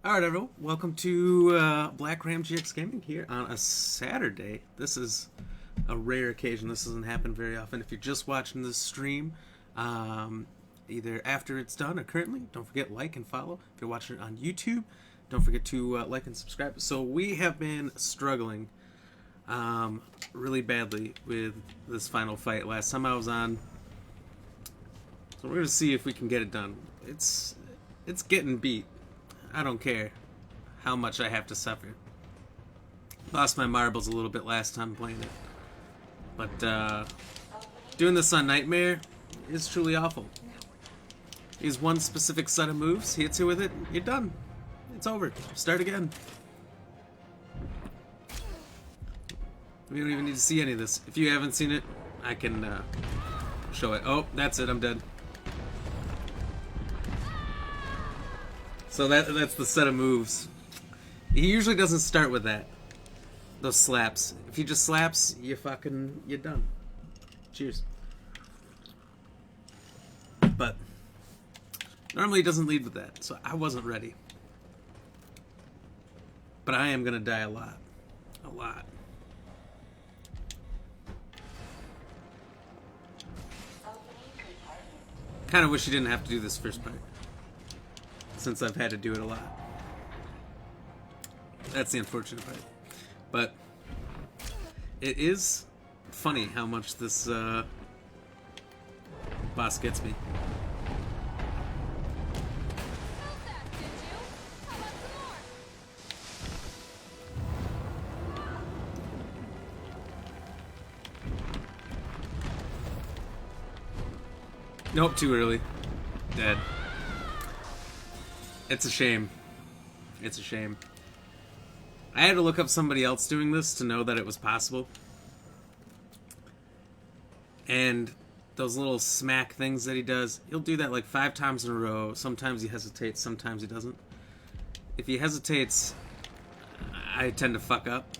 Alright everyone, welcome to Black Ram GX Gaming here on a Saturday. This is a rare occasion. This doesn't happen very often. If you're just watching this stream, either after it's done or currently, don't forget like and follow. If you're watching it on YouTube, don't forget to like and subscribe. So we have been struggling really badly with this final fight. Last time I was on, so we're going to see if we can get it done. It's getting beat. I don't care how much I have to suffer. Lost my marbles a little bit last time playing it. But doing this on Nightmare is truly awful. He's one specific set of moves, he hits you with it, you're done. It's over. Start again. We don't even need to see any of this. If you haven't seen it, I can show it. Oh, that's it, I'm dead. So that's the set of moves. He usually doesn't start with that. Those slaps. If he just slaps, you're done. Cheers. But normally he doesn't lead with that, so I wasn't ready. But I am gonna die a lot. A lot. Kinda wish you didn't have to do this first part, since I've had to do it a lot. That's the unfortunate part. But it is funny how much this boss gets me. Nope, too early. Dead. It's a shame. It's a shame. I had to look up somebody else doing this to know that it was possible. And those little smack things that he does, he'll do that like 5 times in a row. Sometimes he hesitates, sometimes he doesn't. If he hesitates, I tend to fuck up.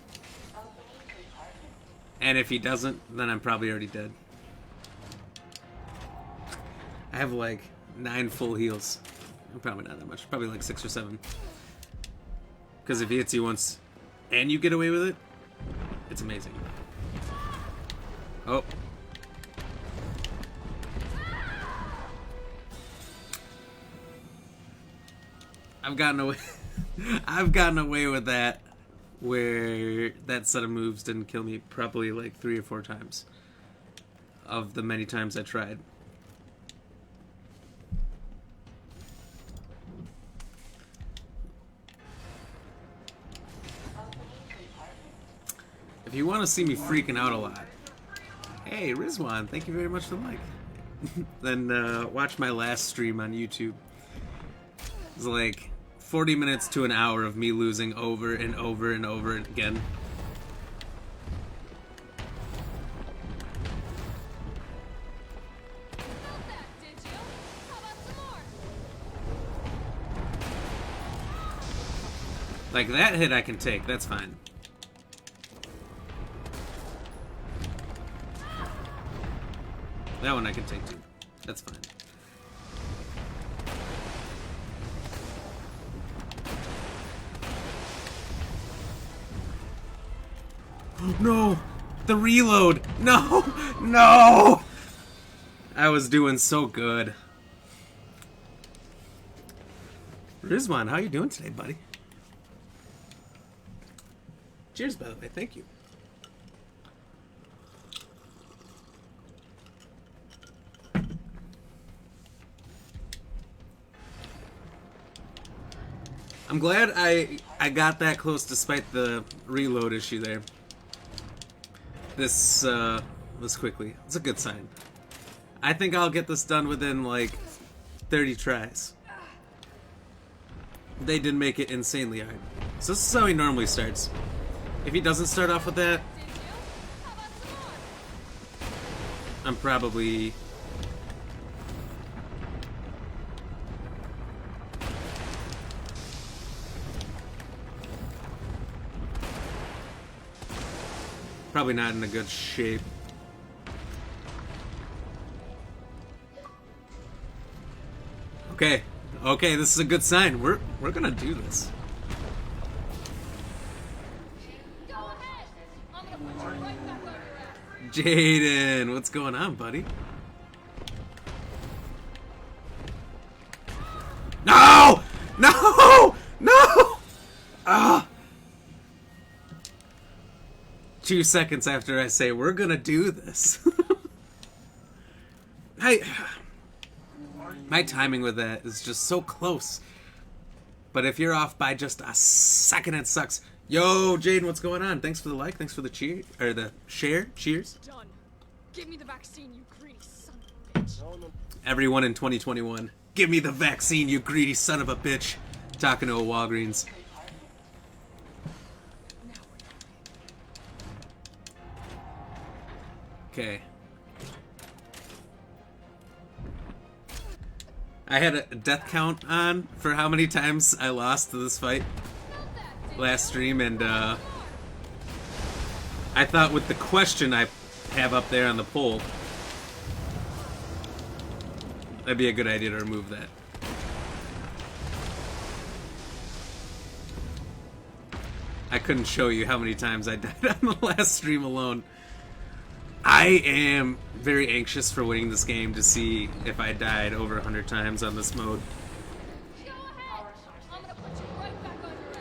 And if he doesn't, then I'm probably already dead. I have like 9 full heals. Probably not that much. Probably like 6 or 7. Because if he hits you once and you get away with it, it's amazing. Oh. I've gotten away. I've gotten away with that, where that set of moves didn't kill me probably like 3 or 4 times of the many times I tried. If you want to see me freaking out a lot, hey Rizwan, thank you very much for the like. Then watch my last stream on YouTube. It's like 40 minutes to an hour of me losing over and over and over again. Like that hit I can take, that's fine. That one I can take too. That's fine. No! The reload! No! No! I was doing so good. Rizwan, how you doing today, buddy? Cheers, by the way. Thank you. I'm glad I got that close despite the reload issue there. This quickly. It's a good sign. I think I'll get this done within like 30 tries. They did make it insanely hard. So this is how he normally starts. If he doesn't start off with that, I'm probably... probably not in a good shape. Okay. Okay, this is a good sign. We're gonna do this. Jaden, what's going on, buddy? No! No! No! Ah! 2 seconds after I say, we're gonna do this. My timing with that is just so close. But if you're off by just a second, it sucks. Yo, Jaden, what's going on? Thanks for the like. Thanks for the cheer or the share. Cheers. Done. Give me the vaccine, you greedy son of a bitch. Everyone in 2021, give me the vaccine, you greedy son of a bitch. Talking to a Walgreens. Okay. I had a death count on for how many times I lost to this fight last stream, and I thought with the question I have up there on the poll, that'd be a good idea to remove that. I couldn't show you how many times I died on the last stream alone. I am very anxious for winning this game to see if I died over 100 times on this mode. Go ahead. I'm gonna put you right back on your ass.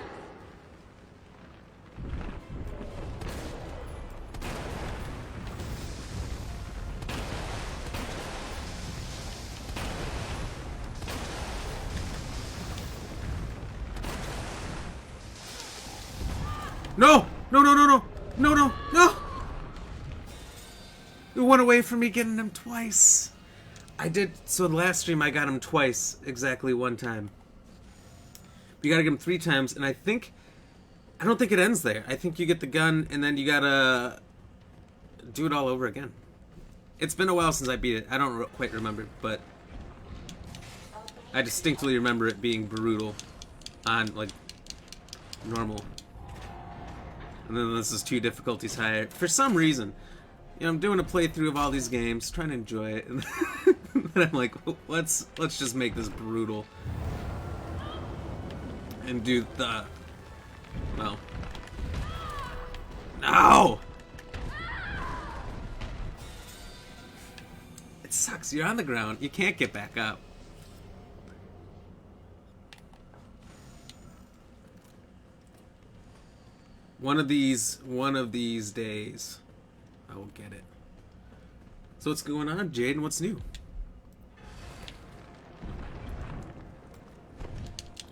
No! No, no, no, no! No, no, no! It went away from me getting him twice. I did, so the last stream I got him twice, exactly one time. You gotta get him 3 times, and I don't think it ends there. I think you get the gun, and then you gotta do it all over again. It's been a while since I beat it. I don't quite remember, but I distinctly remember it being brutal on, like, normal. And then this is 2 difficulties higher. For some reason, you know, I'm doing a playthrough of all these games, trying to enjoy it, and then I'm like, let's just make this brutal. And do the... well... no! It sucks, you're on the ground, you can't get back up. One of these days, I will get it. So what's going on, Jaden? What's new?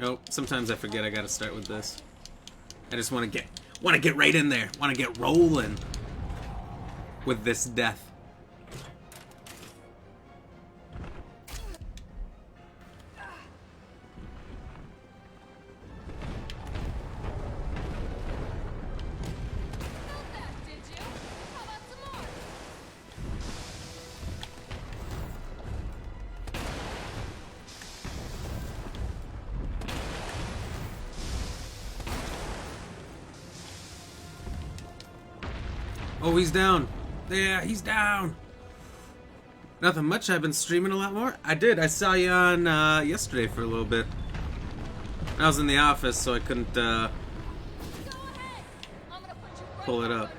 Oh, sometimes I forget I gotta start with this. I just want to get right in there. Want to get rolling with this death. Oh, he's down. Yeah, he's down. Nothing much. I've been streaming a lot more. I did. I saw you on yesterday for a little bit. I was in the office, so I couldn't pull it up.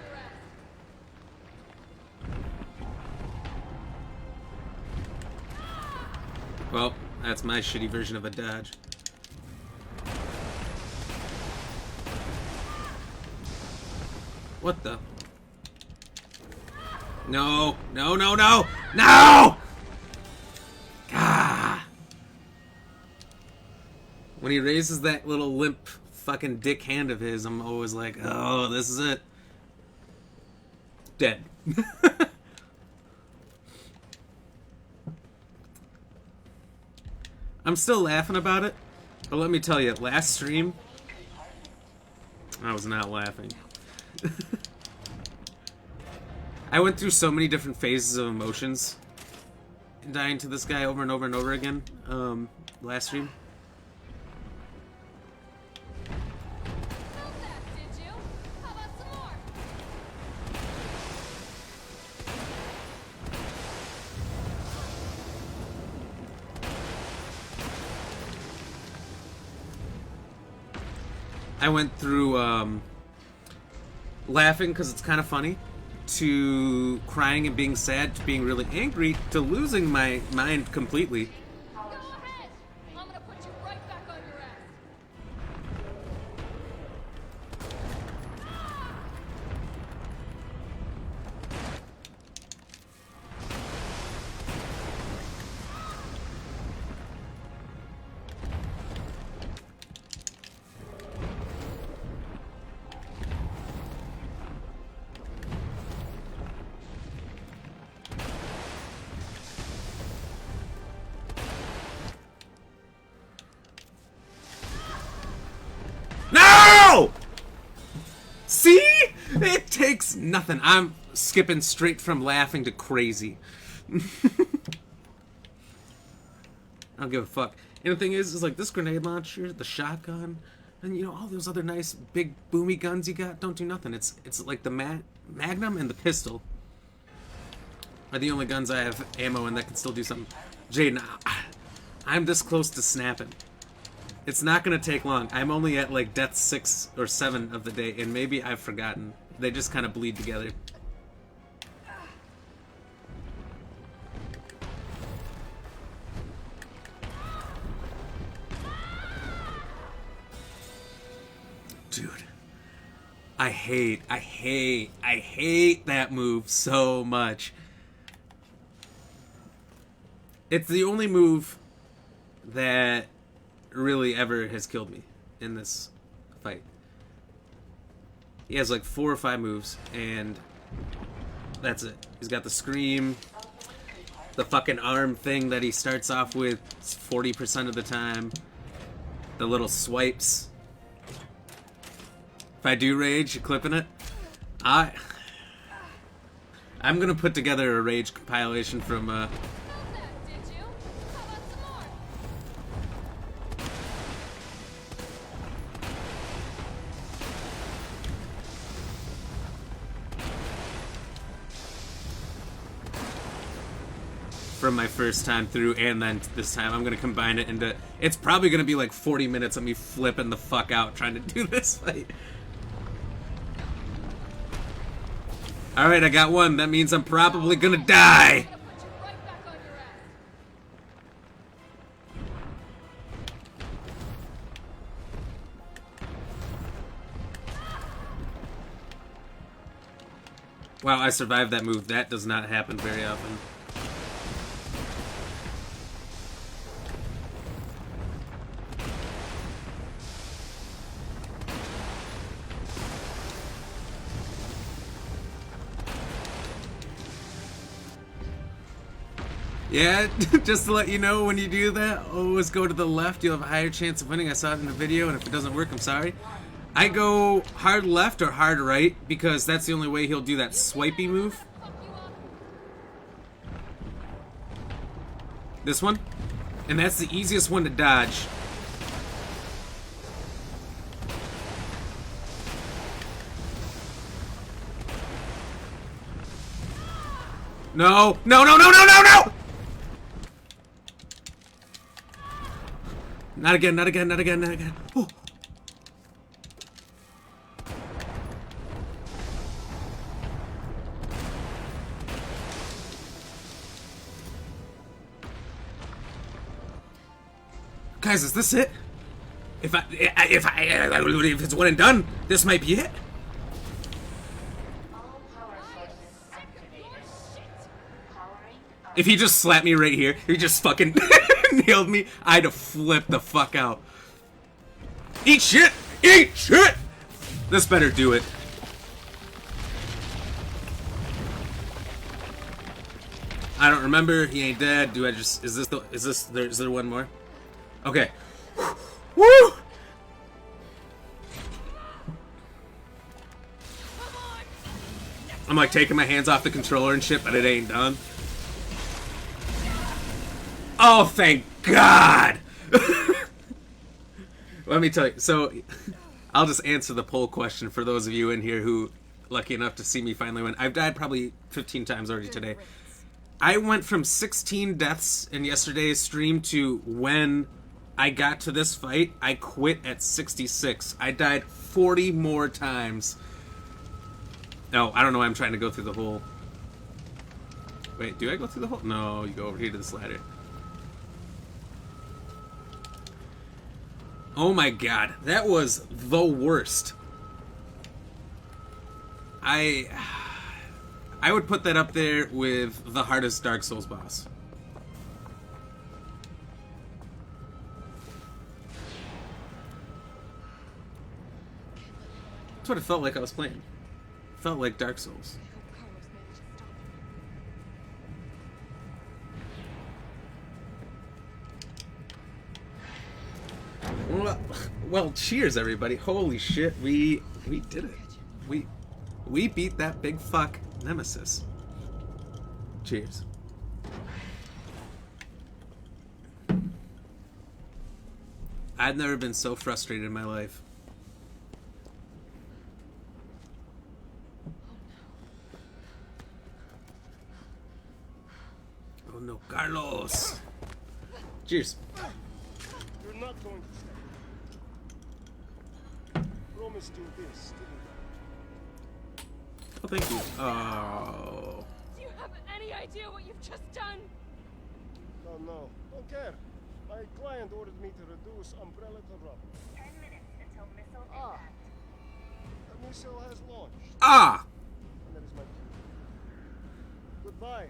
Well, that's my shitty version of a dodge. What the? No, no, no, no, no! Ah! When he raises that little limp fucking dick hand of his, I'm always like, oh, this is it. Dead. I'm still laughing about it, but let me tell you, last stream, I was not laughing. I went through so many different phases of emotions dying to this guy over and over and over again last stream. I went through laughing because it's kind of funny, to crying and being sad to being really angry to losing my mind completely. Go ahead. I'm gonna put you right back on your ass. No! See? It takes nothing. I'm skipping straight from laughing to crazy. I don't give a fuck. And the thing is like this grenade launcher, the shotgun, and you know all those other nice big boomy guns you got don't do nothing. It's like the Magnum and the pistol are the only guns I have ammo in that can still do something. Jaden, I'm this close to snapping. It's not gonna take long. I'm only at like death 6 or 7 of the day, and maybe I've forgotten. They just kind of bleed together. Dude, I hate that move so much. It's the only move that really ever has killed me in this fight. He has like 4 or 5 moves, and that's it. He's got the scream, the fucking arm thing that he starts off with 40% of the time, the little swipes. If I do rage, you clipping it? I'm gonna put together a rage compilation from Did you? How about some more? from my first time through, and then this time I'm gonna combine it into. It's probably gonna be like 40 minutes of me flipping the fuck out trying to do this fight. Alright, I got one. That means I'm probably gonna die. I'm gonna put you right back on your ass. Wow, I survived that move. That does not happen very often. Yeah, just to let you know, when you do that, always go to the left. You'll have a higher chance of winning. I saw it in the video, and if it doesn't work, I'm sorry. I go hard left or hard right, because that's the only way he'll do that swipey move. Fuck you up. This one. And that's the easiest one to dodge. No! No, no, no, no, no, no! Not again, not again, not again, not again. Oh. Guys, is this it? If it's one and done, this might be it. If he just slapped me right here, he just fucking nailed me, I'd have flipped the fuck out. Eat shit! Eat shit! This better do it. I don't remember. He ain't dead. Do I just... Is there one more? Okay. Woo! I'm like taking my hands off the controller and shit, but it ain't done. Oh, thank God! Let me tell you. So, I'll just answer the poll question for those of you in here who lucky enough to see me finally win. I've died probably 15 times already today. I went from 16 deaths in yesterday's stream to when I got to this fight, I quit at 66. I died 40 more times. Oh, I don't know why I'm trying to go through the hole. Wait, do I go through the hole? No, you go over here to this ladder. Oh my god, that was the worst. I would put that up there with the hardest Dark Souls boss. That's what it felt like I was playing. It felt like Dark Souls. Well, cheers, everybody. Holy shit, we did it. We beat that big fuck Nemesis. Cheers. I've never been so frustrated in my life. Oh no, Carlos. Cheers. You're not going to stop. Promised you this, didn't Oh, thank you. Oh. Do you have any idea what you've just done? I? Oh no, don't care. My client ordered me to reduce umbrella to rubber. 10 minutes until missile Ah. impact. The missile has launched. Ah! And that is my cue. Goodbye.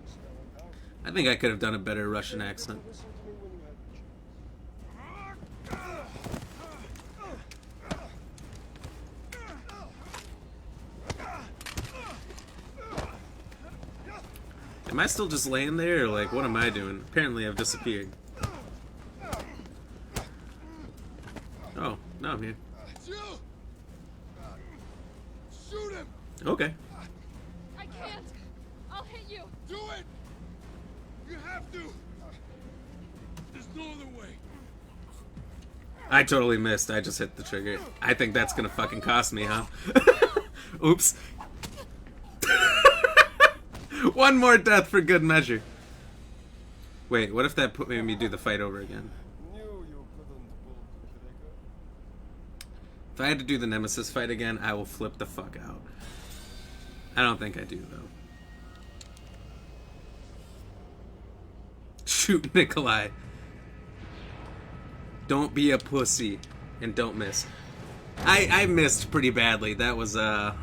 Stay on down. I think I could have done a better Russian accent. Listen to me when you have the chance. Am I still just laying there, or like, what am I doing? Apparently I've disappeared. Oh, no, I'm here. It's you! Shoot him! Okay. I can't. I'll hit you. Do it! You have to! There's no other way. I totally missed. I just hit the trigger. I think that's gonna fucking cost me, huh? Oops. One more death for good measure. Wait, what if that made me do the fight over again? Knew you couldn't pull the trigger. If I had to do the Nemesis fight again, I will flip the fuck out. I don't think I do, though. Shoot Nikolai. Don't be a pussy. And don't miss. I missed pretty badly. That was my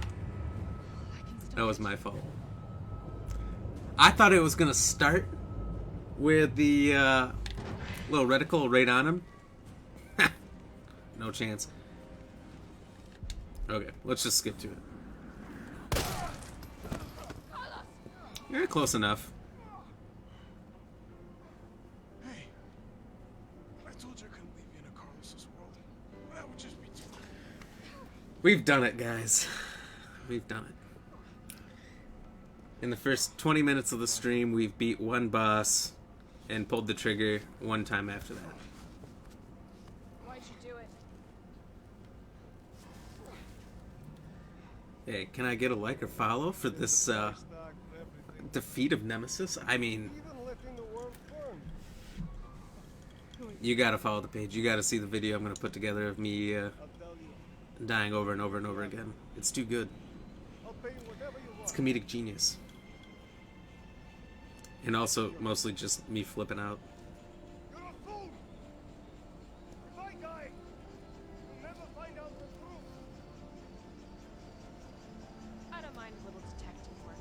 fault. I thought it was gonna start with the little reticle right on him. No chance. Okay, let's just skip to it. You're close enough. Hey, I told you I couldn't leave you in a Carlos's world. That would just be too much. We've done it, guys. We've done it. In the first 20 minutes of the stream, we've beat one boss and pulled the trigger one time after that. Why'd you do it? Hey, can I get a like or follow for this defeat of Nemesis? I mean, Even letting the world burn. you gotta follow the page. You gotta see the video I'm gonna put together of me I'll tell you. dying over and over and over again. It's too good. I'll pay you whatever you want. It's comedic genius. And also, mostly just me flipping out. You're a fool! If I die, you'll never find out the truth. I don't mind a little detective work.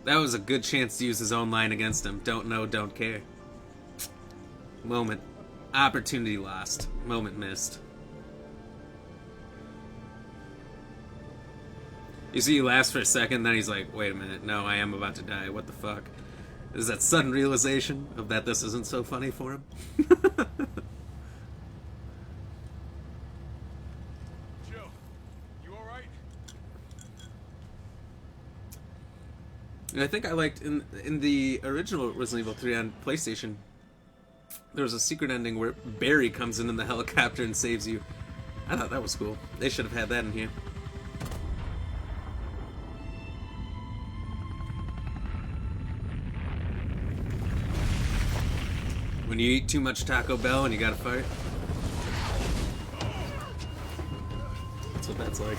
That was a good chance to use his own line against him. Don't know, don't care. Moment. Opportunity lost. Moment missed. You see, he laughs for a second, then he's like, wait a minute, no, I am about to die, what the fuck? Is that sudden realization of that this isn't so funny for him? Joe, you alright? I think I liked, in the original Resident Evil 3 on PlayStation, there was a secret ending where Barry comes in the helicopter and saves you. I thought that was cool. They should have had that in here. When you eat too much Taco Bell and you gotta fight. That's what that like.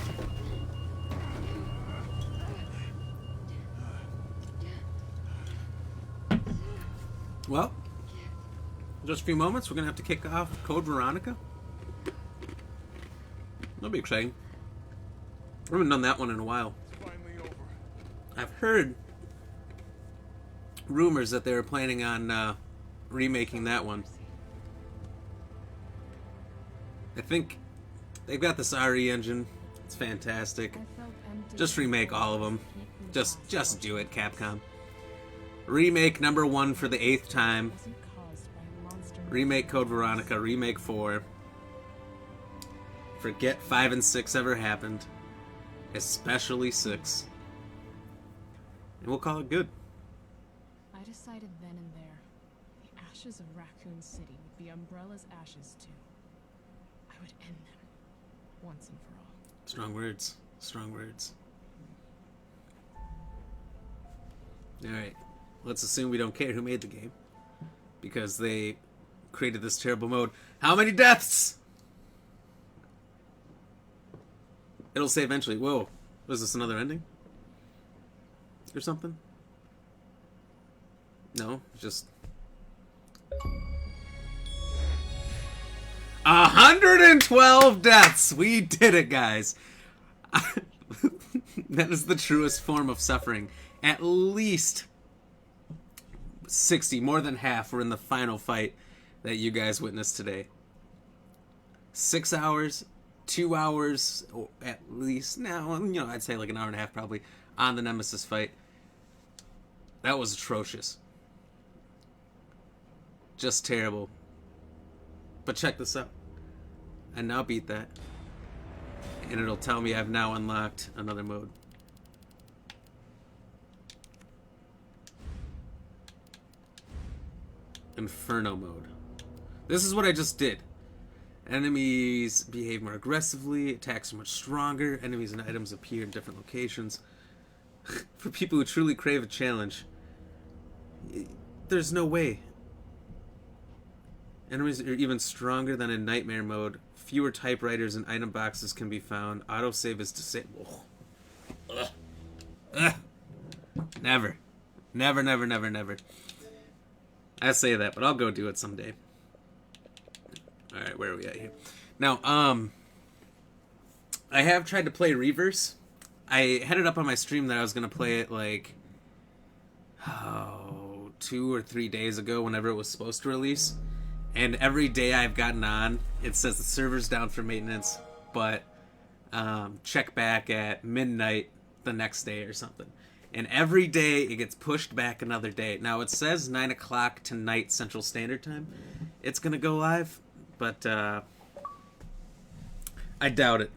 Well, in just a few moments, we're going to have to kick off Code Veronica. That'll be exciting. I haven't done that one in a while. Finally over. I've heard rumors that they were planning on remaking that one. I think they've got this RE engine. It's fantastic. Just remake all of them. Just do it, Capcom. Remake number 1 for the 8th time. Remake Code Veronica. Remake 4. Forget 5 and 6 ever happened. Especially 6. And we'll call it good. I decided then and there, the ashes of Raccoon City would be Umbrella's ashes too. I would end them, once and for all. Strong words. Strong words. Alright. Let's assume we don't care who made the game. Because they created this terrible mode. How many deaths? It'll say eventually. Whoa. Was this another ending? Or something? No, just 112 deaths! We did it, guys! That is the truest form of suffering. At least 60, more than half, were in the final fight that you guys witnessed today. 6 hours, 2 hours, or at least, now, I'd say like an hour and a half probably, on the Nemesis fight. That was atrocious. Just terrible. But check this out. I now beat that. And it'll tell me I've now unlocked another mode. Inferno mode. This is what I just did. Enemies behave more aggressively, attacks are much stronger, enemies and items appear in different locations. For people who truly crave a challenge, there's no way. Enemies are even stronger than in Nightmare mode. Fewer typewriters and item boxes can be found. Autosave is disabled. Never. Never, never, never, never. I say that, but I'll go do it someday. Alright, where are we at here? Now, I have tried to play Reverse. I had it up on my stream that I was going to play it like 2 or 3 days ago, whenever it was supposed to release. And every day I've gotten on, it says the server's down for maintenance, but check back at midnight the next day or something. And every day it gets pushed back another day. Now it says 9 o'clock tonight Central Standard Time it's going to go live, but I doubt it.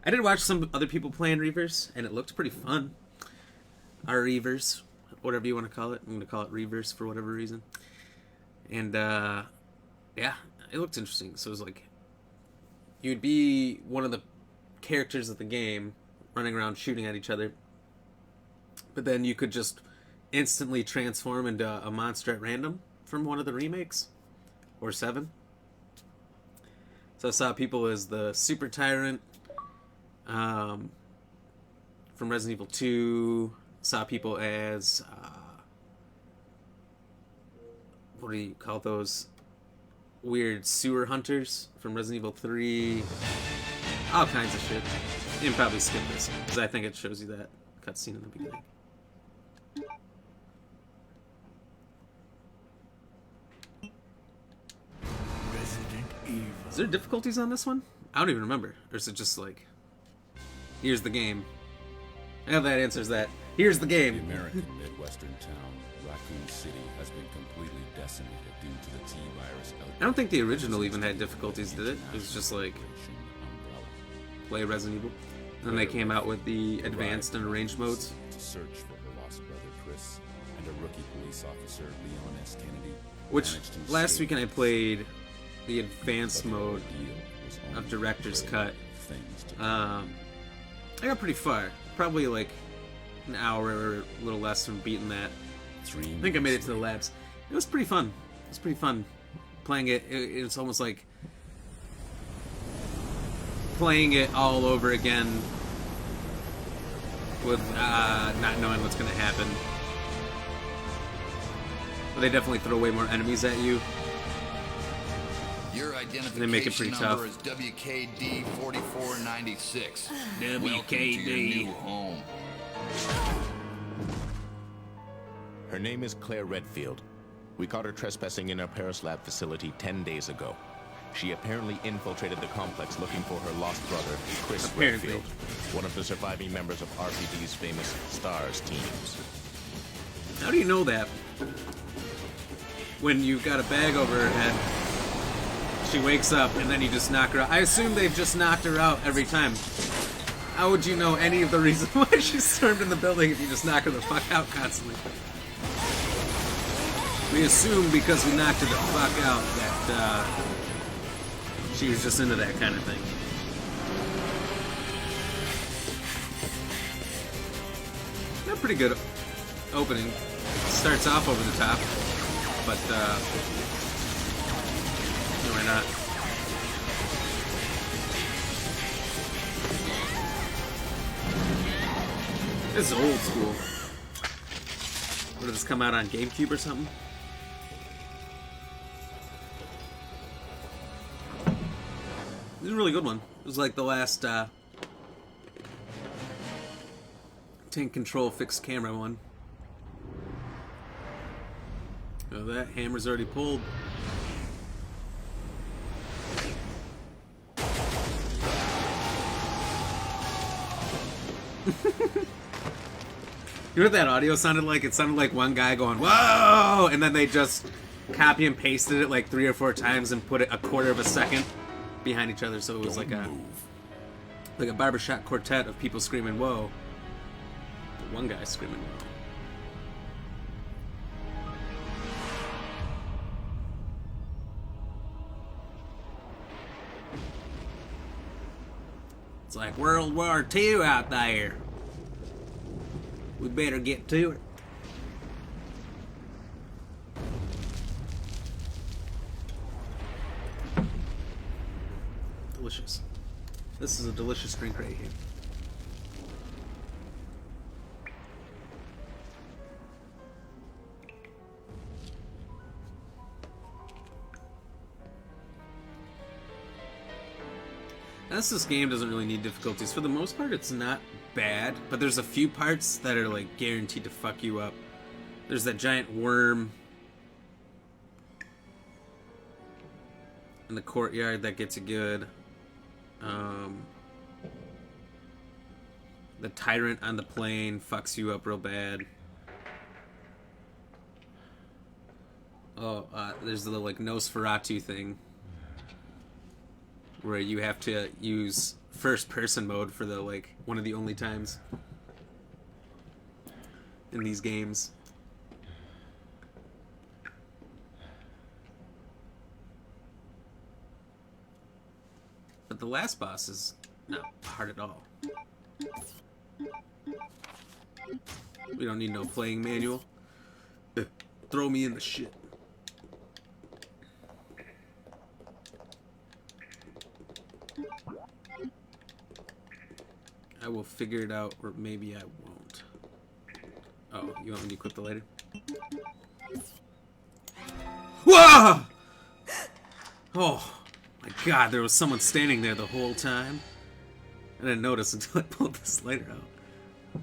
I did watch some other people playing Reverse, and it looked pretty fun. Our Reverse, whatever you want to call it. I'm going to call it Reverse for whatever reason. And, yeah, it looked interesting. So it was like, you'd be one of the characters of the game, running around shooting at each other. But then you could just instantly transform into a monster at random from one of the remakes. Or 7. So I saw people as the Super Tyrant, from Resident Evil 2, saw people as, what do you call those weird sewer hunters from Resident Evil 3, all kinds of shit. You can probably skip this, because I think it shows you that cutscene in the beginning. Resident Evil. Is there difficulties on this one? I don't even remember. Or is it just like, here's the game? Yeah, that answers that. Here's the The game. American Midwestern town, Raccoon City, has been completely decimated due to the T-virus outbreak. I don't think the original even had difficulties, did it? It was just like, Umbrella. play Resident Evil. And then they came out with the advanced and arranged modes. To search for her lost brother Chris and a rookie police officer, Leon S. Kennedy. Which, managed to last escape. weekend I played the advanced But the mode ordeal was only of Director's the Cut. things to I got pretty far. Probably like an hour or a little less from beating that. I think I made it to the labs. It was pretty fun. It was pretty fun playing it. It's almost like playing it all over again with not knowing what's going to happen. But they definitely throw way more enemies at you. Your identification They make it pretty number tough. is WKD 4496. WKD. Welcome to your new home. Her name is Claire Redfield. We caught her trespassing in our Paris lab facility 10 days ago. She apparently infiltrated the complex looking for her lost brother, Chris Apparently. Redfield, one of the surviving members of RPD's famous STARS teams. How do you know that? When you've got a bag over her head, she wakes up and then you just knock her out. I assume they've just knocked her out every time. How would you know any of the reason why she stormed in the building if you just knock her the fuck out constantly? We assume because we knocked her the fuck out that she was just into that kind of thing. Not pretty good opening. Starts off over the top, but no, why not? This is old school. What, did this come out on GameCube or something? This is a really good one. It was like the last tank control fixed camera one. Oh, that hammer's already pulled. You know what that audio sounded like? It sounded like one guy going, "Whoa!" and then they just copy and pasted it like 3 or 4 times and put it a quarter of a second behind each other, so it was like a barbershop quartet of people screaming "Whoa!" But one guy screaming "Whoa!" It's like World War II out there. We better get to it. Delicious. This is a delicious drink right here. This game doesn't really need difficulties. For the most part, it's not bad, but there's a few parts that are like guaranteed to fuck you up. There's that giant worm in the courtyard that gets you good. The tyrant on the plane fucks you up real bad. There's the like Nosferatu thing where you have to use first person mode for the like one of the only times in these games. But the last boss is not hard at all. We don't need no playing manual. Throw me in the shit. I will figure it out, or maybe I won't. Oh, you want me to equip the lighter? Whoa! Oh, my God, there was someone standing there the whole time. I didn't notice until I pulled this lighter out.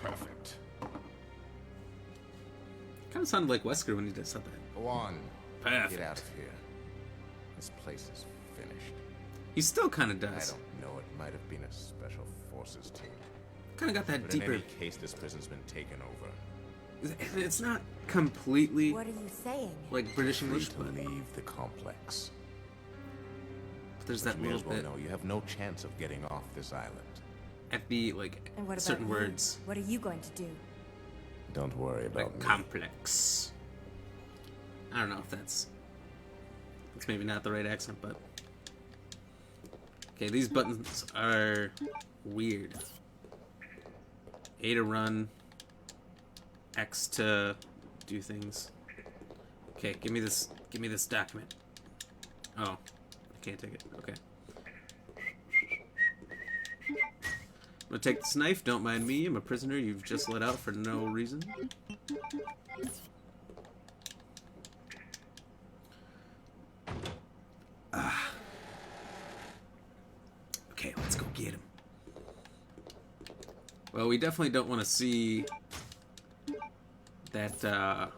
Perfect. Kind of sounded like Wesker when he just said that. Go on. Perfect. Get out of here. This place is finished. He still kind of I does. don't know. It might have been a special forces team. Kind of got that But deeper. in any case, this prison's been taken over. It's not completely What are you saying? like British Free English, to but leave the complex. there's But that you may little as well bit know you have no chance of getting off this island. at the like And what about certain you? words, What are you going to do? Don't worry about like me. complex. I don't know if that's maybe not the right accent, but okay. These buttons are weird. A to run. X to do things. Okay, give me this document. Oh, I can't take it. Okay. I'm gonna take this knife, don't mind me. I'm a prisoner you've just let out for no reason. Okay, let's go get him. Well, we definitely don't want to see that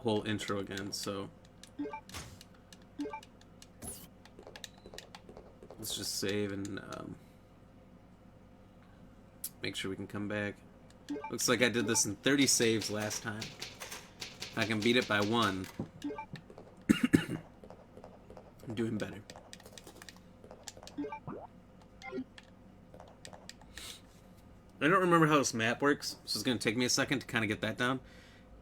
whole intro again, so let's just save and make sure we can come back. Looks like I did this in 30 saves last time. If I can beat it by 1, I'm doing better. I don't remember how this map works, so it's going to take me a second to kind of get that down.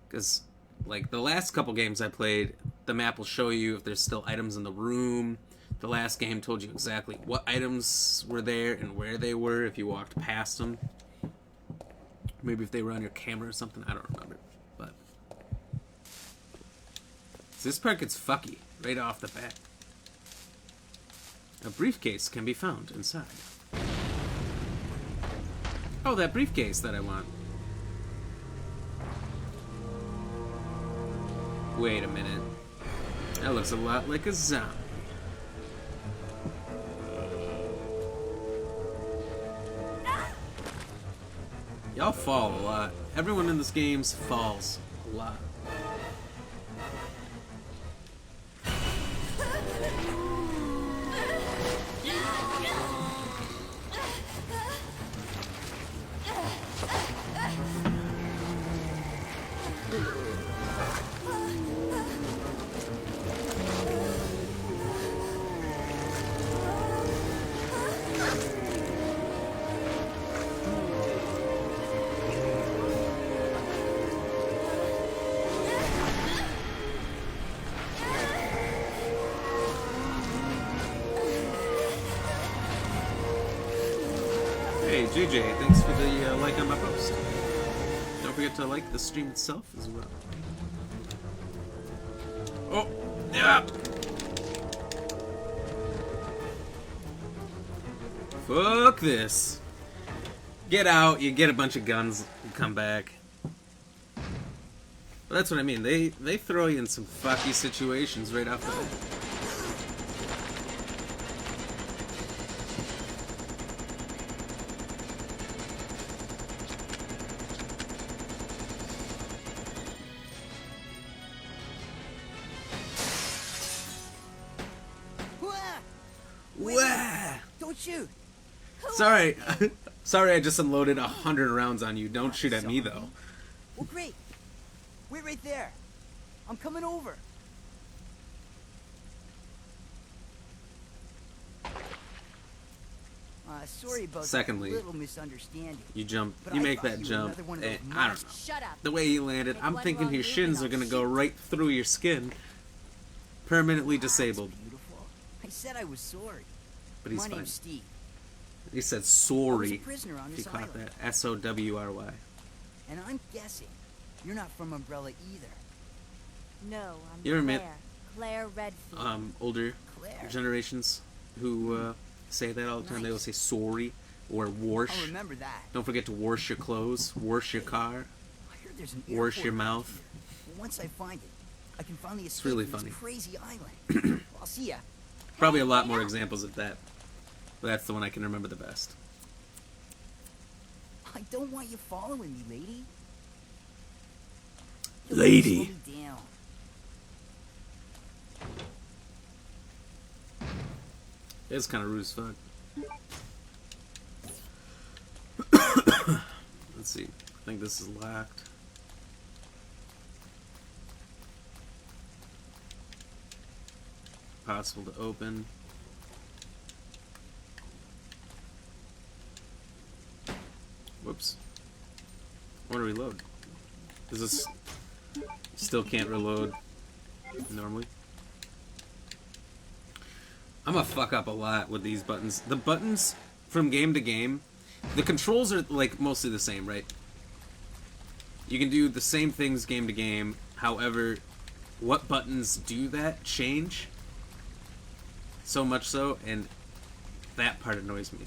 Because, like, the last couple games I played, the map will show you if there's still items in the room. The last game told you exactly what items were there and where they were if you walked past them. Maybe if they were on your camera or something, I don't remember. But so this part gets fucky right off the bat. A briefcase can be found inside. Oh, that briefcase that I want. Wait a minute. That looks a lot like a zombie. Y'all fall a lot. Everyone in this game falls a lot. Hey, JJ, thanks for the like on my post. Don't forget to like the stream itself as well. Oh, yeah! Fuck this. Get out, you get a bunch of guns, you come back. But that's what I mean, they throw you in some fucky situations right off the bat. Don't shoot. Sorry. Sorry I just unloaded 100 rounds on you. Don't shoot at me, though. Well, great. Wait right there. I'm coming over. Sorry about Secondly, that little misunderstanding. You jump. But You I make thought that you were jump. another one of those And, I don't know. Shut up. The way he landed, I'm one thinking wrong his move shins and are gonna I'll go shoot. right through your skin. Permanently disabled. Beautiful. I said I was sorry. But he's My fine. name's Steve. He said I was a sorry. prisoner on If you this caught island. that. S-O-W-R-Y. And I'm guessing you're not from Umbrella either. No, I'm You ever met Claire Redfield. older Claire. generations who say that all the time? They will say sorry or wash. I'll remember that. Don't forget to wash your clothes, wash your car, I heard there's an wash airport your around mouth. here. Well, once I find it, I can finally escape really from funny. this crazy island. I'll see ya. Probably a lot more examples of that. But that's the one I can remember the best. I don't want you following me, lady. Lady. Slow me down. It's kind of rude as fuck. Let's see. I think this is locked. Possible to open. Whoops. I want to reload. Is this... Still can't reload normally? I'm gonna fuck up a lot with these buttons. The buttons from game to game, The controls are like mostly the same, right? You can do the same things game to game. However, what buttons do that change? So much so, and that part annoys me.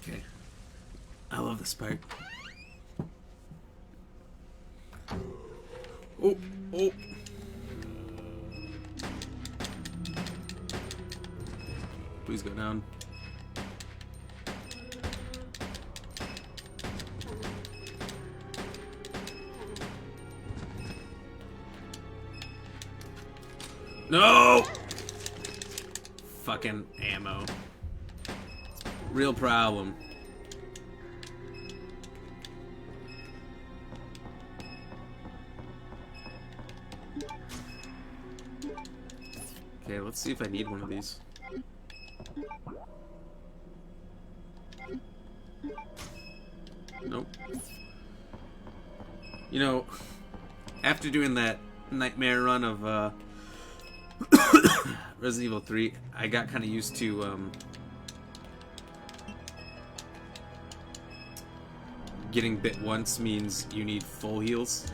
Okay. I love this part. Oh, oh. Please go down. No! Fucking ammo. Real problem. Okay, let's see if I need one of these. Nope. You know, after doing that nightmare run of Resident Evil 3, I got kind of used to getting bit once means you need full heals.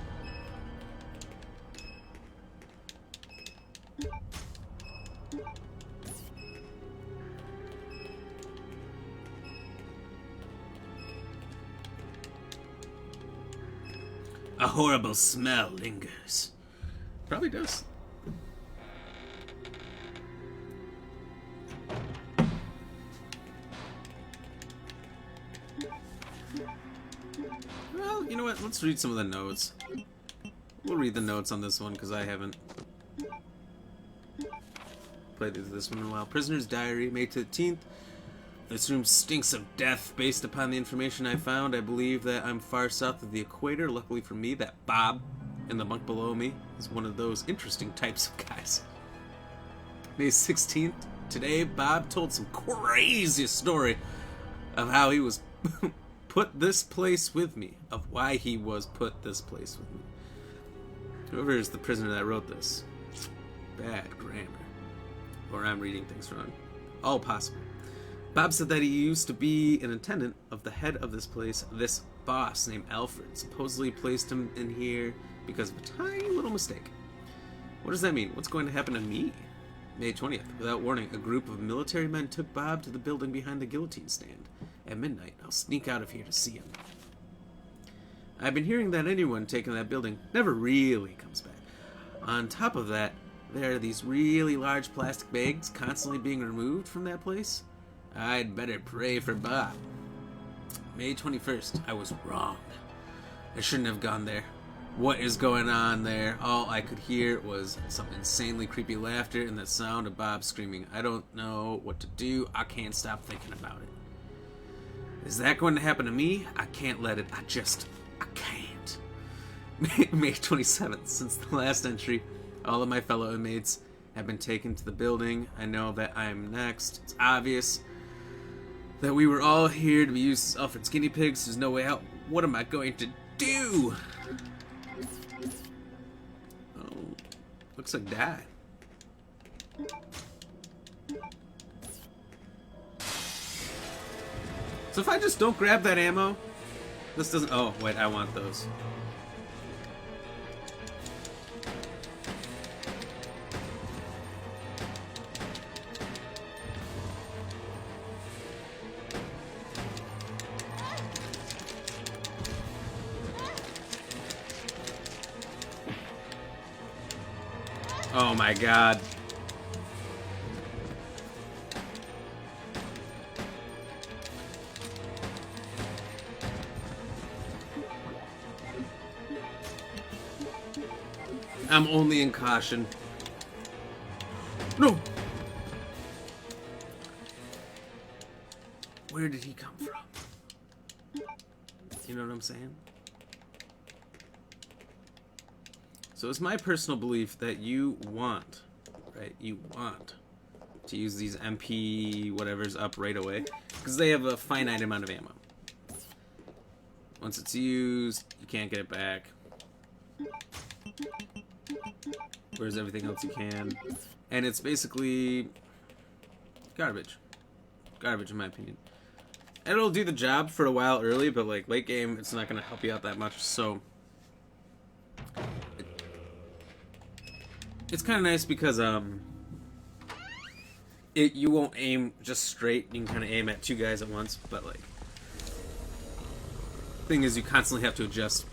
A horrible smell lingers. Probably does. Well, you know what? Let's read some of the notes. We'll read the notes on this one because I haven't played through this one in a while. Prisoner's Diary, May 15th. This room stinks of death. Based upon the information I found, I believe that I'm far south of the equator. Luckily for me, that Bob in the bunk below me is one of those interesting types of guys. May 16th. Today, Bob told some crazy story of how he was put this place with me. Of why he was put this place with me. Whoever is the prisoner that wrote this. Bad grammar. Or I'm reading things wrong. All possible. Bob said that he used to be an attendant of the head of this place, this boss named Alfred. Supposedly placed him in here because of a tiny little mistake. What does that mean? What's going to happen to me? May 20th. Without warning, a group of military men took Bob to the building behind the guillotine stand. At midnight, I'll sneak out of here to see him. I've been hearing that anyone taking that building never really comes back. On top of that, there are these really large plastic bags constantly being removed from that place. I'd better pray for Bob. May 21st. I was wrong. I shouldn't have gone there. What is going on there? All I could hear was some insanely creepy laughter and the sound of Bob screaming. I don't know what to do. I can't stop thinking about it. Is that going to happen to me? I can't let it. I can't. May 27th. Since the last entry, all of my fellow inmates have been taken to the building. I know that I'm next. It's obvious that we were all here to be used as Alfred's guinea pigs. There's no way out. What am I going to do? Oh, looks like die. So if I just don't grab that ammo, this doesn't... Oh, wait, I want those. Oh my god. I'm only in caution. No! Where did he come from? You know what I'm saying? So it's my personal belief that you want, right? You want to use these MP whatever's up right away because they have a finite amount of ammo. Once it's used, you can't get it back. Whereas everything else you can. And it's basically garbage. Garbage in my opinion. And it'll do the job for a while early, but like late game, it's not going to help you out that much. So it's kind of nice because you won't aim just straight. You can kind of aim at two guys at once, but like thing is, you constantly have to adjust.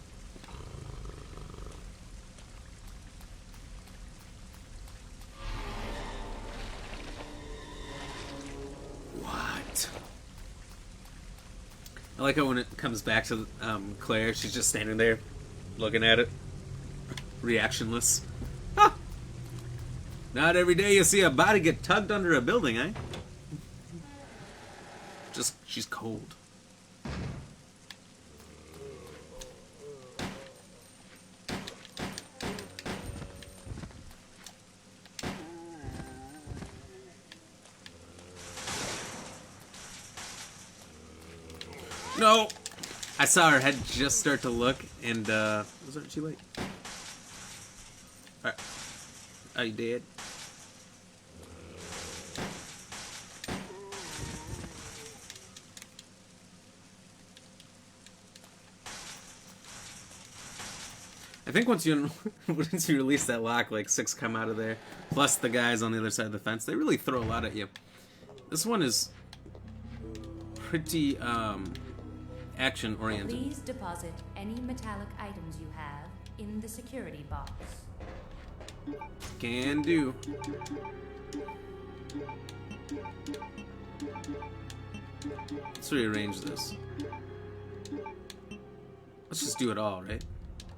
What? I like how when it comes back to Claire, she's just standing there, looking at it, reactionless. Huh. Not every day you see a body get tugged under a building, eh? Just, she's cold. No! I saw her head just start to look, and, was it too late? Alright. Are you dead? I think once you release that lock, like 6 come out of there, plus the guys on the other side of the fence. They really throw a lot at you. This one is pretty action oriented. Please deposit any metallic items you have in the security box. Can do. Let's rearrange this. Let's just do it all, right?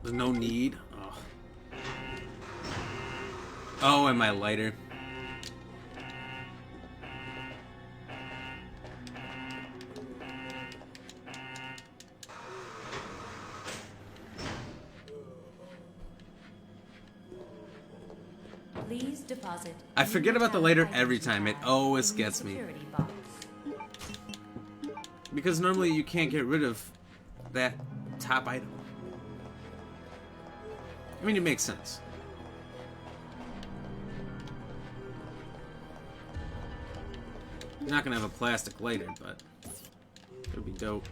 There's no need. Oh, oh, and my lighter. Please deposit. I forget about the lighter every time. It always gets me. Because normally you can't get rid of that top item. I mean, it makes sense. You're not gonna have a plastic lighter, but it would be dope.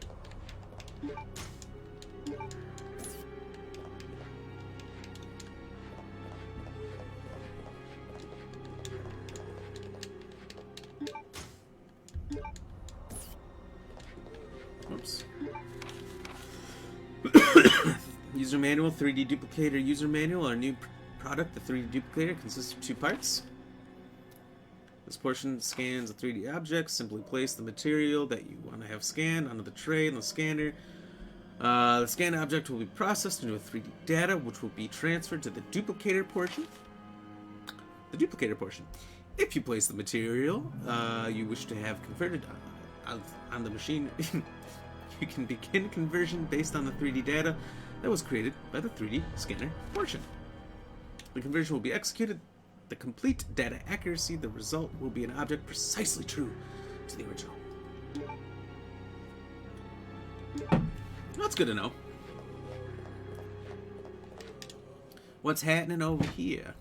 Oops. User manual, 3D duplicator user manual. Our new product, the 3D duplicator, consists of 2 parts. This portion scans a 3D object. Simply place the material that you want to have scanned onto the tray in the scanner. The scanned object will be processed into a 3D data, which will be transferred to the duplicator portion. The duplicator portion. If you place the material you wish to have converted on the machine, you can begin conversion based on the 3D data that was created by the 3D scanner portion. The conversion will be executed. The complete data accuracy, the result will be an object precisely true to the original. That's good to know. What's happening over here?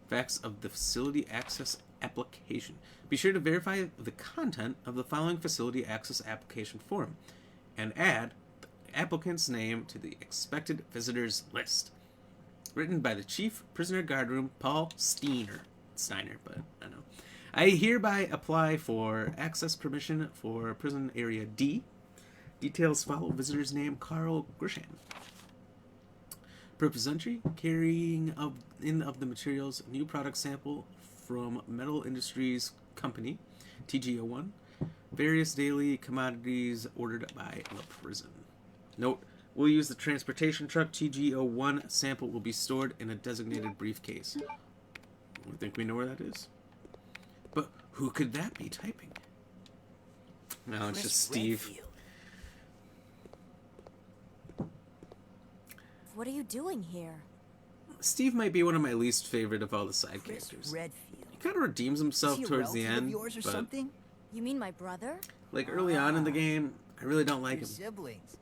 Facts of the facility access application. Be sure to verify the content of the following facility access application form and add the applicant's name to the expected visitors list. Written by the Chief Prisoner Guardroom, Paul Steiner, but I don't know. I hereby apply for access permission for prison area D. Details follow. Visitor's name, Carl Grisham. Purpose entry, carrying of the materials, new product sample from Metal Industries Company, TG01. Various daily commodities ordered by the prison. Note, we'll use the transportation truck. TG01 sample will be stored in a designated briefcase. I think we know where that is. But who could that be typing? No, it's just Steve. Redfield. What are you doing here? Steve might be one of my least favorite of all the side characters. Redfield. kind of redeems himself Is he a towards the relative of end, yours or but something? You mean my brother? like early on in the game, I really don't like Your him. siblings.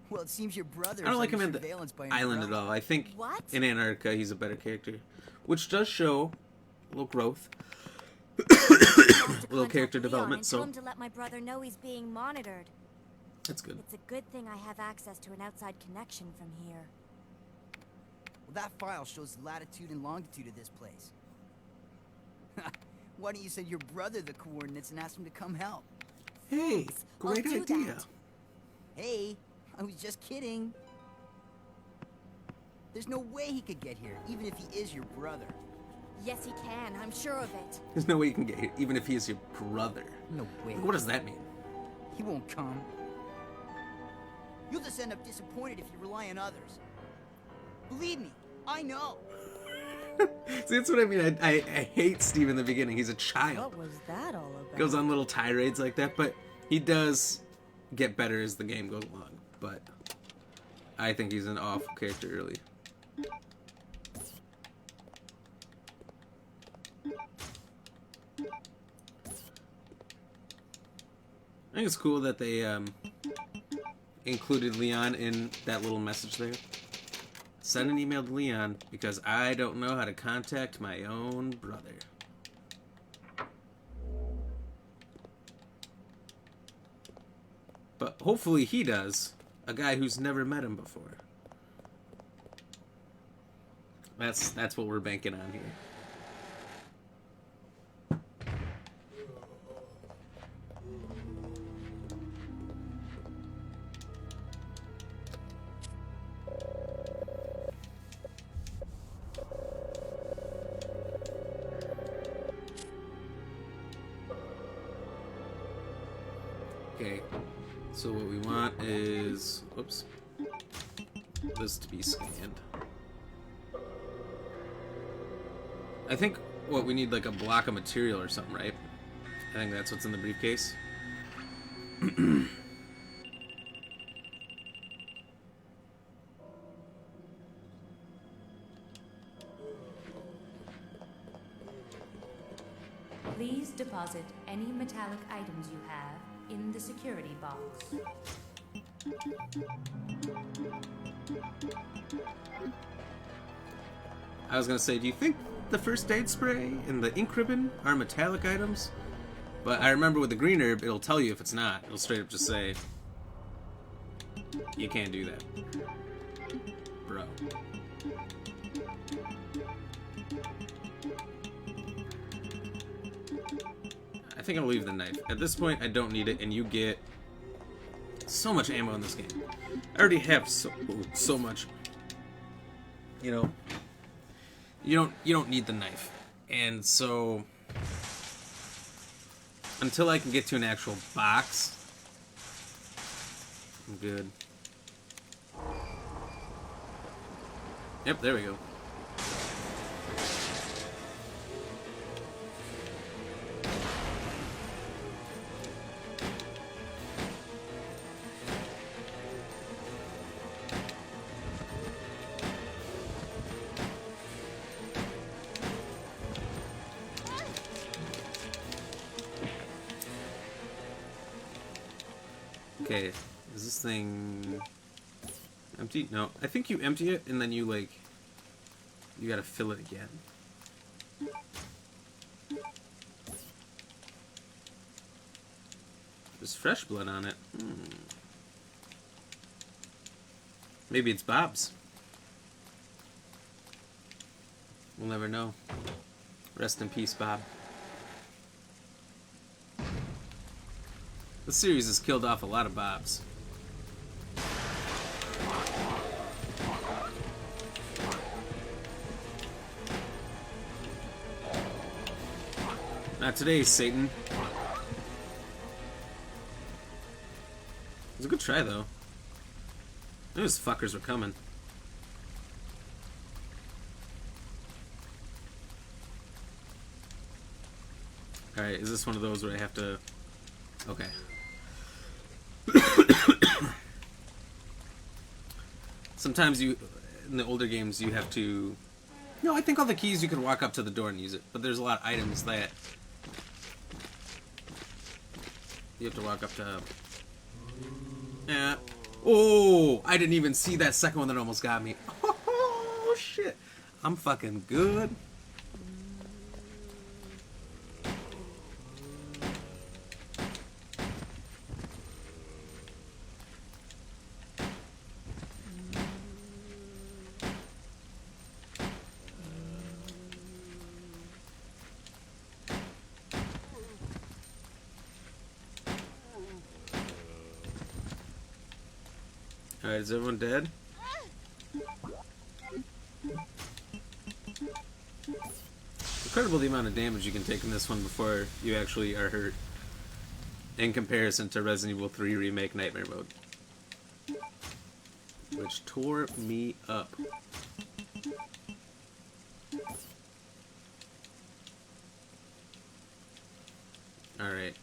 Well, it seems your brother. I don't like him in in the island at all. I think What? in Antarctica he's a better character, which does show a little growth, little character development. Tell So him to let my brother know he's being monitored. that's good. It's a good thing I have access to an outside connection from here. Well, that file shows the latitude and longitude of this place. Why don't you send your brother the coordinates and ask him to come help? Hey, I'll great do idea. that. Hey, I was just kidding. There's no way he could get here, even if he is your brother. Yes, he can. I'm sure of it. There's no way you can get here, even if he is your brother. No way. What does that mean? He won't come. You'll just end up disappointed if you rely on others. Believe me, I know. See, that's what I mean. I hate Steve in the beginning. He's a child. What was that all about? Goes on little tirades like that, but he does get better as the game goes along. But I think he's an awful character early. I think it's cool that they included Leon in that little message there. Send an email to Leon because I don't know how to contact my own brother. But hopefully he does. A guy who's never met him before. That's what we're banking on here. Okay, so what we want is, oops, this to be scanned. I think what we need like a block of material or something, right? I think that's what's in the briefcase. Please deposit any metallic items you have in the security box. I was gonna say, do you think the first aid spray and the ink ribbon are metallic items? But I remember with the green herb, it'll tell you if it's not. It'll straight up just say, you can't do that, bro. I think I'll leave the knife. At this point, I don't need it, and you get so much ammo in this game. I already have so much. You know, you don't need the knife, and so until I can get to an actual box, I'm good. Yep, there we go. Okay, is this thing empty? No, I think you empty it and then you like, you gotta fill it again. There's fresh blood on it. Maybe it's Bob's. We'll never know. Rest in peace, Bob. The series has killed off a lot of Bobs. Not today, Satan. It was a good try, though. Those fuckers were coming. Alright, is this one of those where I have to... Okay. Sometimes you, in the older games, you have to No, I think all the keys you can walk up to the door and use it, but there's a lot of items that you have to walk up to. Yeah. Oh, I didn't even see that second one that almost got me. Oh, shit. I'm fucking good. Alright, is everyone dead? Incredible the amount of damage you can take in this one before you actually are hurt. In comparison to Resident Evil 3 Remake Nightmare Mode. Which tore me up. Alright.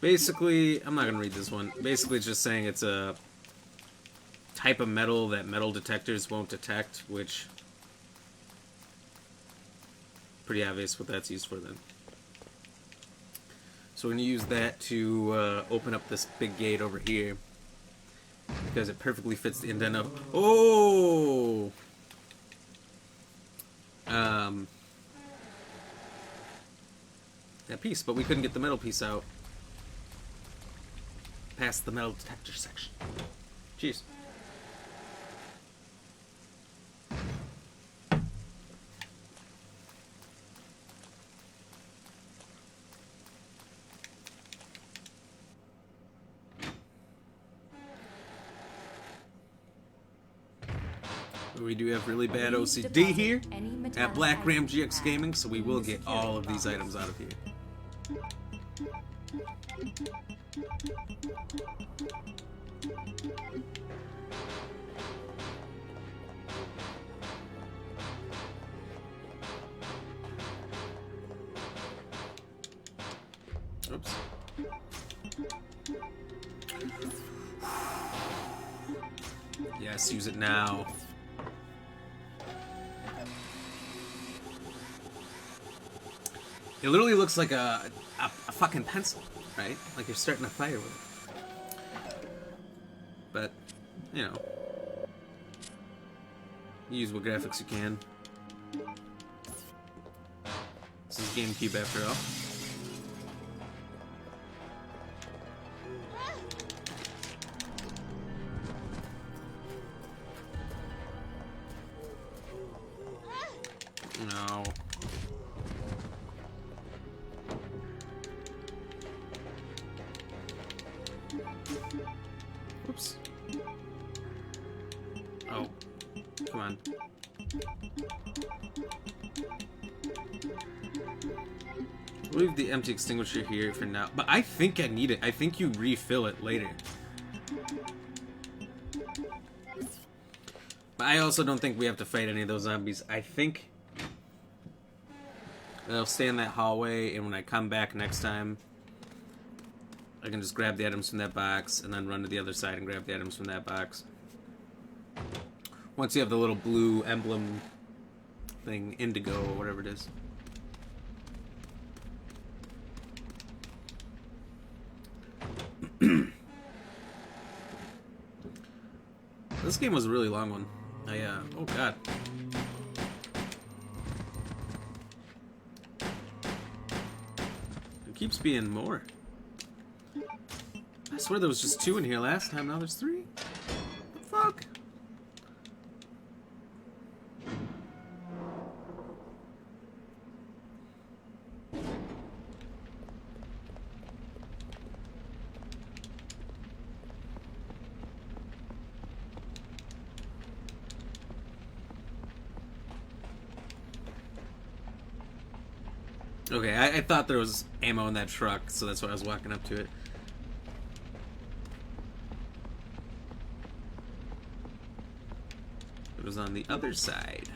Basically, I'm not going to read this one. Basically, it's just saying it's a type of metal that metal detectors won't detect, which... pretty obvious what that's used for then. So we're going to use that to open up this big gate over here. Because it perfectly fits the indent of... Oh! That piece, but we couldn't get the metal piece out. Past the metal detector section. Jeez. We do have really bad OCD here at Black Ram GX Gaming, so we will get all of these items out of here. Oops. Yes, use it now. It literally looks like a fucking pencil, right? Like you're starting a fire with it. But, you know. Use what graphics you can. This is GameCube after all. No. Oops. Oh. Come on. Leave the empty extinguisher here for now. But I think I need it. I think you refill it later. But I also don't think we have to fight any of those zombies. I think they'll stay in that hallway, and when I come back next time, I can just grab the items from that box, and then run to the other side and grab the items from that box. Once you have the little blue emblem thing, indigo, or whatever it is. This game was a really long one. Oh god. It keeps being more. I swear there was just 2 in here last time, now there's 3. What the fuck? Okay, I thought there was ammo in that truck, so that's why I was walking up to it. It was on the other side.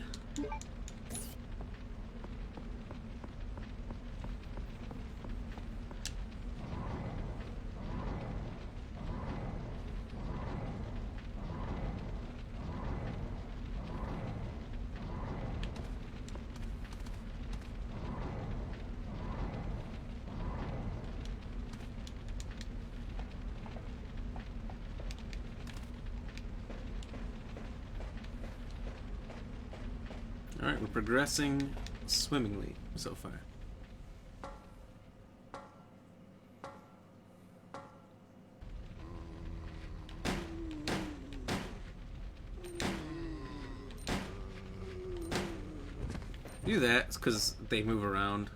Alright, we're progressing swimmingly so far. Do that, it's because they move around.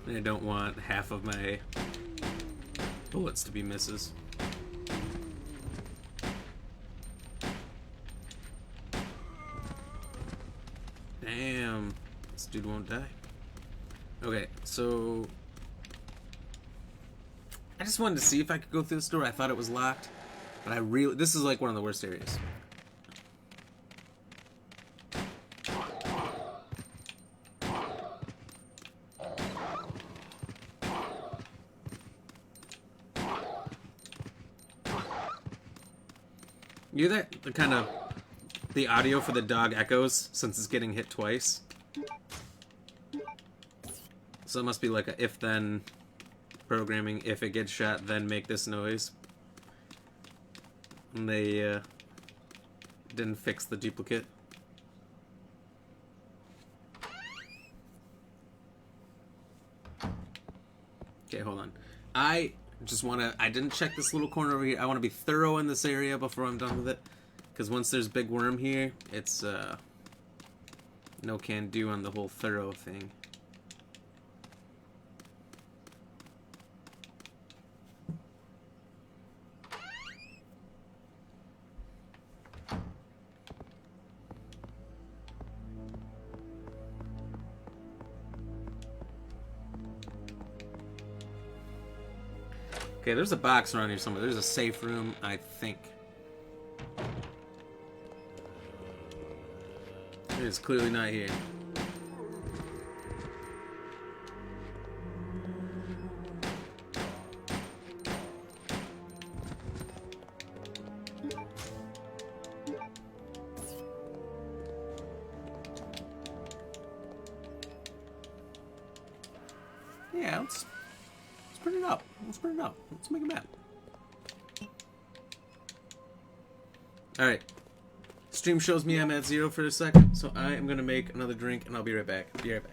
And I don't want half of my bullets to be misses. Damn, this dude won't die. Okay, so I just wanted to see if I could go through this door. I thought it was locked, but this is like one of the worst areas. You hear that? The audio for the dog echoes since it's getting hit twice. So it must be like a if-then programming. If it gets shot, then make this noise. And they didn't fix the duplicate. Okay, hold on. I didn't check this little corner over here. I want to be thorough in this area before I'm done with it. Because once there's big worm here, it's no can do on the whole thorough thing. Okay, there's a box around here somewhere. There's a safe room, I think. It is clearly not here. Yeah, let's print it up. Let's print it up. Let's make a map. Alright. Stream shows me I'm at 0 for a second, so I am going to make another drink and I'll be right back. Be right back.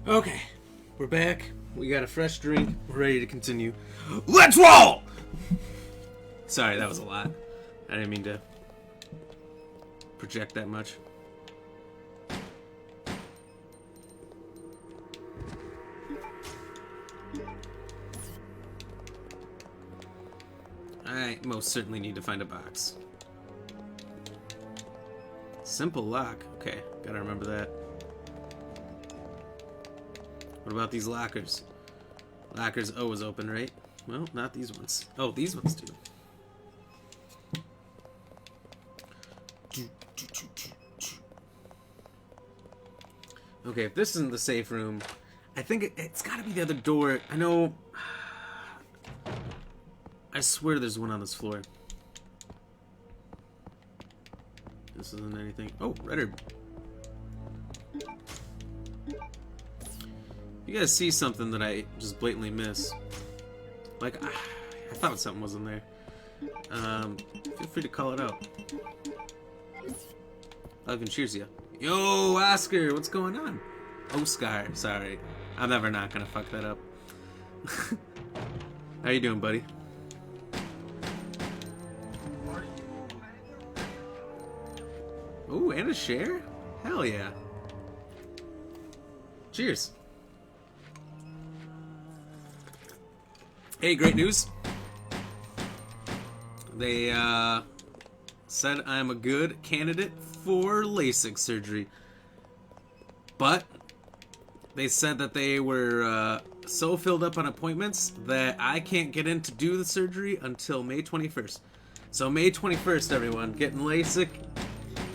Okay, we're back. We got a fresh drink. We're ready to continue. Let's roll! Sorry, that was a lot. I didn't mean to project that much. I most certainly need to find a box. Simple lock. Okay, gotta remember that. What about these lockers? Lockers always open, right? Well, not these ones. Oh, these ones do. Okay, if this isn't the safe room, I think it's gotta be the other door. I know. I swear there's one on this floor. This isn't anything. Oh, red herb. You guys see something that I just blatantly miss. Like, I thought something was in there. Feel free to call it out. I'll even cheers you. Yo, Oscar, what's going on? Oscar, sorry. I'm never not gonna fuck that up. How you doing, buddy? Ooh, and a share? Hell yeah. Cheers. Hey, great news. They said I'm a good candidate for LASIK surgery. But they said that they were so filled up on appointments that I can't get in to do the surgery until May 21st. So May 21st, everyone, getting LASIK.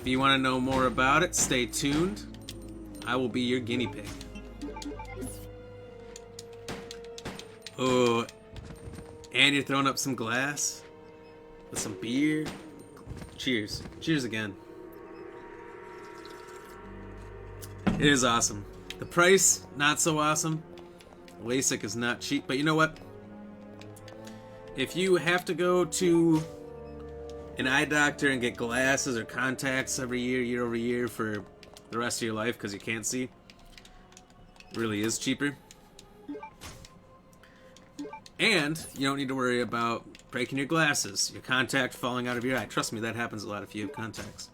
If you want to know more about it, stay tuned. I will be your guinea pig. Oh, and you're throwing up some glass with some beer. Cheers. Cheers again. It is awesome. The price, not so awesome. LASIK is not cheap, but you know what? If you have to go to an eye doctor and get glasses or contacts every year, year over year for the rest of your life because you can't see, it really is cheaper. And you don't need to worry about breaking your glasses, your contact falling out of your eye. Trust me, that happens a lot if you have contacts.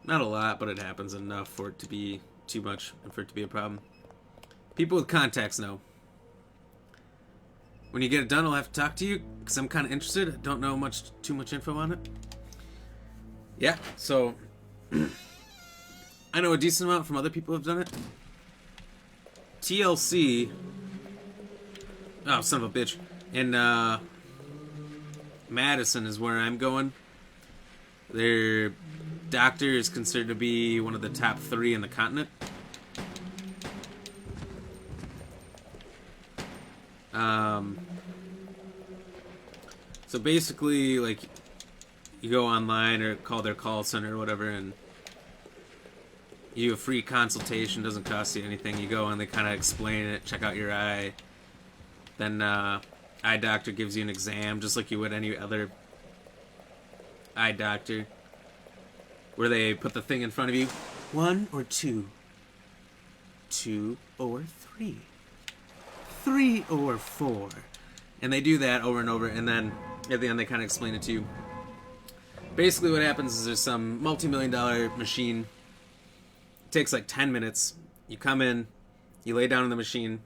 Not a lot, but it happens enough for it to be too much and for it to be a problem. People with contacts know. When you get it done, I'll have to talk to you because I'm kind of interested. I don't know too much info on it. Yeah, so I know a decent amount from other people who have done it. TLC. Oh, son of a bitch. In Madison is where I'm going. Their doctor is considered to be one of the top 3 in the continent. So basically, like, you go online or call their call center or whatever, and you have a free consultation. Doesn't cost you anything. You go and they kind of explain it, check out your eye. Then eye doctor gives you an exam, just like you would any other eye doctor, where they put the thing in front of you. 1 or 2? 2 or 3? 3 or 4? And they do that over and over, and then at the end they kind of explain it to you. Basically what happens is there's some multi-million-dollar machine. It takes like 10 minutes. You come in, you lay down in the machine,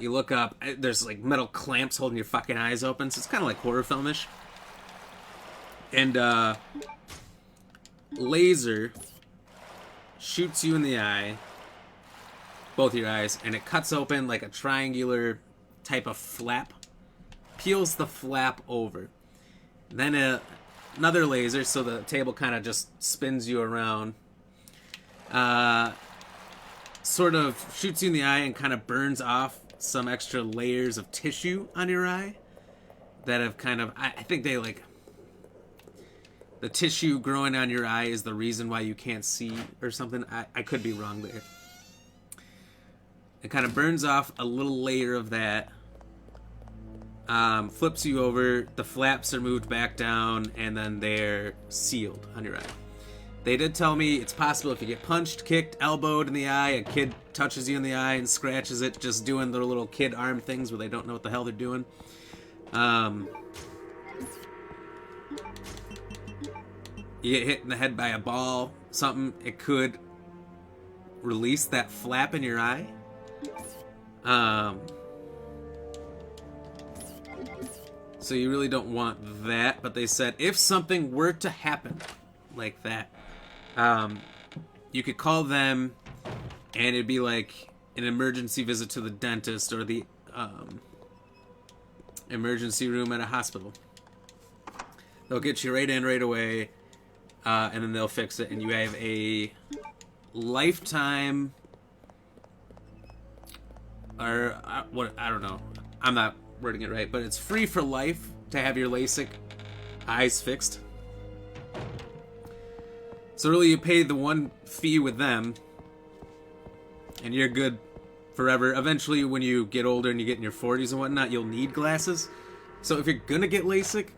you look up, there's like metal clamps holding your fucking eyes open, so it's kind of like horror filmish. And laser shoots you in the eye, both your eyes, and it cuts open like a triangular type of flap, peels the flap over. Then another laser, so the table kind of just spins you around, sort of shoots you in the eye and kind of burns off some extra layers of tissue on your eye that have kind of, I think they like, the tissue growing on your eye is the reason why you can't see or something. I could be wrong there. It kind of burns off a little layer of that, flips you over, the flaps are moved back down, and then they're sealed on your eye. They did tell me it's possible if you get punched, kicked, elbowed in the eye, a kid touches you in the eye and scratches it, just doing their little kid arm things where they don't know what the hell they're doing. You get hit in the head by a ball, something, it could release that flap in your eye. So you really don't want that, but they said if something were to happen like that, you could call them and it'd be like an emergency visit to the dentist or the emergency room at a hospital. They'll get you right in right away, and then they'll fix it, and you have a lifetime, or what, I don't know, I'm not wording it right, but it's free for life to have your LASIK eyes fixed. So really you pay the one fee with them and you're good forever. Eventually when you get older and you get in your 40s and whatnot, you'll need glasses. So if you're gonna get LASIK,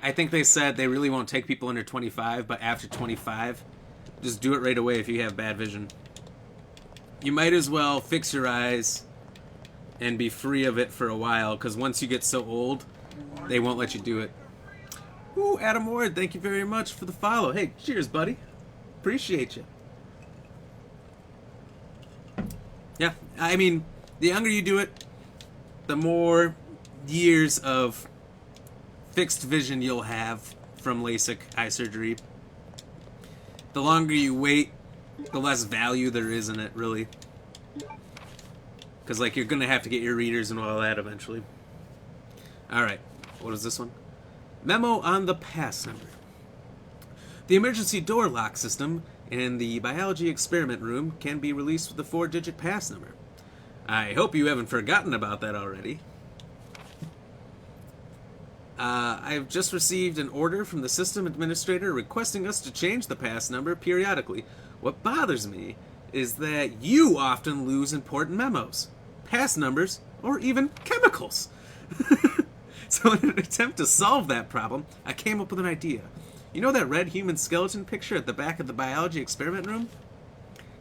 I think they said they really won't take people under 25, but after 25, just do it right away if you have bad vision. You might as well fix your eyes and be free of it for a while, because once you get so old, they won't let you do it. Ooh, Adam Ward, thank you very much for the follow. Hey, cheers, buddy. Appreciate you. Yeah, I mean, the younger you do it, the more years of fixed vision you'll have from LASIK eye surgery. The longer you wait, the less value there is in it, really. Because, like, you're going to have to get your readers and all that eventually. Alright, what is this one? Memo on the pass number. The emergency door lock system in the biology experiment room can be released with the 4-digit pass number. I hope you haven't forgotten about that already. I've just received an order from the system administrator requesting us to change the pass number periodically. What bothers me is that you often lose important memos, pass numbers, or even chemicals. So in an attempt to solve that problem, I came up with an idea. You know that red human skeleton picture at the back of the biology experiment room?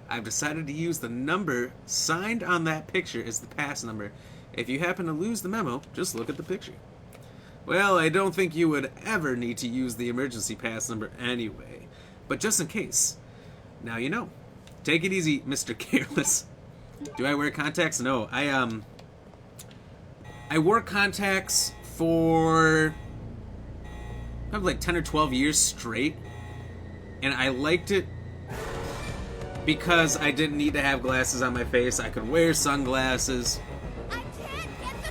I've decided to use the number signed on that picture as the pass number. If you happen to lose the memo, just look at the picture. Well, I don't think you would ever need to use the emergency pass number anyway. But just in case, now you know. Take it easy, Mr. Careless. Do I wear contacts? No, I wore contacts for probably like 10 or 12 years straight. And I liked it because I didn't need to have glasses on my face. I could wear sunglasses.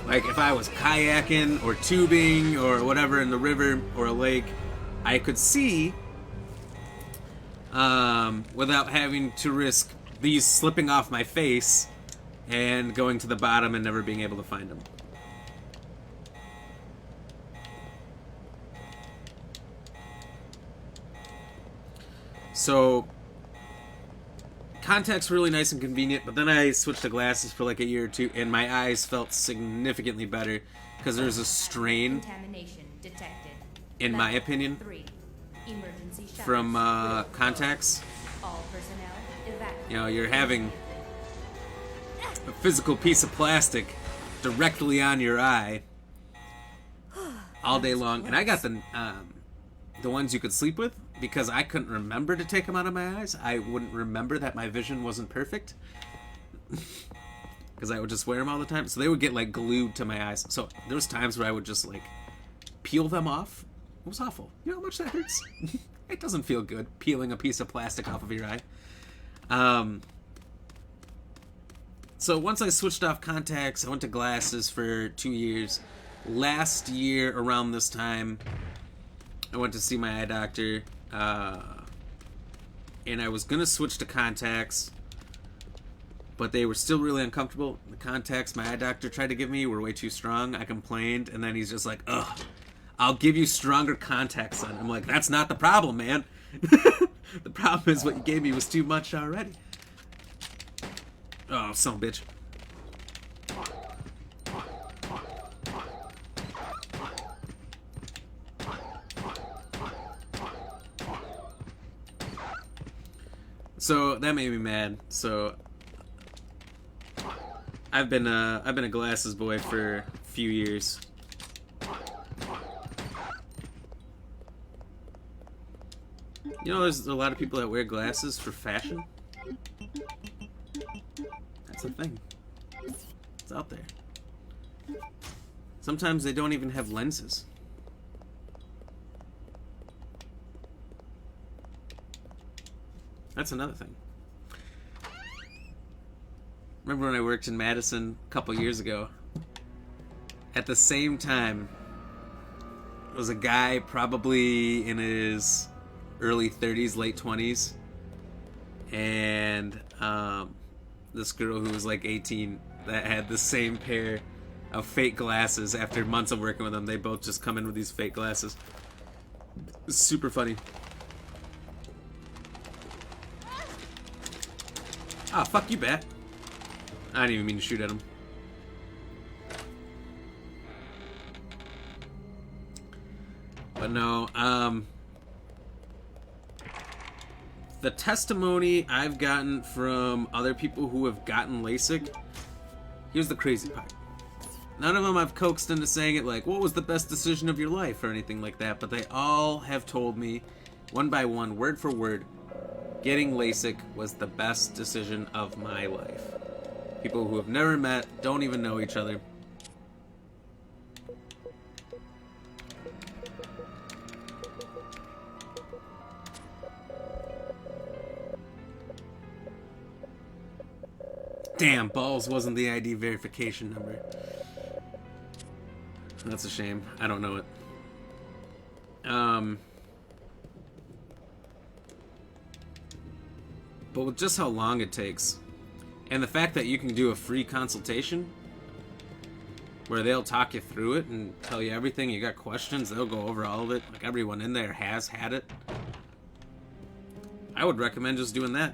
Like, if I was kayaking or tubing or whatever in the river or a lake, I could see without having to risk these slipping off my face and going to the bottom and never being able to find them. So, contacts were really nice and convenient, but then I switched to glasses for like a year or two, and my eyes felt significantly better because there's a strain, Contamination detected. in my opinion, 3. Emergency shutters. from contacts. All personnel evacuated. You know, you're having a physical piece of plastic directly on your eye all day long, and I got the ones you could sleep with because I couldn't remember to take them out of my eyes. I wouldn't remember that my vision wasn't perfect because I would just wear them all the time, so they would get like glued to my eyes. So there was times where I would just like peel them off. It was awful. You know how much that hurts? It doesn't feel good peeling a piece of plastic off of your eye. So once I switched off contacts, I went to glasses for 2 years. Last year around this time, I went to see my eye doctor, and I was gonna switch to contacts, but they were still really uncomfortable. The contacts my eye doctor tried to give me were way too strong. I complained, and then he's just like, ugh, I'll give you stronger contacts, son. I'm like, that's not the problem, man. The problem is what you gave me was too much already. Oh, son of a bitch. So that made me mad. So I've been a glasses boy for a few years. You know, there's a lot of people that wear glasses for fashion. That's a thing. It's out there. Sometimes they don't even have lenses. That's another thing. Remember when I worked in Madison a couple years ago? At the same time, was a guy probably in his early 30s, late 20s, and this girl who was like 18 that had the same pair of fake glasses. After months of working with them, they both just come in with these fake glasses. It's super funny. Ah, fuck you, bat. I didn't even mean to shoot at him. But no, the testimony I've gotten from other people who have gotten LASIK, here's the crazy part. None of them I've coaxed into saying it like, what was the best decision of your life or anything like that, but they all have told me, one by one, word for word, getting LASIK was the best decision of my life. People who have never met, don't even know each other. Damn, balls wasn't the ID verification number. That's a shame. I don't know it. But with just how long it takes, and the fact that you can do a free consultation where they'll talk you through it and tell you everything, you got questions, they'll go over all of it, like everyone in there has had it. I would recommend just doing that.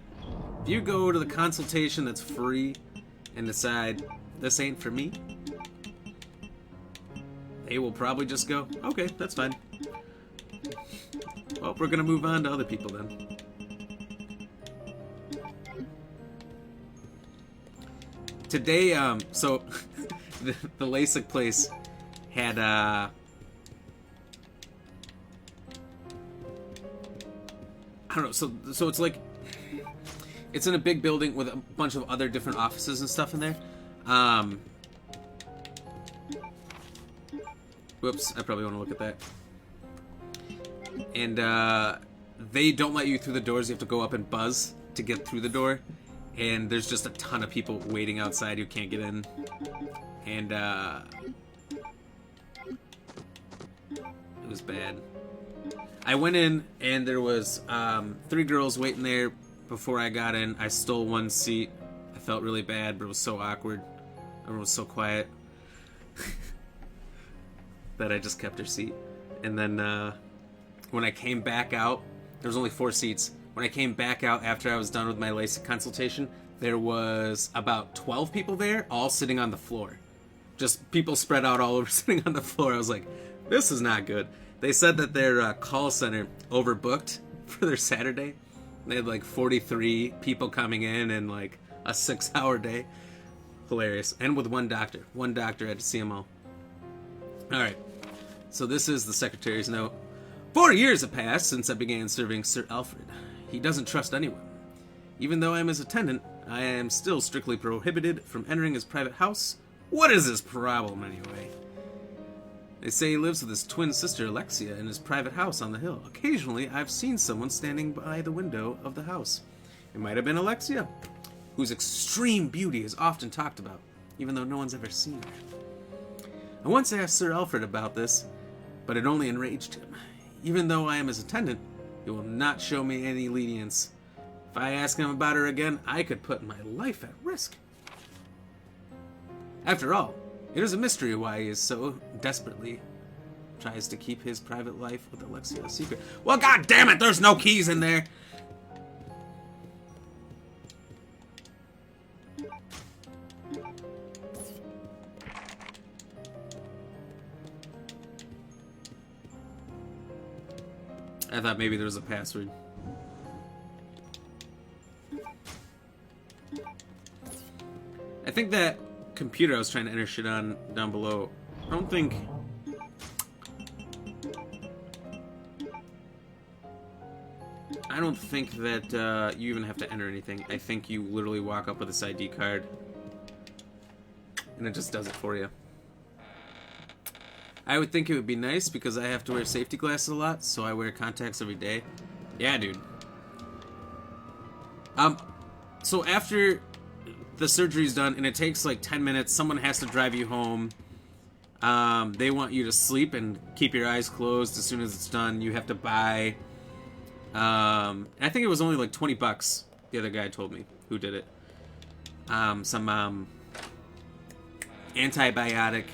If you go to the consultation that's free and decide this ain't for me, they will probably just go, okay, that's fine. Well, we're gonna move on to other people then. Today, so the LASIK place had I don't know, so it's like, it's in a big building with a bunch of other different offices and stuff in there. Whoops, I probably want to look at that. And they don't let you through the doors. You have to go up and buzz to get through the door. And there's just a ton of people waiting outside who can't get in. And it was bad. I went in and there was 3 girls waiting there before I got in. I stole one seat. I felt really bad, but it was so awkward. Everyone was so quiet that I just kept her seat. And then when I came back out, there was only 4 seats. When I came back out after I was done with my LASIK consultation, there was about 12 people there, all sitting on the floor. Just people spread out all over, sitting on the floor. I was like, this is not good. They said that their call center overbooked for their Saturday. They had like 43 people coming in and like a 6-hour day. Hilarious. And with one doctor. One doctor had to see them all. Alright. So this is the secretary's note. 4 years have passed since I began serving Sir Alfred. He doesn't trust anyone. Even though I am his attendant, I am still strictly prohibited from entering his private house. What is his problem, anyway? They say he lives with his twin sister, Alexia, in his private house on the hill. Occasionally, I've seen someone standing by the window of the house. It might have been Alexia, whose extreme beauty is often talked about, even though no one's ever seen her. I once asked Sir Alfred about this, but it only enraged him. Even though I am his attendant, he will not show me any lenience. If I ask him about her again, I could put my life at risk. After all, it is a mystery why he is so desperately tries to keep his private life with Alexia a secret. Well, god damn it, there's no keys in there! I thought maybe there was a password. I think that computer I was trying to enter shit on down below, I don't think that you even have to enter anything. I think you literally walk up with this ID card and it just does it for you. I would think it would be nice because I have to wear safety glasses a lot, so I wear contacts every day. Yeah, dude. So after the surgery's done, and it takes like 10 minutes, someone has to drive you home. They want you to sleep and keep your eyes closed. As soon as it's done, you have to buy, I think it was only like 20 bucks, the other guy told me, who did it. Some antibiotic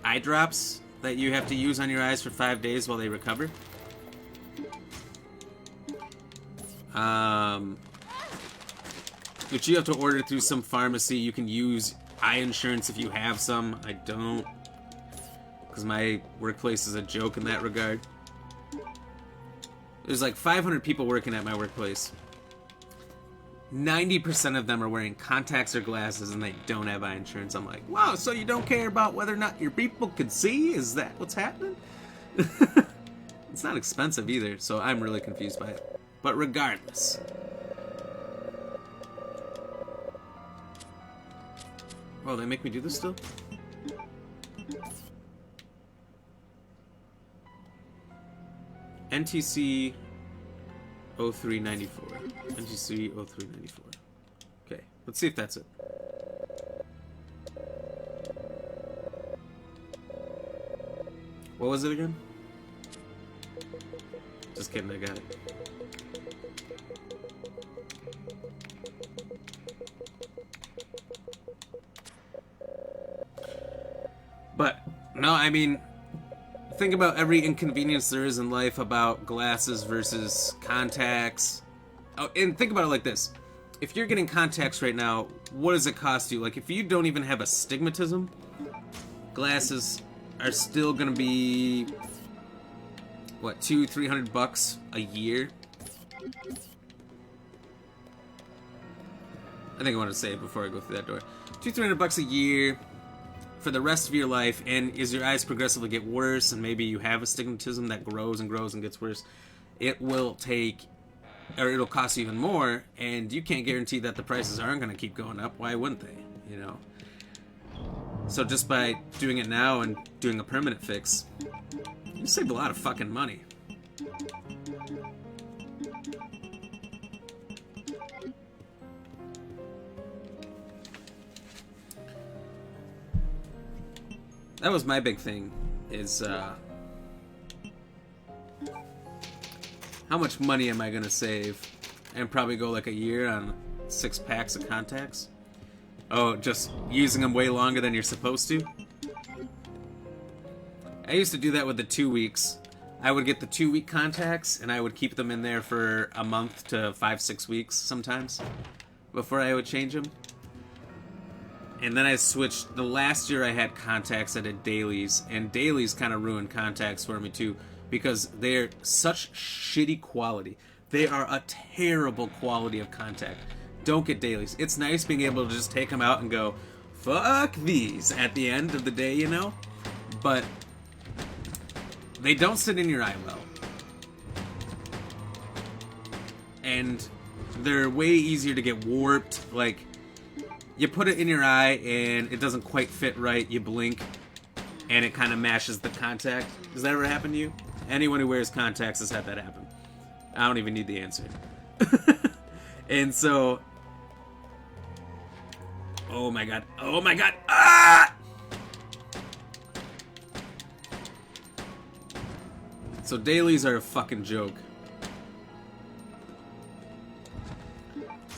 eye drops that you have to use on your eyes for 5 days while they recover. Which you have to order through some pharmacy. You can use eye insurance if you have some. I don't, because my workplace is a joke in that regard. There's like 500 people working at my workplace. 90% of them are wearing contacts or glasses and they don't have eye insurance. I'm like, wow, so you don't care about whether or not your people can see? Is that what's happening? It's not expensive either, so I'm really confused by it. But regardless. Oh, they make me do this still? NTC 0394. NTC 0394. Okay, let's see if that's it. What was it again? Just kidding, I got it. But, no, I mean, think about every inconvenience there is in life about glasses versus contacts. Oh, and think about it like this. If you're getting contacts right now, what does it cost you? Like, if you don't even have astigmatism, glasses are still gonna be, what, $200-300 a year? I think I want to say it before I go through that door. $200-300 a year for the rest of your life, and as your eyes progressively get worse, and maybe you have astigmatism that grows and grows and gets worse, it will take, or it'll cost you even more, and you can't guarantee that the prices aren't going to keep going up. Why wouldn't they, you know? So just by doing it now and doing a permanent fix, you save a lot of fucking money. That was my big thing, is, how much money am I gonna save? And probably go like a year on 6 packs of contacts? Oh, just using them way longer than you're supposed to? I used to do that with the 2 weeks. I would get the 2-week contacts, and I would keep them in there for a month to 5-6 weeks sometimes, before I would change them. And then I switched. The last year I had contacts, I did dailies, and dailies kind of ruined contacts for me too, because they're such shitty quality. They are a terrible quality of contact. Don't get dailies. It's nice being able to just take them out and go, fuck these, at the end of the day, you know? But they don't sit in your eye well. And they're way easier to get warped, like, you put it in your eye and it doesn't quite fit right, you blink, and it kind of mashes the contact. Does that ever happen to you? Anyone who wears contacts has had that happen. I don't even need the answer. And so... Oh my god. Oh my god. Ah! So dailies are a fucking joke.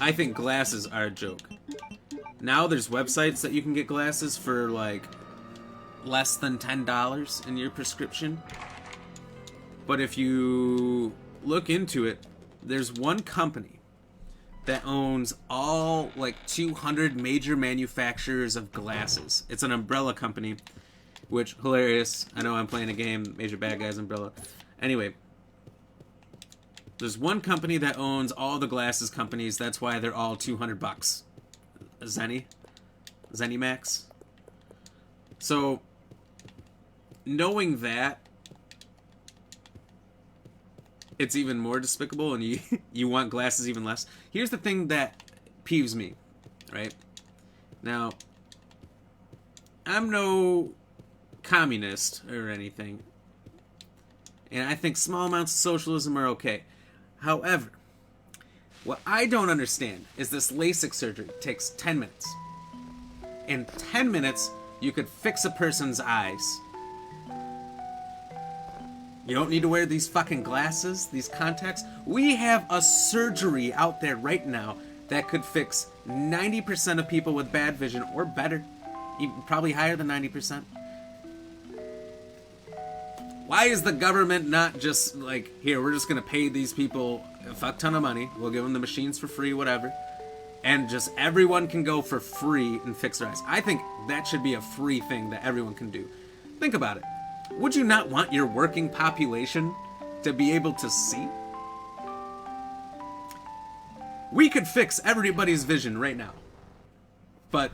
I think glasses are a joke. Now there's websites that you can get glasses for like less than $10 in your prescription. But if you look into it, there's one company that owns all like 200 major manufacturers of glasses. It's an umbrella company, which, hilarious. I know I'm playing a game, Major Bad Guys Umbrella. Anyway, there's one company that owns all the glasses companies. That's why they're all $200. Zenimax. So, knowing that, it's even more despicable, and you want glasses even less. Here's the thing that peeves me, right? Now, I'm no communist or anything, and I think small amounts of socialism are okay. However, what I don't understand is this LASIK surgery takes 10 minutes. In 10 minutes, you could fix a person's eyes. You don't need to wear these fucking glasses, these contacts. We have a surgery out there right now that could fix 90% of people with bad vision, or better. Even probably higher than 90%. Why is the government not just like, here, we're just going to pay these people a fuck ton of money, we'll give them the machines for free, whatever, and just everyone can go for free and fix their eyes? I think that should be a free thing that everyone can do. Think about it. Would you not want your working population to be able to see? We could fix everybody's vision right now. But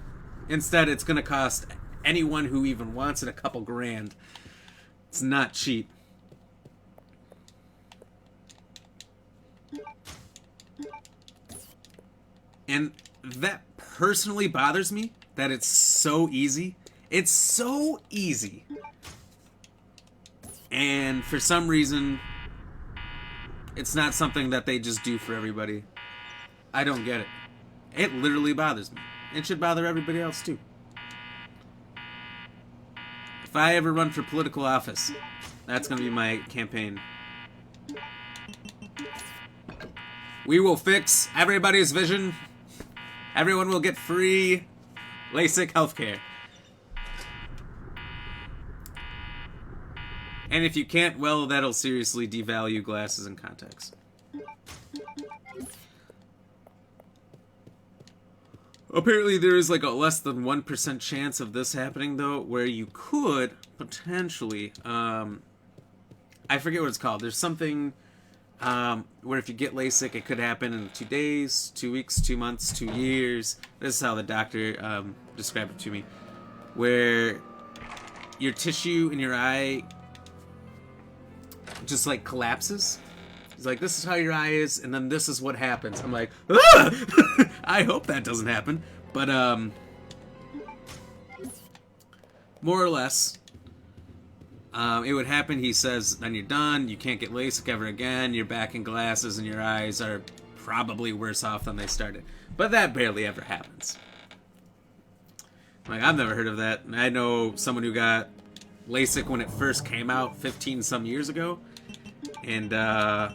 instead, it's going to cost anyone who even wants it a couple grand. It's not cheap. And that personally bothers me, that it's so easy. It's so easy. And for some reason, it's not something that they just do for everybody. I don't get it. It literally bothers me. It should bother everybody else too. If I ever run for political office, that's going to be my campaign. We will fix everybody's vision. Everyone will get free LASIK healthcare. And if you can't, well, that'll seriously devalue glasses and contacts. Apparently there is like a less than 1% chance of this happening, though, where you could potentially, I forget what it's called. There's something where if you get LASIK, it could happen in 2 days, 2 weeks, 2 months, 2 years. This is how the doctor described it to me. Where your tissue in your eye just like collapses. He's like, this is how your eye is, and then this is what happens. I'm like, ah! I hope that doesn't happen. But, more or less, it would happen, he says, then you're done, you can't get LASIK ever again, you're back in glasses, and your eyes are probably worse off than they started. But that barely ever happens. Like, I've never heard of that. I know someone who got LASIK when it first came out 15 some years ago. And, oh,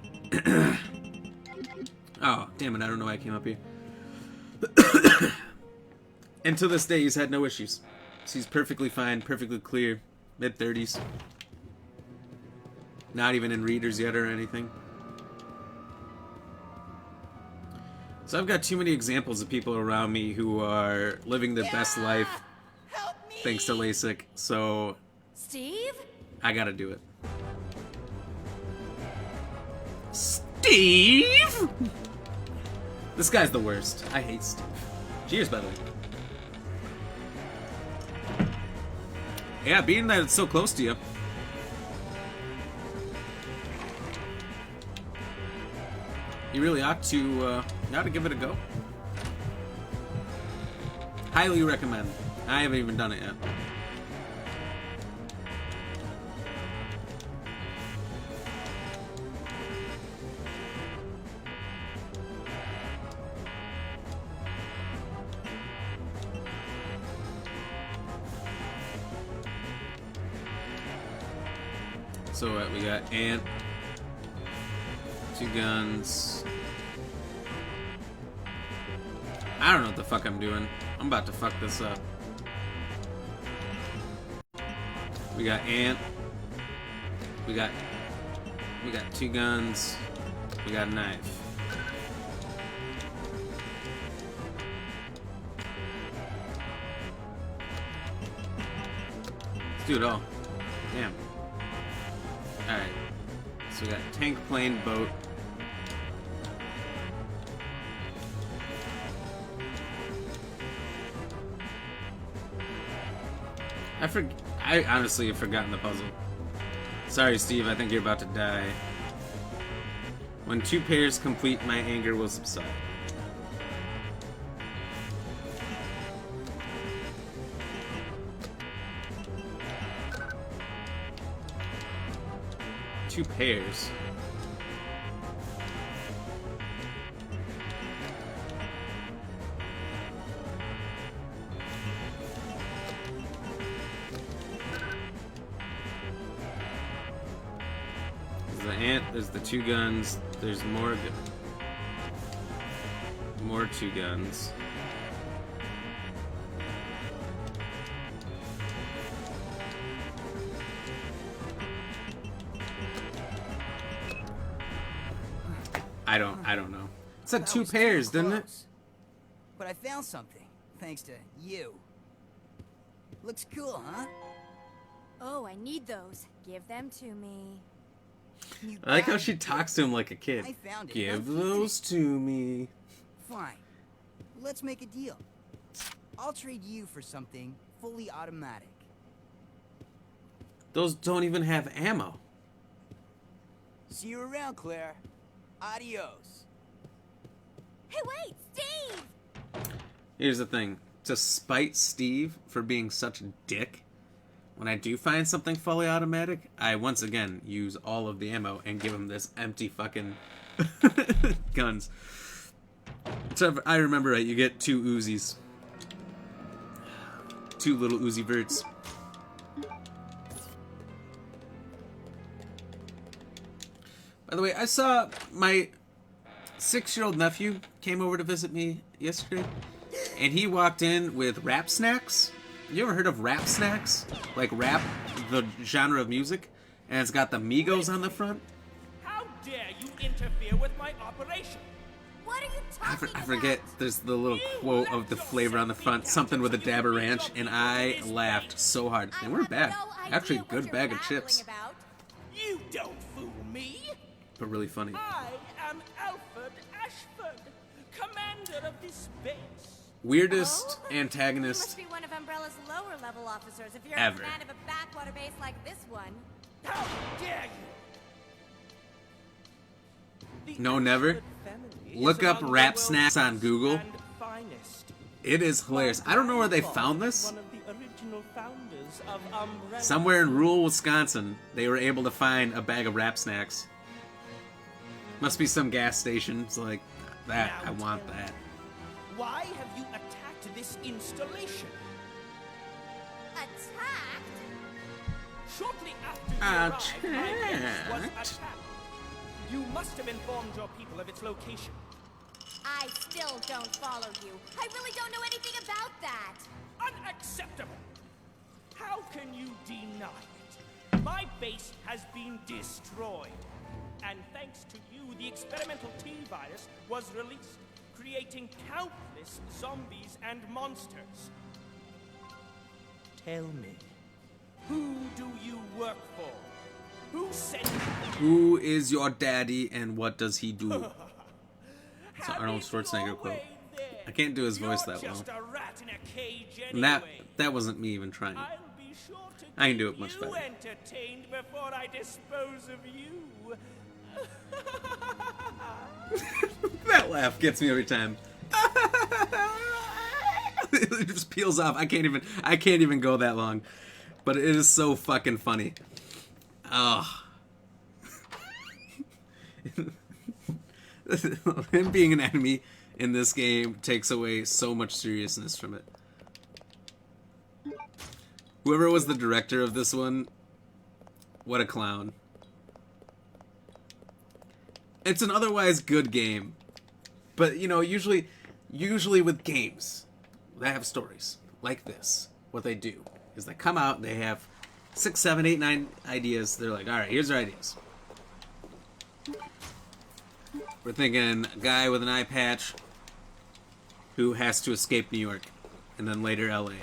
damn it, I don't know why I came up here. And to this day, he's had no issues. So he's perfectly fine, perfectly clear, mid-30s. Not even in readers yet or anything. So I've got too many examples of people around me who are living their best life thanks to LASIK, so Steve? I gotta do it. Steve? This guy's the worst. I hate Steve. Cheers, by the way. Yeah, being that it's so close to you. You really ought to give it a go. Highly recommend. I haven't even done it yet. So what, we got Ant, 2 guns. I don't know what the fuck I'm doing. I'm about to fuck this up. We got Ant. We got 2 guns. We got a knife. Let's do it all. Damn. Alright. So we got tank, plane, boat. I honestly have forgotten the puzzle. Sorry, Steve, I think you're about to die. When 2 pairs complete, my anger will subside. Two pairs. There's the ant, there's the 2 guns, there's more 2 guns. I don't know. It said 2 pairs, didn't it? But I found something, thanks to you. Looks cool, huh? Oh, I need those. Give them to me. I like how she talks to him like a kid. I found it. Give those to me. Fine. Let's make a deal. I'll trade you for something fully automatic. Those don't even have ammo. See you around, Claire. Adios. Hey, wait, Steve! Here's the thing. To spite Steve for being such a dick, when I do find something fully automatic, I once again use all of the ammo and give him this empty fucking guns. So if I remember right, you get 2 Uzis. 2 little Uzi Verts. By the way, I saw my 6-year-old nephew came over to visit me yesterday, and he walked in with rap snacks. You ever heard of rap snacks? Like rap, the genre of music, and it's got the Migos on the front. How dare you interfere with my operation? What are you talking I forget, there's the little quote of the flavor on the front, something with a dab of ranch, and I laughed so hard. They weren't bad. Actually, a good bag of chips. You don't fool me. But really funny. I am Alfred Ashford, commander of this base. Weirdest You antagonist must be one of Umbrella's lower level officers if you're ever. a fan of a backwater base like this one. How dare you? The No, never. Ashford family Look is up among the rap world's snacks on Google. and finest. It is hilarious. I don't know where they found this. One of the original founders of Umbrella. Somewhere in rural Wisconsin, they were able to find a bag of rap snacks. Must be some gas station. It's like, that, I want that. Why have you attacked this installation? Attacked? Shortly after you arrived, my base was Attacked? attacked. You must have informed your people of its location. I still don't follow you. I really don't know anything about that. Unacceptable! How can you deny it? My base has been destroyed. And thanks to you, the experimental T-virus was released, creating countless zombies and monsters. Tell me, who do you work for? Who sent you? Who is your daddy and what does he do? It's an Arnold Schwarzenegger quote. I can't do his voice that well. Just a rat in a cage And anyway. that wasn't me even trying. I'll be sure to I can do keep it much you better. entertained before I dispose of you. That laugh gets me every time. It just peels off. I can't even go that long. But it is so fucking funny. Oh. Him being an enemy in this game takes away so much seriousness from it. Whoever was the director of this one, what a clown. It's an otherwise good game. But, you know, usually with games that have stories like this, what they do is they come out, they have 6, 7, 8, 9 ideas. They're like, alright, here's our ideas. We're thinking a guy with an eye patch who has to escape New York and then later LA.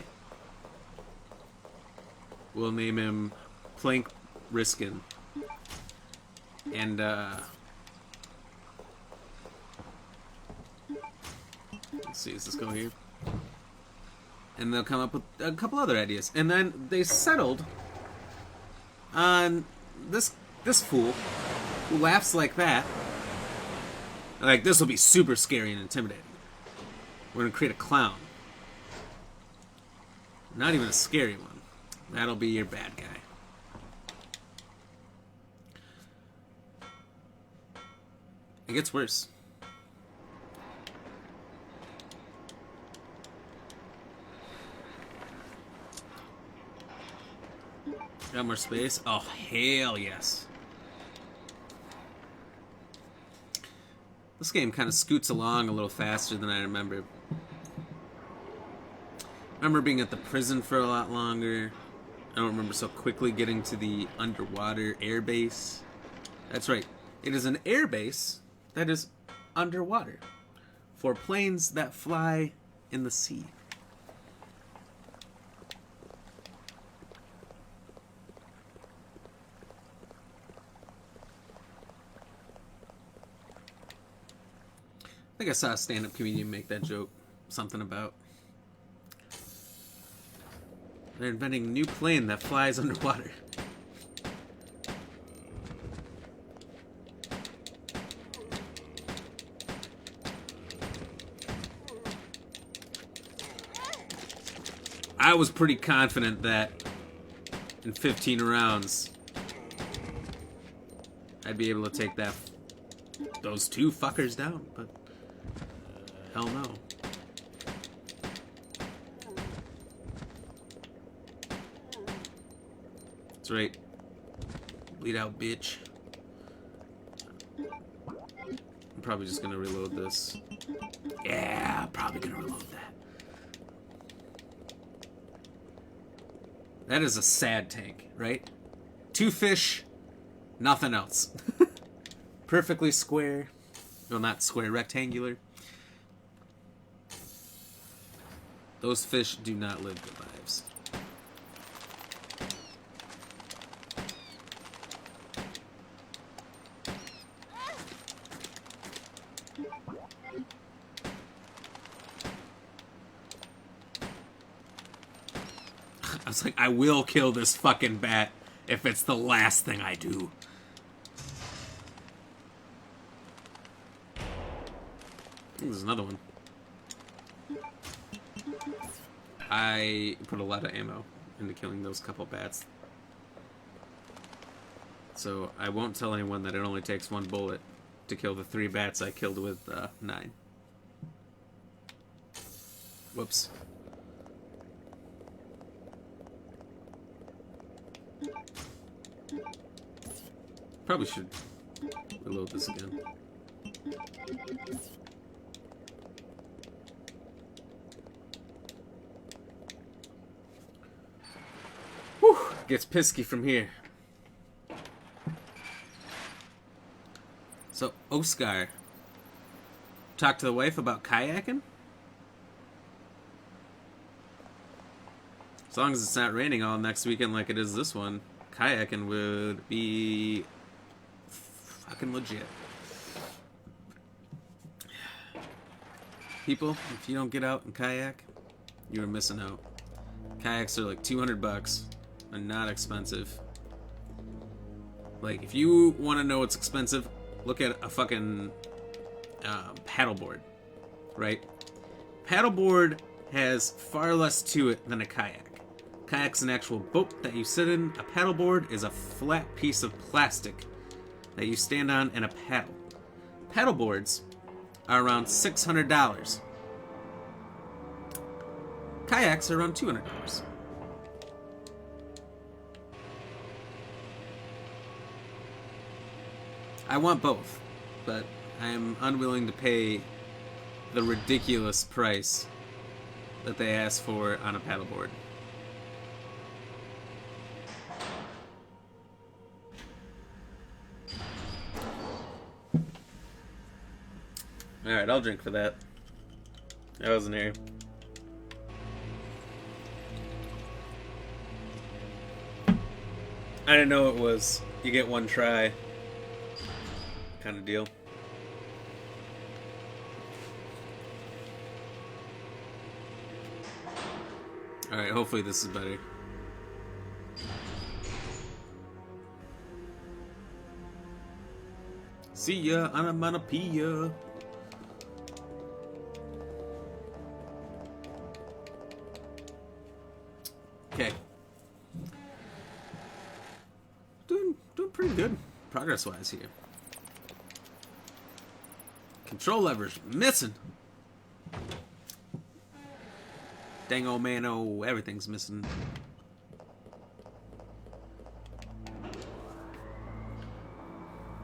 We'll name him Plank Riskin. And, let's see, does this go here? And they'll come up with a couple other ideas. And then they settled on this fool who laughs like that. Like, this will be super scary and intimidating. We're gonna create a clown. Not even a scary one. That'll be your bad guy. It gets worse. Got more space? Oh, hell yes. This game kind of scoots along a little faster than I remember. I remember being at the prison for a lot longer. I don't remember so quickly getting to the underwater air base. That's right. It is an air base that is underwater for planes that fly in the sea. think I saw a stand-up comedian make that joke. Something about they're inventing a new plane that flies underwater. I was pretty confident that in 15 rounds I'd be able to take those two fuckers down, but hell no. That's right. Bleed out, bitch. I'm probably just gonna reload this. Yeah, probably gonna reload that. That is a sad tank, right? 2 fish, nothing else. Perfectly square. Well, not square, rectangular. Those fish do not live good lives. I was like, I will kill this fucking bat if it's the last thing I do. I think there's another one. I put a lot of ammo into killing those couple bats. So I won't tell anyone that it only takes 1 bullet to kill the 3 bats I killed with 9. Whoops. Probably should reload this again. Whew, gets pisky from here. So, Oscar, talk to the wife about kayaking? As long as it's not raining all next weekend like it is this one, kayaking would be fucking legit. People, if you don't get out and kayak, you're missing out. Kayaks are like $200 and not expensive. Like, if you want to know what's expensive, look at a fucking paddleboard, right? Paddleboard has far less to it than a kayak. Kayak's an actual boat that you sit in. A paddleboard is a flat piece of plastic that you stand on and a paddle. Paddleboards are around $600. Kayaks are around $200. I want both, but I am unwilling to pay the ridiculous price that they ask for on a paddleboard. Alright, I'll drink for that. I wasn't here. I didn't know it was you get one try kind of deal. Alright, hopefully this is better. See ya, onomatopoeia. Okay. Doing pretty good progress-wise here. Control levers missing. Dang old man, oh, everything's missing.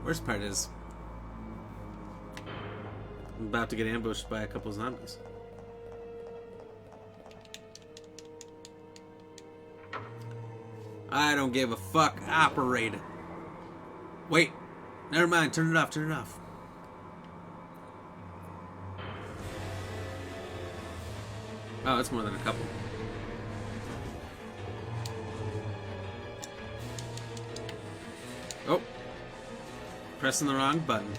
Worst part is I'm about to get ambushed by a couple zombies. I don't give a fuck, operator. Wait, never mind, turn it off, turn it off. Oh, it's more than a couple. Oh. Pressing the wrong button.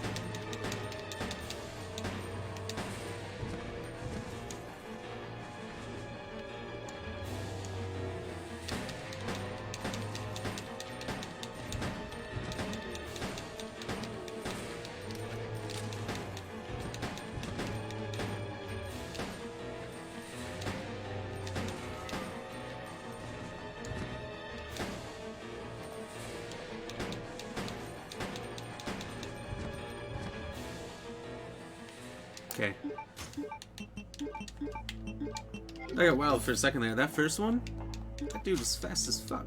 Okay. I got wild for a second there. That first one? That dude was fast as fuck.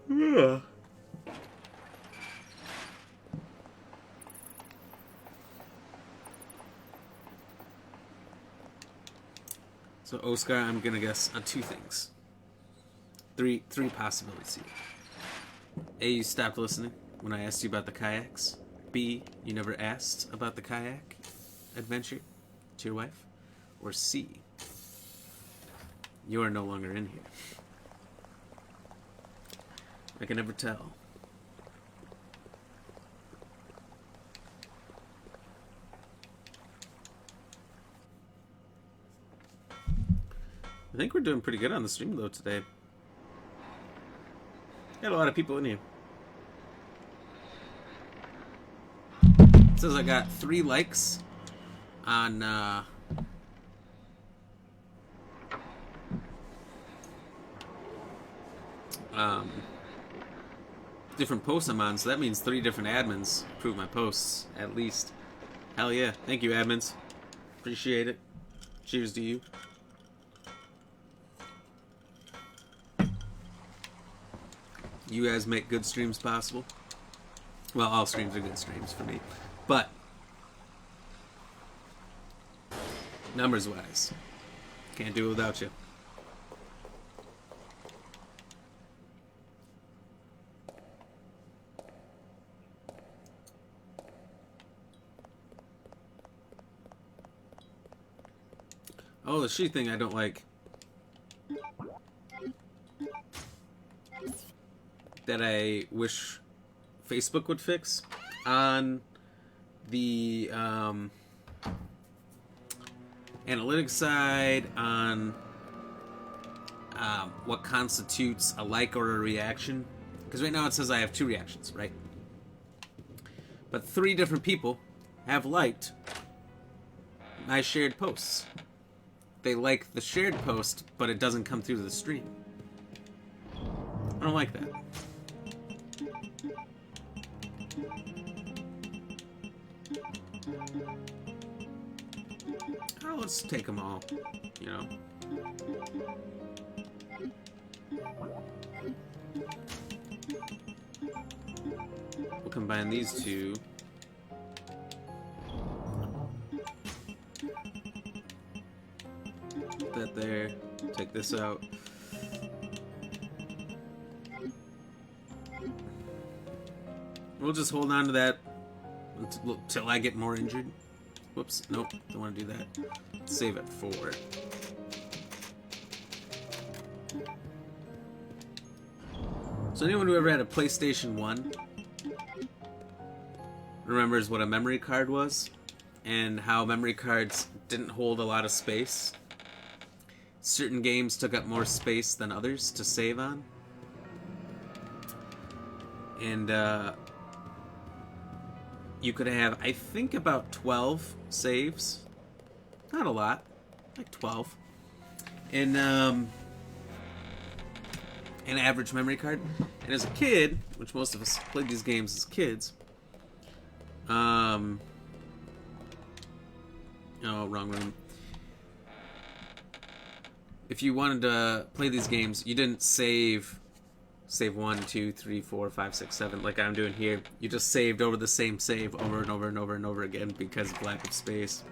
Yeah. So Oscar, I'm gonna guess on two things. Three possibilities here. A, you stopped listening when I asked you about the kayaks. B, you never asked about the kayak adventure to your wife. Or C, you are no longer in here. I can never tell. I think we're doing pretty good on the stream though today. Got a lot of people in here. It says I got 3 likes on different posts I'm on, so that means 3 different admins approve my posts, at least. Hell yeah. Thank you, admins. Appreciate it. Cheers to you. You guys make good streams possible. Well, all streams are good streams for me. But, numbers-wise, can't do it without you. Oh, the sheet thing I don't like. That I wish Facebook would fix on the analytics side, on what constitutes a like or a reaction. Because right now it says I have 2 reactions, right? But 3 different people have liked my shared posts. They like the shared post, but it doesn't come through the stream. I don't like that. Oh, let's take them all, you know. We'll combine these 2. Put that there. Take this out. We'll just hold on to that until I get more injured. Whoops, nope, don't want to do that. Let's save at 4. So anyone who ever had a PlayStation 1 remembers what a memory card was and how memory cards didn't hold a lot of space. Certain games took up more space than others to save on. And you could have, I think, about 12 saves. Not a lot, like 12. In an average memory card. And as a kid, which most of us played these games as kids, oh, wrong room. If you wanted to play these games, you didn't save 1, 2, 3, 4, 5, 6, 7 like I'm doing here. You just saved over the same save over and over and over and over again because of lack of space.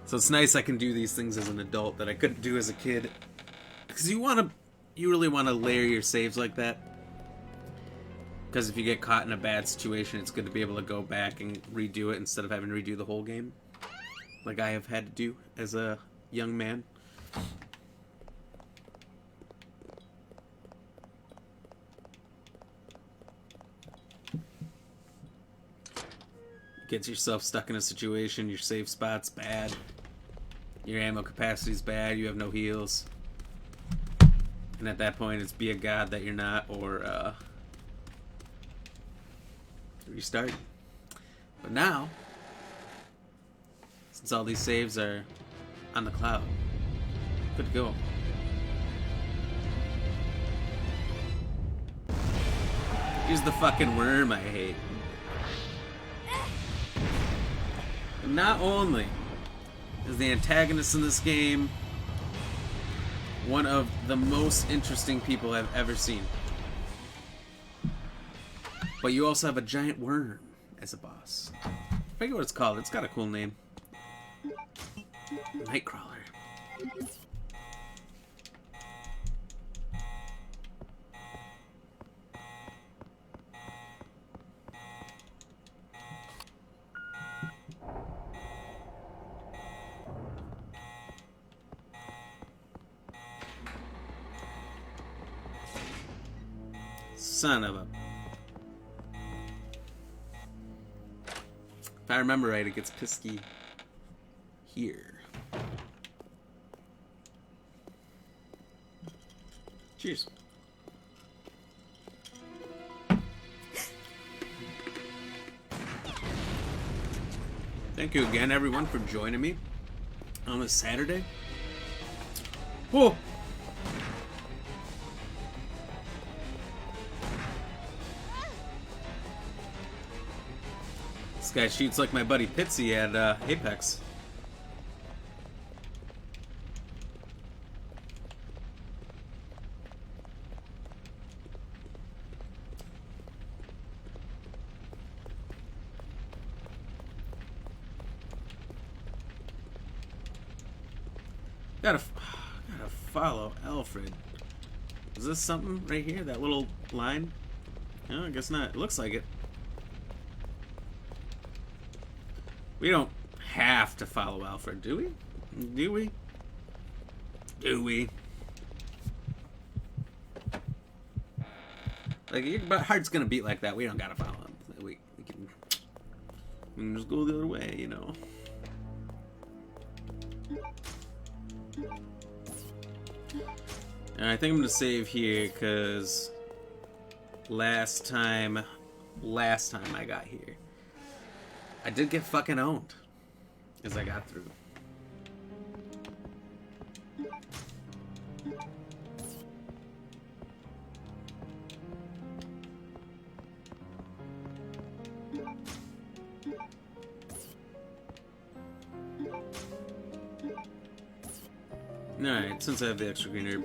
So it's nice I can do these things as an adult that I couldn't do as a kid. Because you really want to layer your saves like that. Because if you get caught in a bad situation, it's good to be able to go back and redo it instead of having to redo the whole game. Like I have had to do as a young man. Gets yourself stuck in a situation, your save spot's bad, your ammo capacity's bad, you have no heals. And at that point, it's be a god that you're not, or restart. But now, since all these saves are on the cloud, good to go. Here's the fucking worm I hate. And not only is the antagonist in this game one of the most interesting people I've ever seen, but you also have a giant worm as a boss. I forget what it's called. It's got a cool name. Nightcrawler. Son of a... If I remember right, it gets Pisky here. Cheers. Thank you again, everyone, for joining me on this Saturday. Whoa! This guy shoots like my buddy Pitsy at Apex. Gotta follow Alfred. Is this something right here? That little line? No, I guess not. It looks like it. We don't have to follow Alfred, do we? Do we? Do we? Like, your heart's gonna beat like that. We don't gotta follow him. We can just go the other way, you know. And I think I'm gonna save here because last time I got here, I did get fucking owned as I got through. Alright, since I have the extra green herb.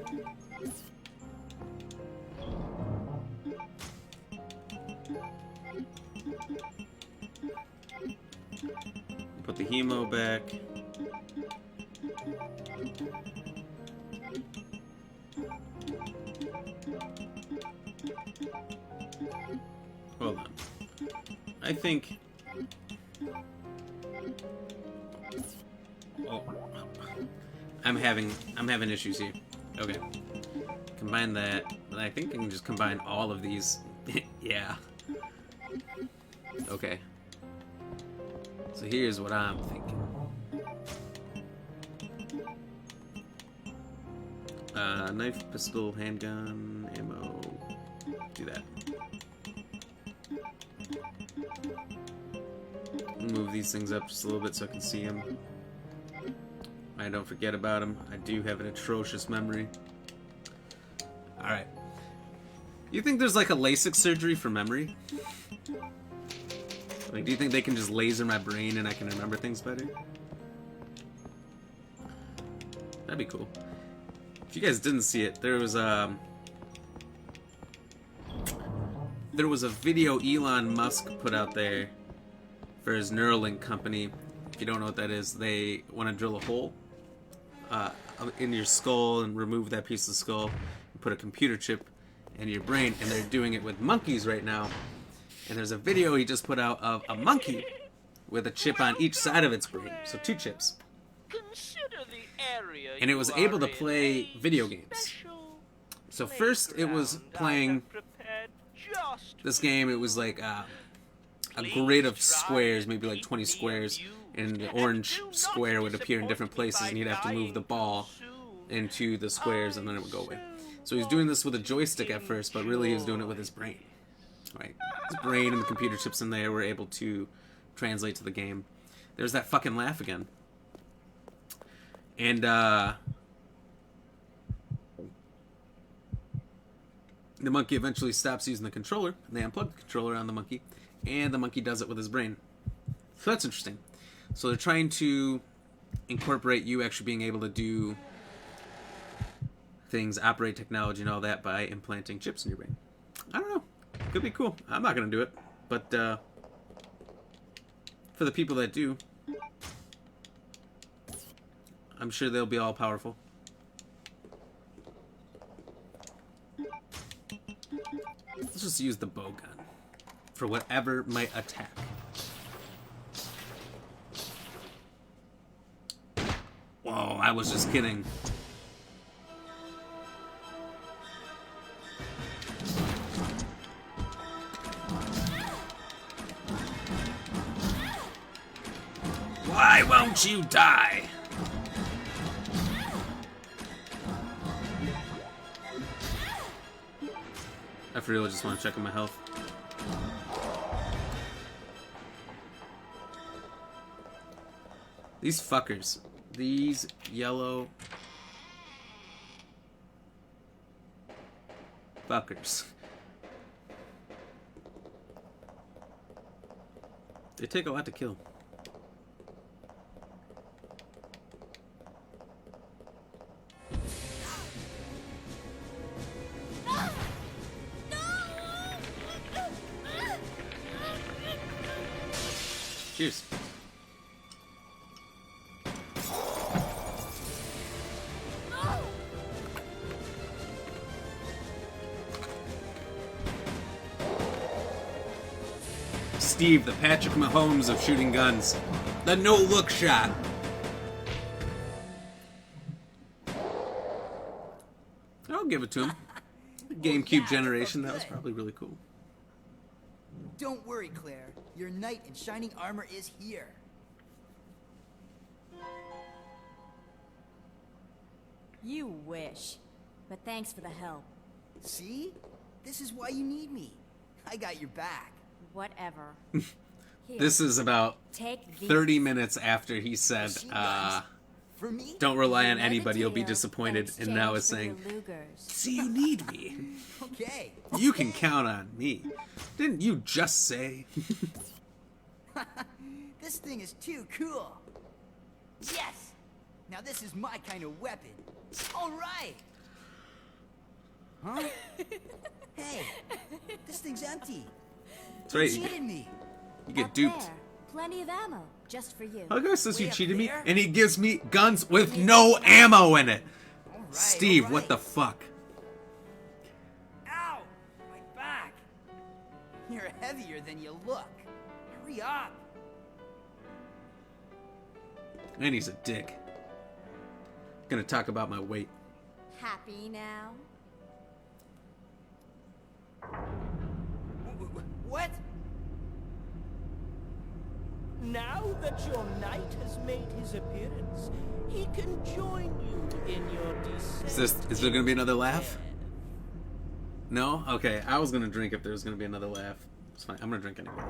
Put the hemo back. Hold on. I think... Oh. I'm having issues here. Okay. Combine that. I think I can just combine all of these. Yeah. Okay. So here's what I'm thinking. Knife, pistol, handgun, ammo. Do that. Move these things up just a little bit so I can see them. I don't forget about them. I do have an atrocious memory. Alright. You think there's like a LASIK surgery for memory? Like, do you think they can just laser my brain and I can remember things better? That'd be cool. If you guys didn't see it, there was a video Elon Musk put out there for his Neuralink company. If you don't know what that is, they want to drill a hole in your skull and remove that piece of the skull and put a computer chip in your brain, and they're doing it with monkeys right now. And there's a video he just put out of a monkey with a chip on each side of its brain, so 2 chips. And it was able to play video games. So first it was playing this game. It was like a grid of squares, maybe like 20 squares, and the orange square would appear in different places, and you'd have to move the ball into the squares, and then it would go away. So he's doing this with a joystick at first, but really he was doing it with his brain. Right? His brain and the computer chips in there were able to translate to the game. There's that fucking laugh again. And, the monkey eventually stops using the controller, and they unplug the controller on the monkey, and the monkey does it with his brain. So that's interesting. So they're trying to incorporate you actually being able to do things, operate technology and all that by implanting chips in your brain. I don't know. Could be cool. I'm not going to do it. But for the people that do, I'm sure they'll be all powerful. Let's just use the bow gun for whatever might attack. Whoa, I was just kidding. Why won't you die? I for real just want to check on my health. These fuckers. These yellow fuckers. They take a lot to kill. Cheers. Steve, the Patrick Mahomes of shooting guns. The no-look shot. I'll give it to him. GameCube generation, that was probably really cool. Don't worry, Claire. Your knight in shining armor is here. You wish. But thanks for the help. See? This is why you need me. I got your back. Whatever. This is about Take 30 minutes after he said, For me? don't rely on Another anybody, you'll be deal disappointed. in And now exchange it's for saying, your Lugers. see, you need me. Okay. You can count on me. Didn't you just say? This thing is too cool. Yes! Now this is my kind of weapon. All right. Huh? Hey, this thing's empty. That's right. You cheated me. You get Up duped. there. Plenty of ammo, just for you. Hugger says you Way up cheated me, there? and he gives me guns with no ammo in it. All right, Steve, all what right. the fuck? Ow! My back. You're heavier than you look. Hurry up. And he's a dick. Gonna talk about my weight. Happy now? What? Now that your knight has made his appearance, he can join you in your descent. Is there gonna be another laugh? No? Okay, I was gonna drink if there was gonna be another laugh. It's fine, I'm gonna drink anyway.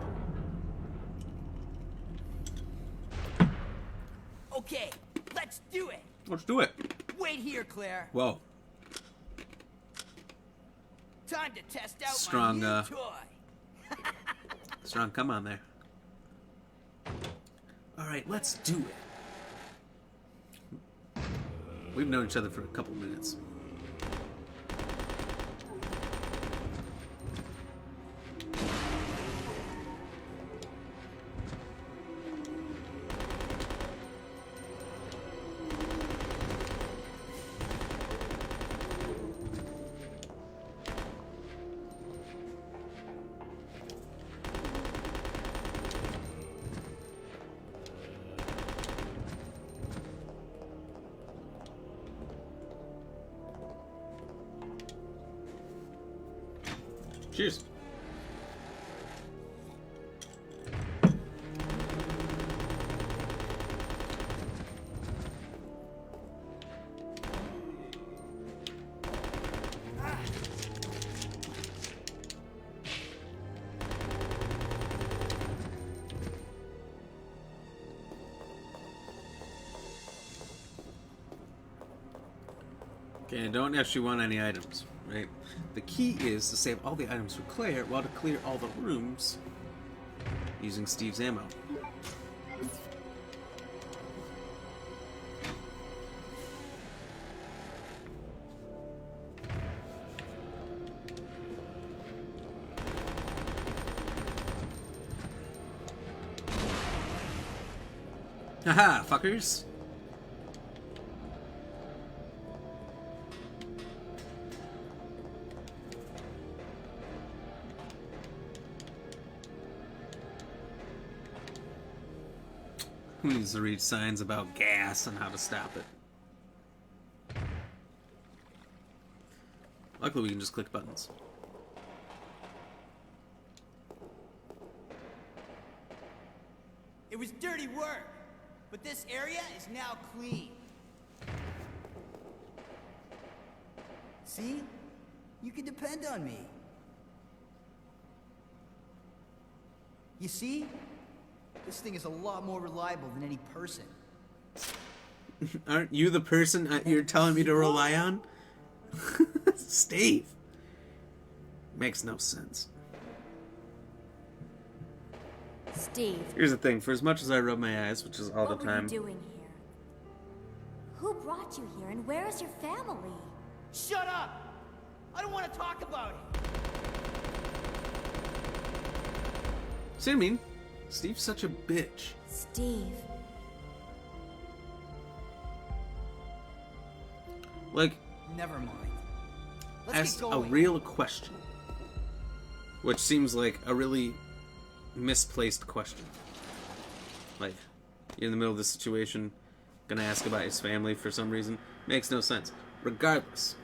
Okay, let's do it. Let's do it. Wait here, Claire. Whoa. Time to test out Strong, my new toy. Strong, come on there. Alright, let's do it. We've known each other for a couple minutes. Cheers. Okay, don't actually want any items, right? The key is to save all the items for Claire while to clear all the rooms using Steve's ammo. Haha, fuckers! Who needs to read signs about gas and how to stop it? Luckily, we can just click buttons. It was dirty work, but this area is now clean. See? You can depend on me. You see? This thing is a lot more reliable than any person. Aren't you the person you're telling me to rely on? Steve. Makes no sense. Steve. Here's the thing, for as much as I rub my eyes, which is all the time. What were you doing here? Who brought you here, and where is your family? Shut up! I don't want to talk about it. See what I mean? Steve's such a bitch. Steve. Like, never mind. Let's asked get a going. real question. Which seems like a really misplaced question. Like, you're in the middle of this situation, gonna ask about his family for some reason. Makes no sense. Regardless,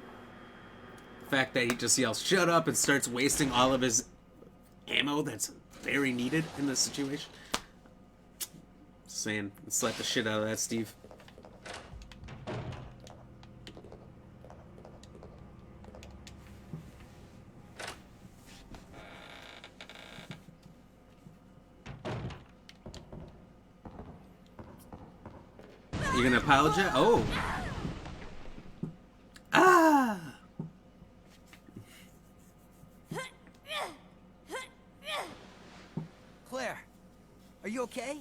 the fact that he just yells, "Shut up," and starts wasting all of his ammo that's very needed in this situation. Just saying, slap the shit out of that, Steve. You gonna apologize? Oh. Ah! Claire, are you okay?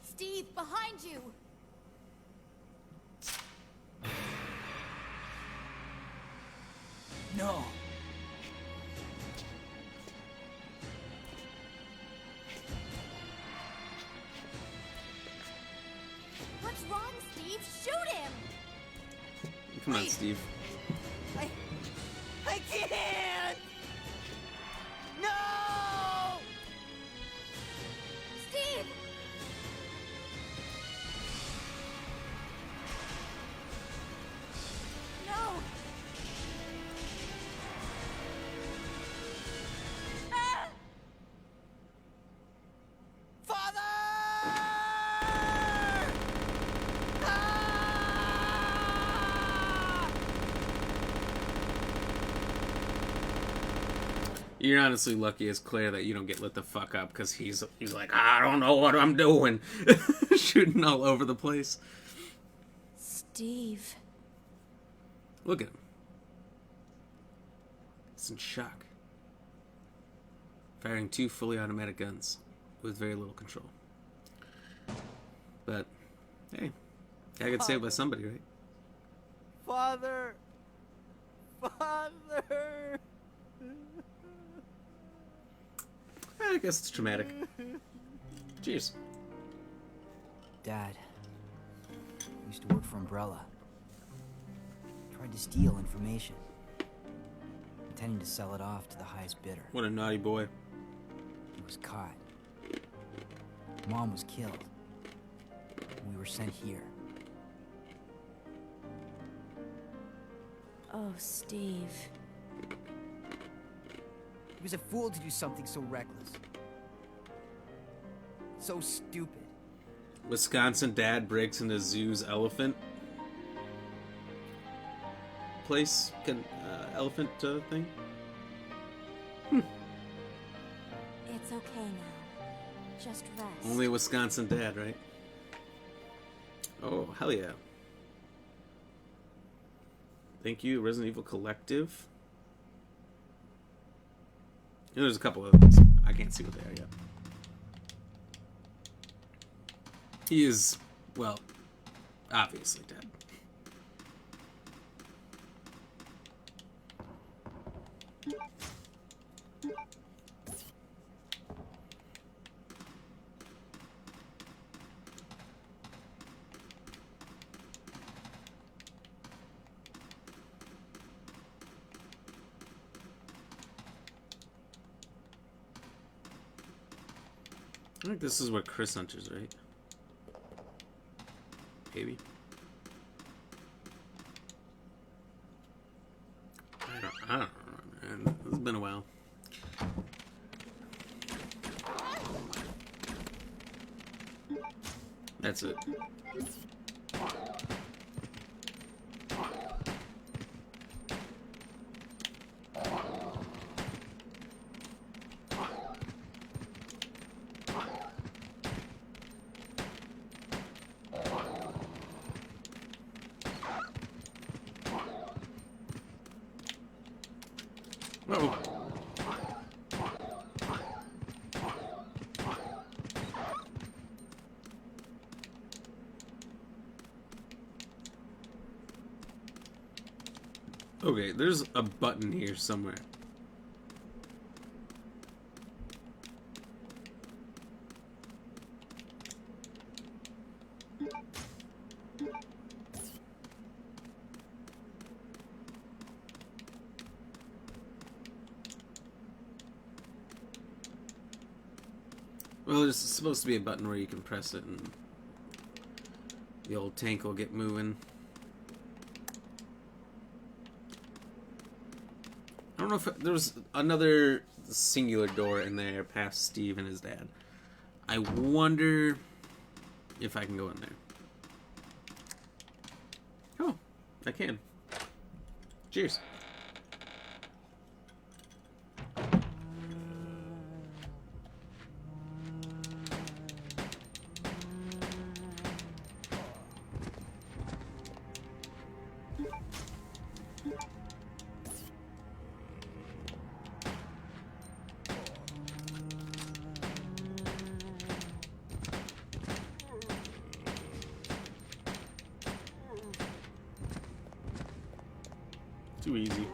Steve, behind you! No. What's wrong, Steve? Shoot him! Come on, Wait. Steve. I can't! No! Steve! No! Ah! Father! Ah! You're honestly lucky as Claire that you don't get lit the fuck up, because he's like, I don't know what I'm doing. Shooting all over the place. Steve. Look at him. He's in shock. Firing 2 fully automatic guns with very little control. But, hey, gotta get saved by somebody, right? Father! Father! I guess it's traumatic. Cheers. Dad used to work for Umbrella. Tried to steal information, intending to sell it off to the highest bidder. What a naughty boy. He was caught. Mom was killed. We were sent here. Oh, Steve. He was a fool to do something so reckless. So stupid. Wisconsin dad breaks into zoo's elephant place, elephant thing. It's okay now. Just rest. Only a Wisconsin dad, right? Oh, hell yeah. Thank you, Resident Evil Collective. And there's a couple of others. I can't see what they are yet. He is, well, obviously dead. I think this is where Chris enters, right? Maybe. I don't know, man. It's been a while. That's it. Uh-oh. Okay, there's a button here somewhere. Well, there's supposed to be a button where you can press it and the old tank will get moving. I don't know if there was another singular door in there past Steve and his dad. I wonder if I can go in there. Oh, I can. Cheers. Too easy.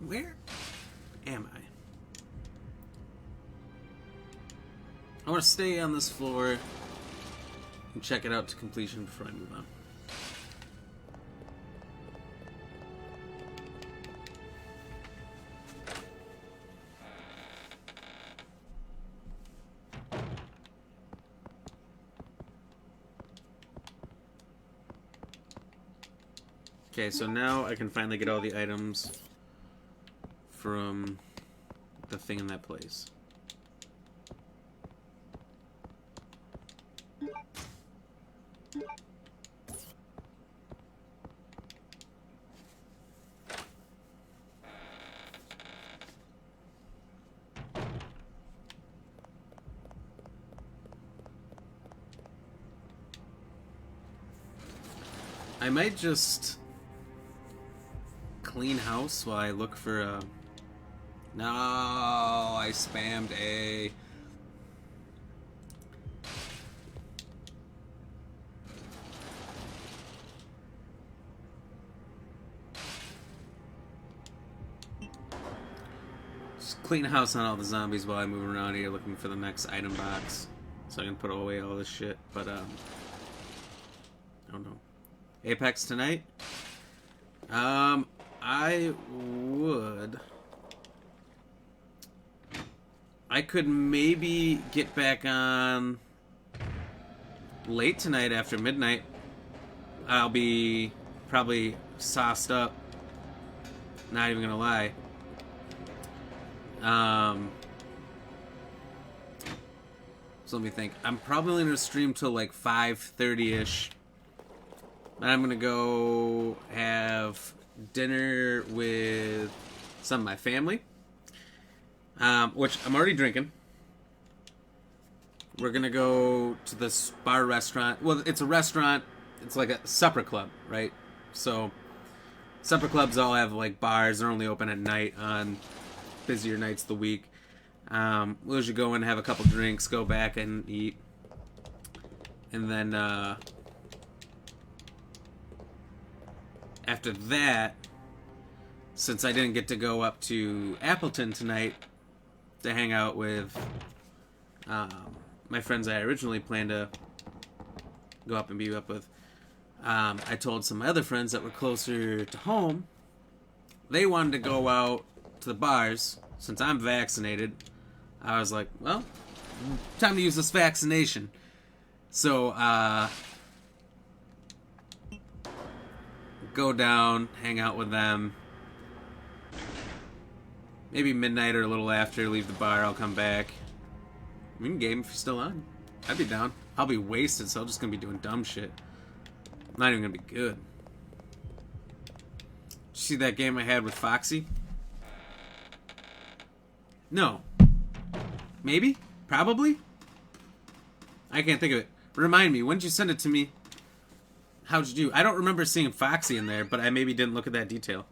Where am I? I want to stay on this floor and check it out to completion before I move on. Okay, so now I can finally get all the items from the thing in that place. I might just clean house while I look for a... No, I spammed A. Just clean house on all the zombies while I move around here looking for the next item box. So I can put away all this shit, but I don't know. Apex tonight? I would... I could maybe get back on late tonight after midnight. I'll be probably sauced up. Not even gonna lie. So let me think. I'm probably only gonna stream till like 5:30ish. Then I'm gonna go have dinner with some of my family, which I'm already drinking. We're gonna go to this bar restaurant. Well, it's a restaurant. It's like a supper club, right? So supper clubs all have like bars. They're only open at night on busier nights of the week. We'll usually go in, have a couple drinks, go back and eat, and then after that, since I didn't get to go up to Appleton tonight to hang out with my friends I originally planned to go up and be up with, I told some of my other friends that were closer to home, they wanted to go out to the bars. Since I'm vaccinated, I was like, well, time to use this vaccination. So, go down, hang out with them. Maybe midnight or a little after, leave the bar, I'll come back. We can game if you're still on. I'd be down. I'll be wasted, so I'm just gonna be doing dumb shit. Not even gonna be good. See that game I had with Foxy? No. Maybe? Probably? I can't think of it. Remind me, when did you send it to me? How'd you do? I don't remember seeing Foxy in there, but I maybe didn't look at that detail.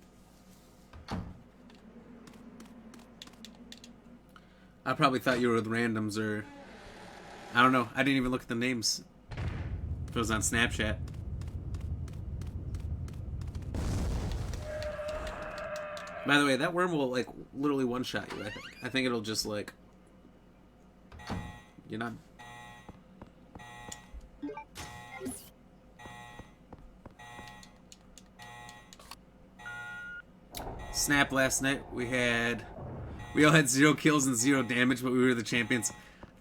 I probably thought you were with randoms, or I don't know. I didn't even look at the names. If it was on Snapchat. By the way, that worm will like literally one-shot you, I think. I think it'll just like, you're not. Snap last night, we all had 0 kills and 0 damage, but we were the champions.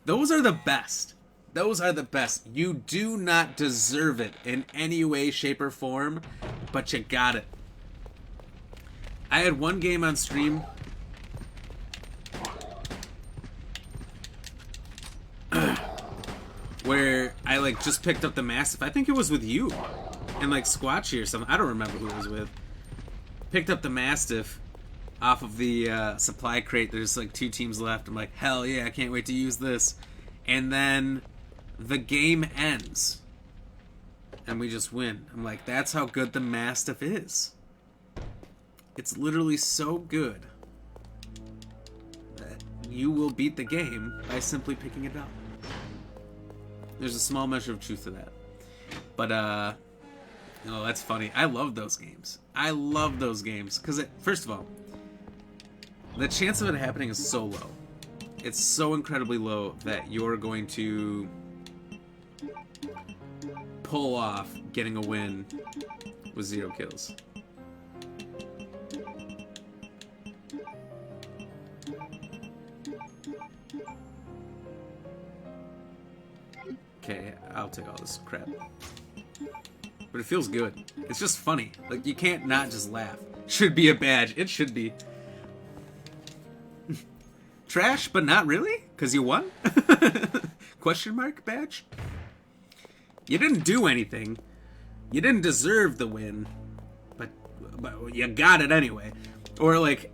Those are the best. Those are the best. You do not deserve it in any way, shape, or form, but you got it. I had one game on stream where I like just picked up the Mastiff. I think it was with you and like Squatchy or something. I don't remember who it was with. Picked up the Mastiff off of the supply crate. There's like 2 teams left. I'm like, hell yeah, I can't wait to use this. And then the game ends and we just win. I'm like, that's how good the Mastiff is. It's literally so good that you will beat the game by simply picking it up. There's a small measure of truth to that. But, oh, that's funny. I love those games. I love those games. Because, first of all, the chance of it happening is so low. It's so incredibly low that you're going to pull off getting a win with 0 kills. Okay, I'll take all this crap. But it feels good. It's just funny. Like, you can't not just laugh. Should be a badge. It should be. Trash, but not really? Because you won? Question mark badge? You didn't do anything. You didn't deserve the win. But you got it anyway. Or, like...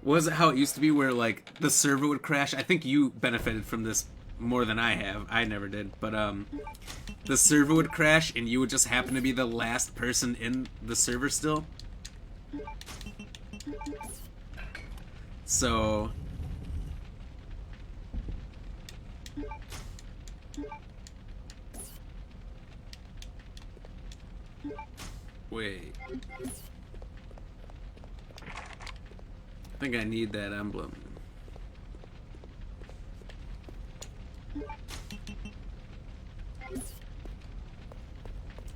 Was it how it used to be where, like, the server would crash? I think you benefited from this more than I have. I never did. But, the server would crash and you would just happen to be the last person in the server still. So... Wait. I think I need that emblem.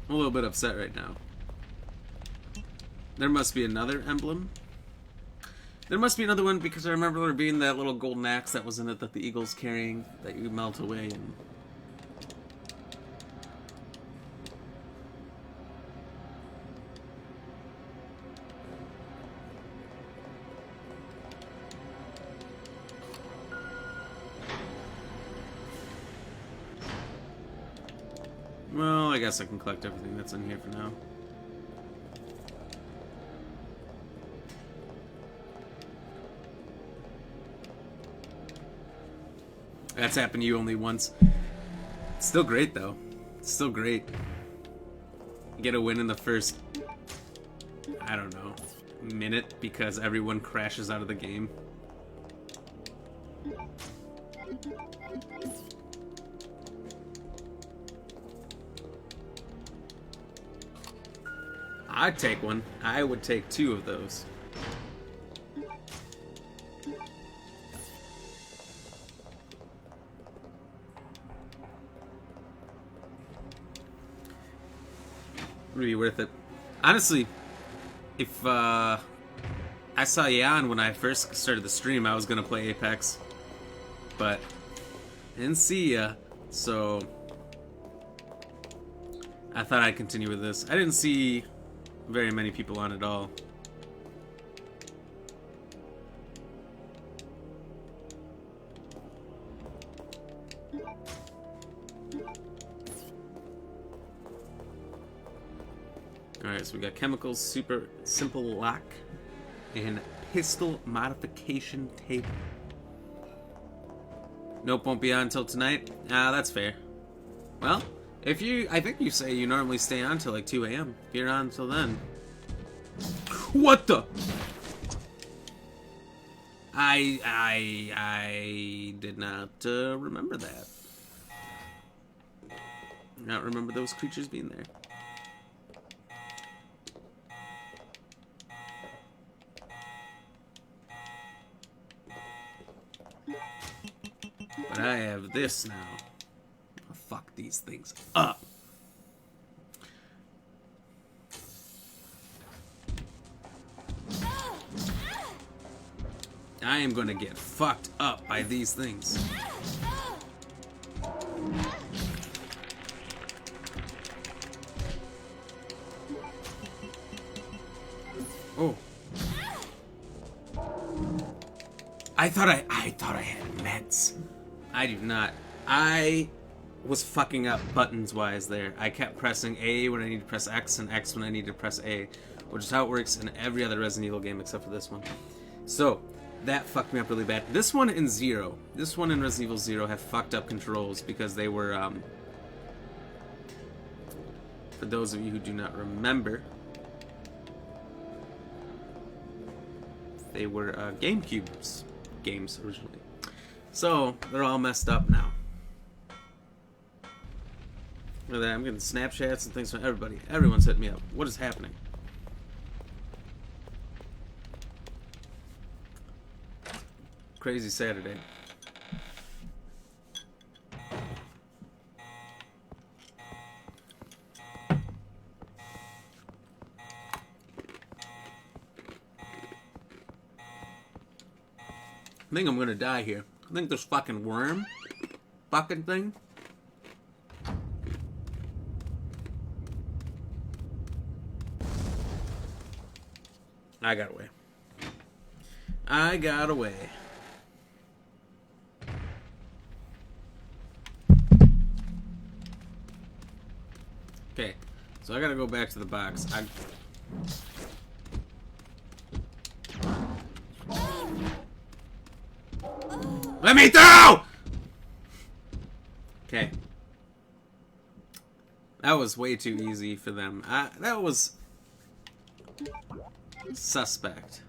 I'm a little bit upset right now. There must be another emblem. There must be another one because I remember there being that little golden axe that was in it that the eagle's carrying that you melt away and... Well, I guess I can collect everything that's in here for now. That's happened to you only once. It's still great, though. It's still great. You get a win in the first, I don't know, minute because everyone crashes out of the game. I'd take one. I would take 2 of those. Would be worth it. Honestly, if I saw you on when I first started the stream, I was gonna play Apex, but I didn't see ya, so I thought I'd continue with this. I didn't see very many people on at all. Alright, so we got chemicals, super simple lock, and pistol modification table. Nope, won't be on until tonight. Ah, that's fair. Well, if you, I think you say you normally stay on till like 2 a.m. If you're on until then. What the? I did not remember that. Not remember those creatures being there. But I have this now. I'll fuck these things up. I am gonna get fucked up by these things. Oh. I thought I had meds. I do not. I was fucking up buttons-wise there. I kept pressing A when I need to press X and X when I need to press A, which is how it works in every other Resident Evil game except for this one. So, that fucked me up really bad. This one and Zero. This one and Resident Evil 0 have fucked up controls because they were, for those of you who do not remember, they were GameCube's games originally. So, they're all messed up now. Look at that, I'm getting Snapchats and things from everybody. Everyone's hitting me up. What is happening? Crazy Saturday. I think I'm gonna die here. I think this fucking worm fucking thing. I got away. I got away. Okay, so I gotta go back to the box. Let me through! Okay. That was way too easy for them. That was suspect.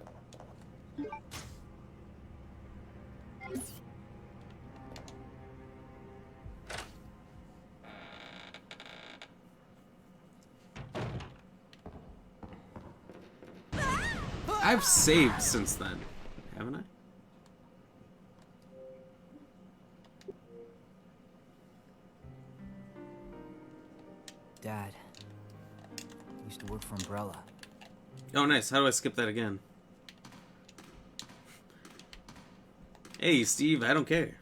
I've saved since then, haven't I? Dad used to work for Umbrella. Oh, nice. How do I skip that again? Hey, Steve, I don't care.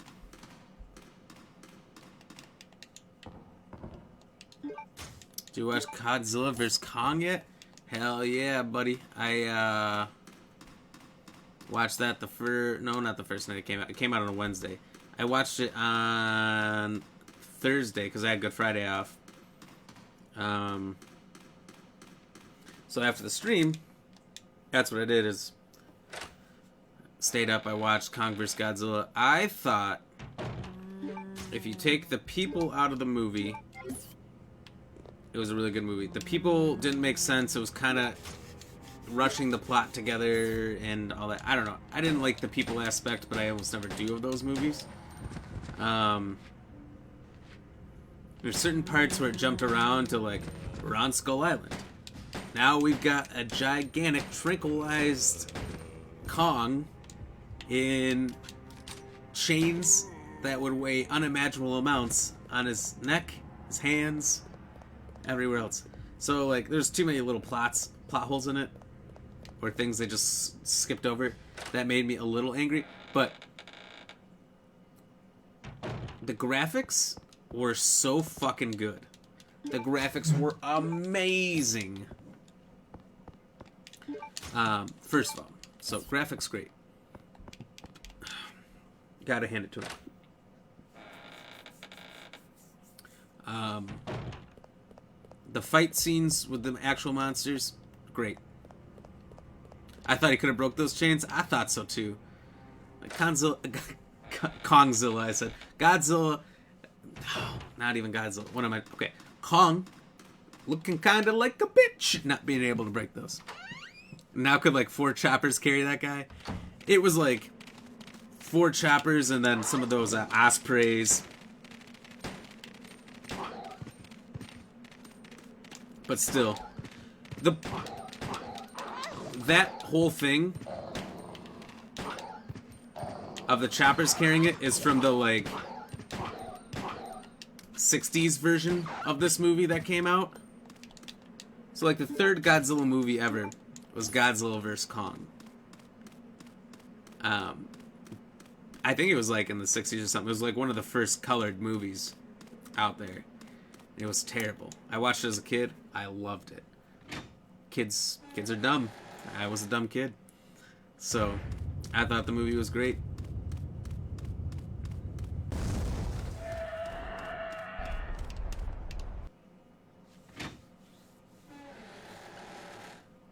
Did you watch Godzilla vs. Kong yet? Hell yeah, buddy. I watched that not the first night it came out. It came out on a Wednesday. I watched it on Thursday because I had Good Friday off. So after the stream, that's what I did, is stayed up, I watched Kong vs. Godzilla. I thought if you take the people out of the movie, it was a really good movie. The people didn't make sense. It was kind of rushing the plot together and all that. I don't know. I didn't like the people aspect, but I almost never do of those movies. There's certain parts where it jumped around to, like, we're on Skull Island. Now we've got a gigantic tranquilized Kong in chains that would weigh unimaginable amounts on his neck, his hands, everywhere else. So, like, there's too many little plot holes in it, or things they just skipped over. That made me a little angry, but the graphics were so fucking good. The graphics were amazing. First of all, so graphics great. Gotta hand it to him. The fight scenes with the actual monsters, great. I thought he could have broke those chains. I thought so too. Like Kongzilla, I said. Godzilla. Oh, not even Godzilla. What am I? Okay. Kong looking kind of like a bitch, not being able to break those. Now could like 4 choppers carry that guy? It was like 4 choppers and then some of those ospreys. But still, that whole thing of the choppers carrying it is from the like 60s version of this movie that came out. So like the third Godzilla movie ever was Godzilla vs. Kong. I think it was like in the 60s or something. It was like one of the first colored movies out there. It was terrible. I watched it as a kid. I loved it. Kids are dumb. I was a dumb kid. So I thought the movie was great.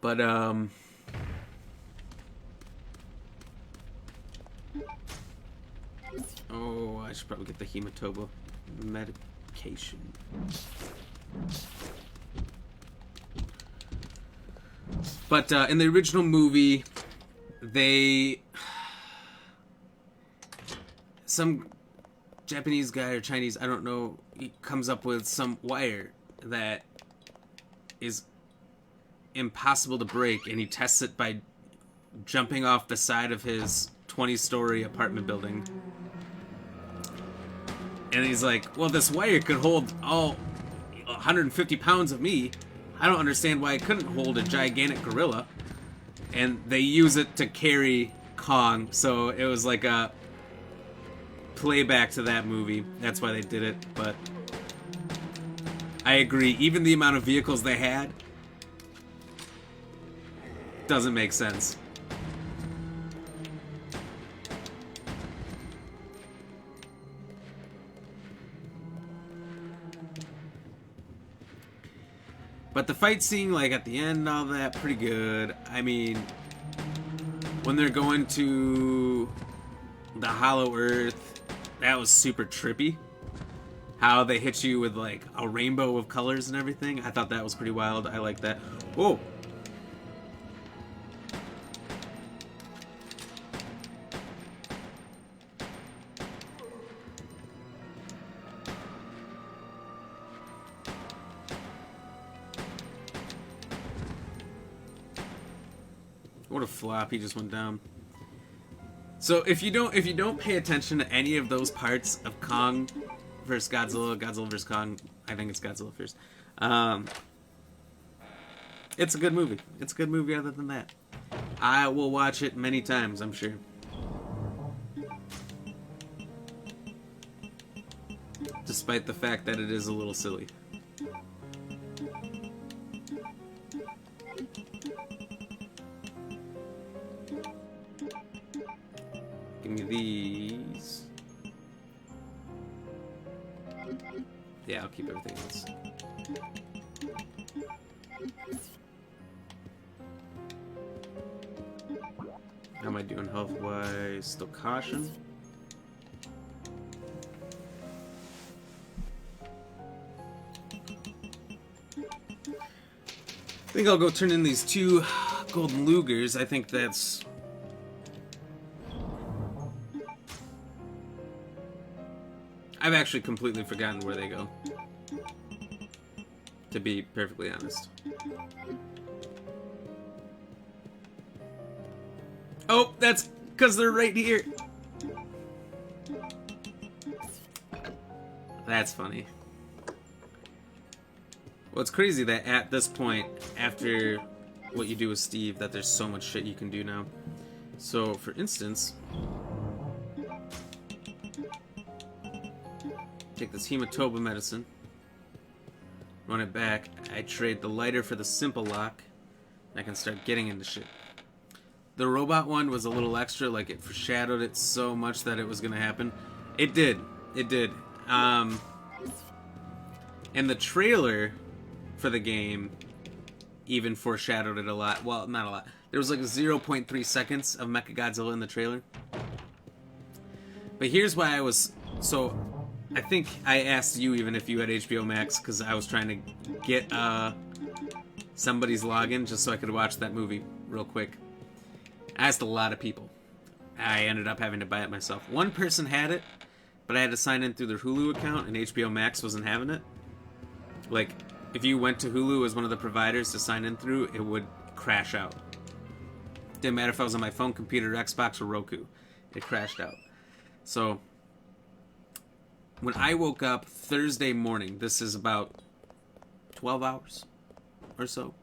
But, oh, I should probably get the Hematoba medication. But, in the original movie, some Japanese guy or Chinese, I don't know, he comes up with some wire that is impossible to break, and he tests it by jumping off the side of his 20-story apartment building. And he's like, well, this wire could hold all 150 pounds of me. I don't understand why it couldn't hold a gigantic gorilla. And they use it to carry Kong, so it was like a playback to that movie. That's why they did it, but I agree. Even the amount of vehicles they had doesn't make sense. But the fight scene, like at the end and all that, pretty good. I mean, when they're going to the Hollow Earth, that was super trippy. How they hit you with like a rainbow of colors and everything. I thought that was pretty wild. I like that. Whoa! What a flop, he just went down. So if you don't pay attention to any of those parts of Kong versus Godzilla, Godzilla versus Kong, I think it's Godzilla first. It's a good movie. It's a good movie other than that. I will watch it many times, I'm sure. Despite the fact that it is a little silly. Give me these. Yeah, I'll keep everything else. How am I doing health-wise? Still caution. think I'll go turn in these 2 golden Lugers. I think that's... I've actually completely forgotten where they go, to be perfectly honest. Oh, that's because they're right here. That's funny. Well, it's crazy that at this point, after what you do with Steve, that there's so much shit you can do now. So, for instance, take this hematoba medicine, run it back. I trade the lighter for the simple lock. I can start getting into shit. The robot one was a little extra, like it foreshadowed it so much that it was gonna happen. It did. It did. And the trailer for the game even foreshadowed it a lot. Well, not a lot. There was like 0.3 seconds of Mechagodzilla in the trailer. But here's why I was... So, I think I asked you even if you had HBO Max, because I was trying to get somebody's login just so I could watch that movie real quick. I asked a lot of people. I ended up having to buy it myself. One person had it, but I had to sign in through their Hulu account, and HBO Max wasn't having it. Like, if you went to Hulu as one of the providers to sign in through, it would crash out. Didn't matter if I was on my phone, computer, Xbox, or Roku. It crashed out. So, when I woke up Thursday morning, this is about 12 hours or so.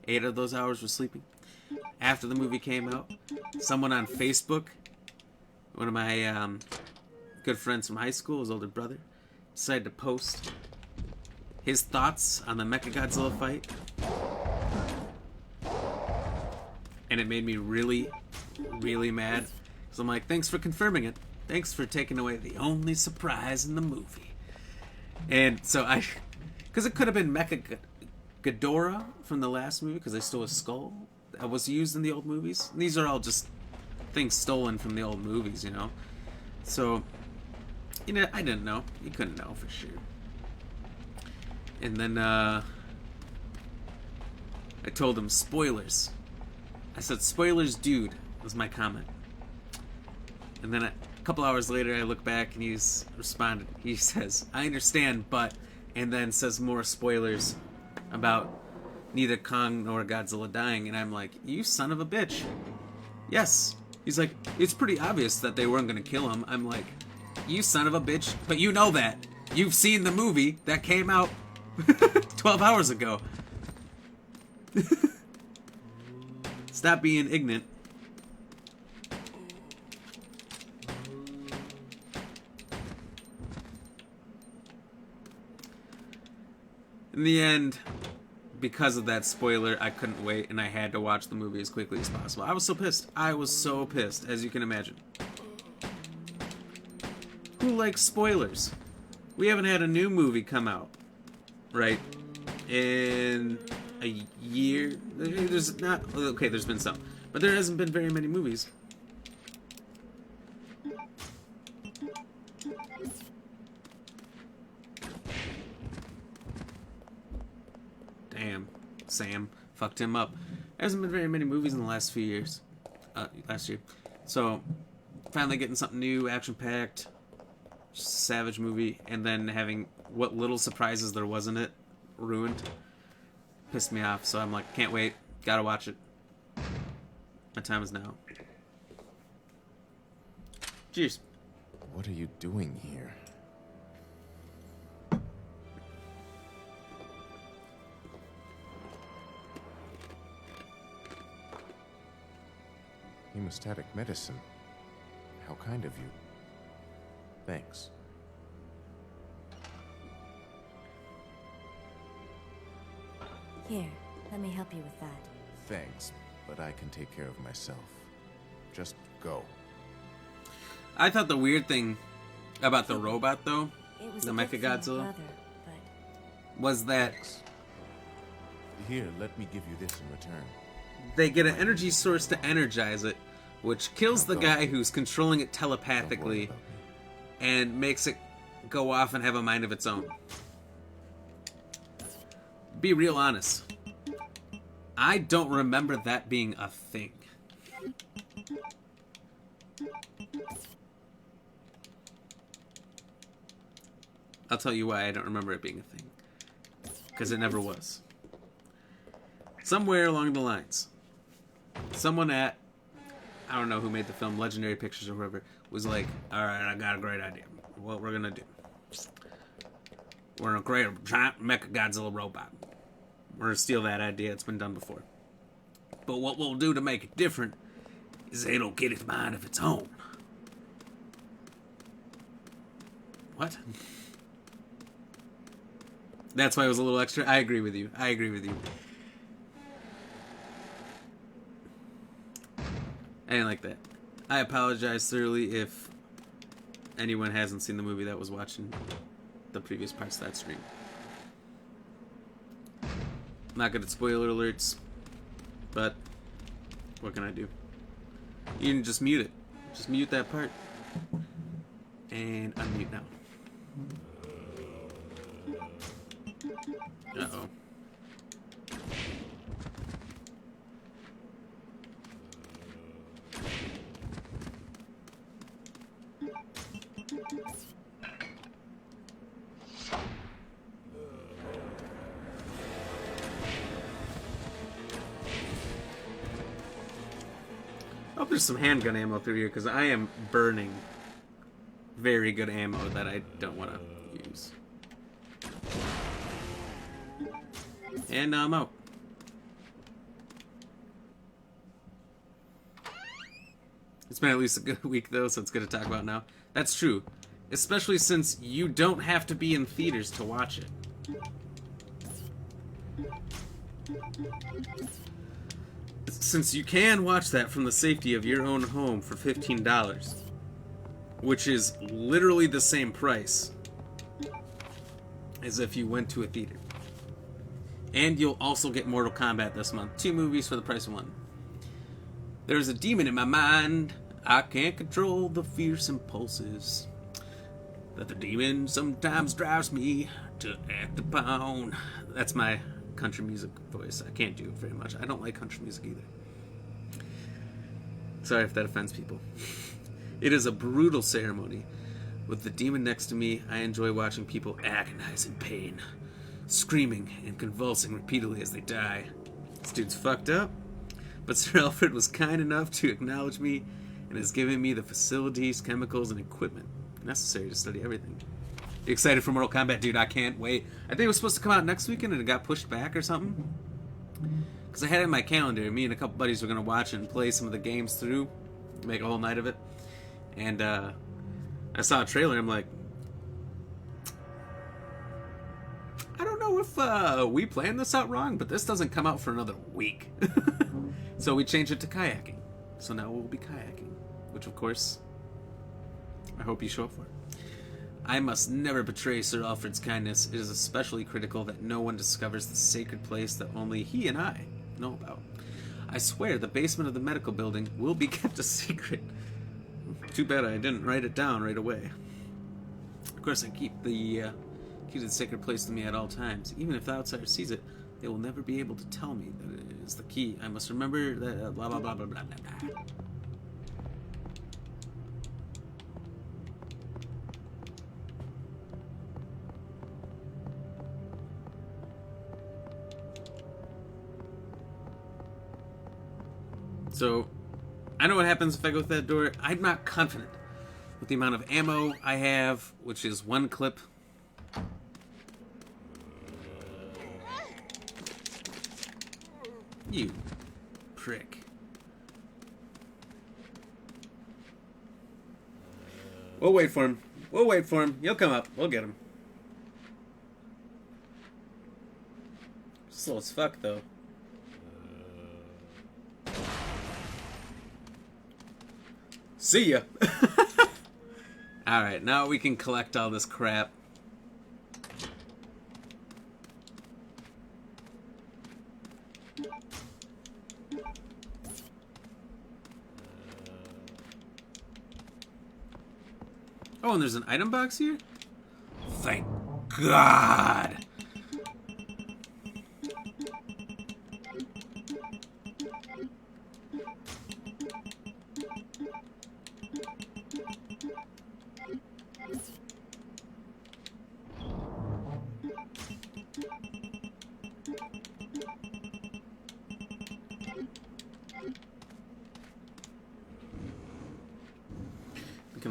8 of those hours was sleeping. After the movie came out, someone on Facebook, one of my good friends from high school, his older brother, decided to post his thoughts on the Mechagodzilla fight. And it made me really, really mad. So I'm like, thanks for confirming it. Thanks for taking away the only surprise in the movie. And so because it could have been Mechagodora from the last movie, because they stole a skull that was used in the old movies. And these are all just things stolen from the old movies, you know. So, you know, I didn't know. You couldn't know for sure. And then I told him spoilers. I said spoilers, dude, was my comment. And then a couple hours later, I look back and he's responded. He says, I understand, but... And then says more spoilers about neither Kong nor Godzilla dying. And I'm like, you son of a bitch. Yes. He's like, it's pretty obvious that they weren't going to kill him. I'm like, you son of a bitch. But you know that. You've seen the movie that came out 12 hours ago. Stop being ignorant. In the end, because of that spoiler, I couldn't wait, and I had to watch the movie as quickly as possible. I was so pissed. I was so pissed, as you can imagine. Who likes spoilers? We haven't had a new movie come out, right, in a year. There's not... Okay, there's been some. But there hasn't been very many movies. Damn. Sam fucked him up. There hasn't been very many movies in the last few years. Last year. So, finally getting something new, action-packed, savage movie, and then having what little surprises there was in it ruined. Pissed me off, so I'm like, can't wait. Gotta watch it. My time is now. Cheers. What are you doing here? Hemostatic medicine. How kind of you. Thanks. Here, let me help you with that. Thanks, but I can take care of myself. Just go. I thought the weird thing about the robot, though, It was the a gift from my Mechagodzilla, brother, but was that Here, let me give you this in return. they get an energy source to energize it, which kills the guy who's controlling it telepathically and makes it go off and have a mind of its own. Be real honest. I don't remember that being a thing. I'll tell you why I don't remember it being a thing. Because it never was. Somewhere along the lines, someone at, I don't know who made the film, Legendary Pictures or whoever, was like, alright, I got a great idea. What we're gonna do. We're gonna create a giant Mechagodzilla robot. We're gonna steal that idea, it's been done before. But what we'll do to make it different is it'll get its mind of its own. What? That's why it was a little extra. I agree with you. I agree with you. I didn't like that. I apologize thoroughly if anyone hasn't seen the movie that was watching the previous parts of that stream. I'm not good at spoiler alerts, but what can I do? You can just mute it. Just mute that part. And unmute now. Uh-oh. Oh, there's some handgun ammo through here, because I am burning very good ammo that I don't want to use. And now I'm out. It's been at least a good week, though, so it's good to talk about now. That's true. Especially since you don't have to be in theaters to watch it. Since you can watch that from the safety of your own home for $15, which is literally the same price as if you went to a theater. And you'll also get Mortal Kombat this month. 2 movies for the price of 1. There's a demon in my mind. I can't control the fierce impulses. That the demon sometimes drives me to act upon. That's my country music voice. I can't do it very much. I don't like country music either. Sorry if that offends people. It is a brutal ceremony. With the demon next to me, I enjoy watching people agonize in pain, screaming and convulsing repeatedly as they die. This dude's fucked up, but Sir Alfred was kind enough to acknowledge me and has given me the facilities, chemicals, and equipment necessary to study everything. You excited for Mortal Kombat, dude? I can't wait. I think it was supposed to come out next weekend and it got pushed back or something. Because I had it in my calendar. Me and a couple buddies were going to watch and play some of the games through, make a whole night of it. And I saw a trailer and I'm like, I don't know if we planned this out wrong, but this doesn't come out for another week. So we changed it to kayaking. So now we'll be kayaking, which of course, I hope you show up for. I must never betray Sir Alfred's kindness. It is especially critical that no one discovers the sacred place that only he and I know about. I swear the basement of the medical building will be kept a secret. Too bad I didn't write it down right away. Of course, I keep the key to the sacred place with me at all times. Even if the outsider sees it, they will never be able to tell me that it is the key. I must remember that blah blah blah blah blah blah blah. So, I know what happens if I go through that door. I'm not confident with the amount of ammo I have, which is 1 clip. You prick. We'll wait for him. We'll wait for him. He'll come up. We'll get him. Slow as fuck, though. See ya! Alright, now we can collect all this crap. Oh, and there's an item box here? Thank God!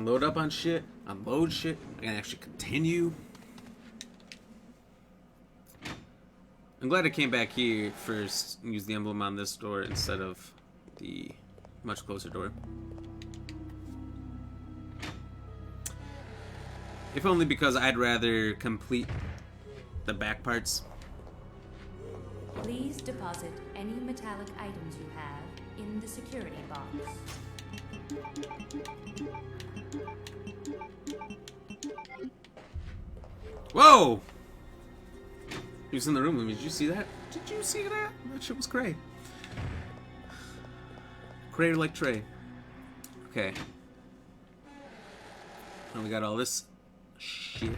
can load up on shit, unload shit. I can actually continue. I'm glad I came back here first and used the emblem on this door instead of the much closer door. If only because I'd rather complete the back parts. Please deposit any metallic items you have in the security box. Whoa! He was in the room with me. Did you see that? Did you see that? That shit was cray. Cray like Trey. Okay. Now we got all this shit.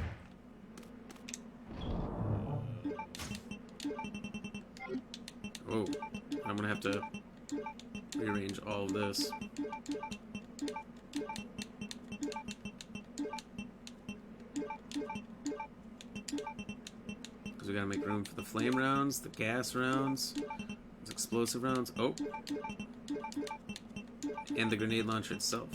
Oh, I'm gonna have to rearrange all of this. Because we gotta make room for the flame rounds, the gas rounds, the explosive rounds. Oh! And the grenade launcher itself.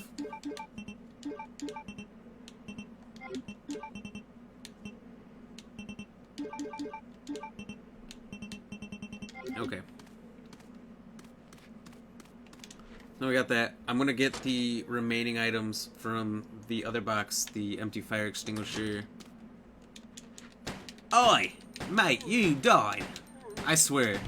Okay. Now we got that. I'm gonna get the remaining items from the other box, the empty fire extinguisher. Oi! Mate, you died! I swear.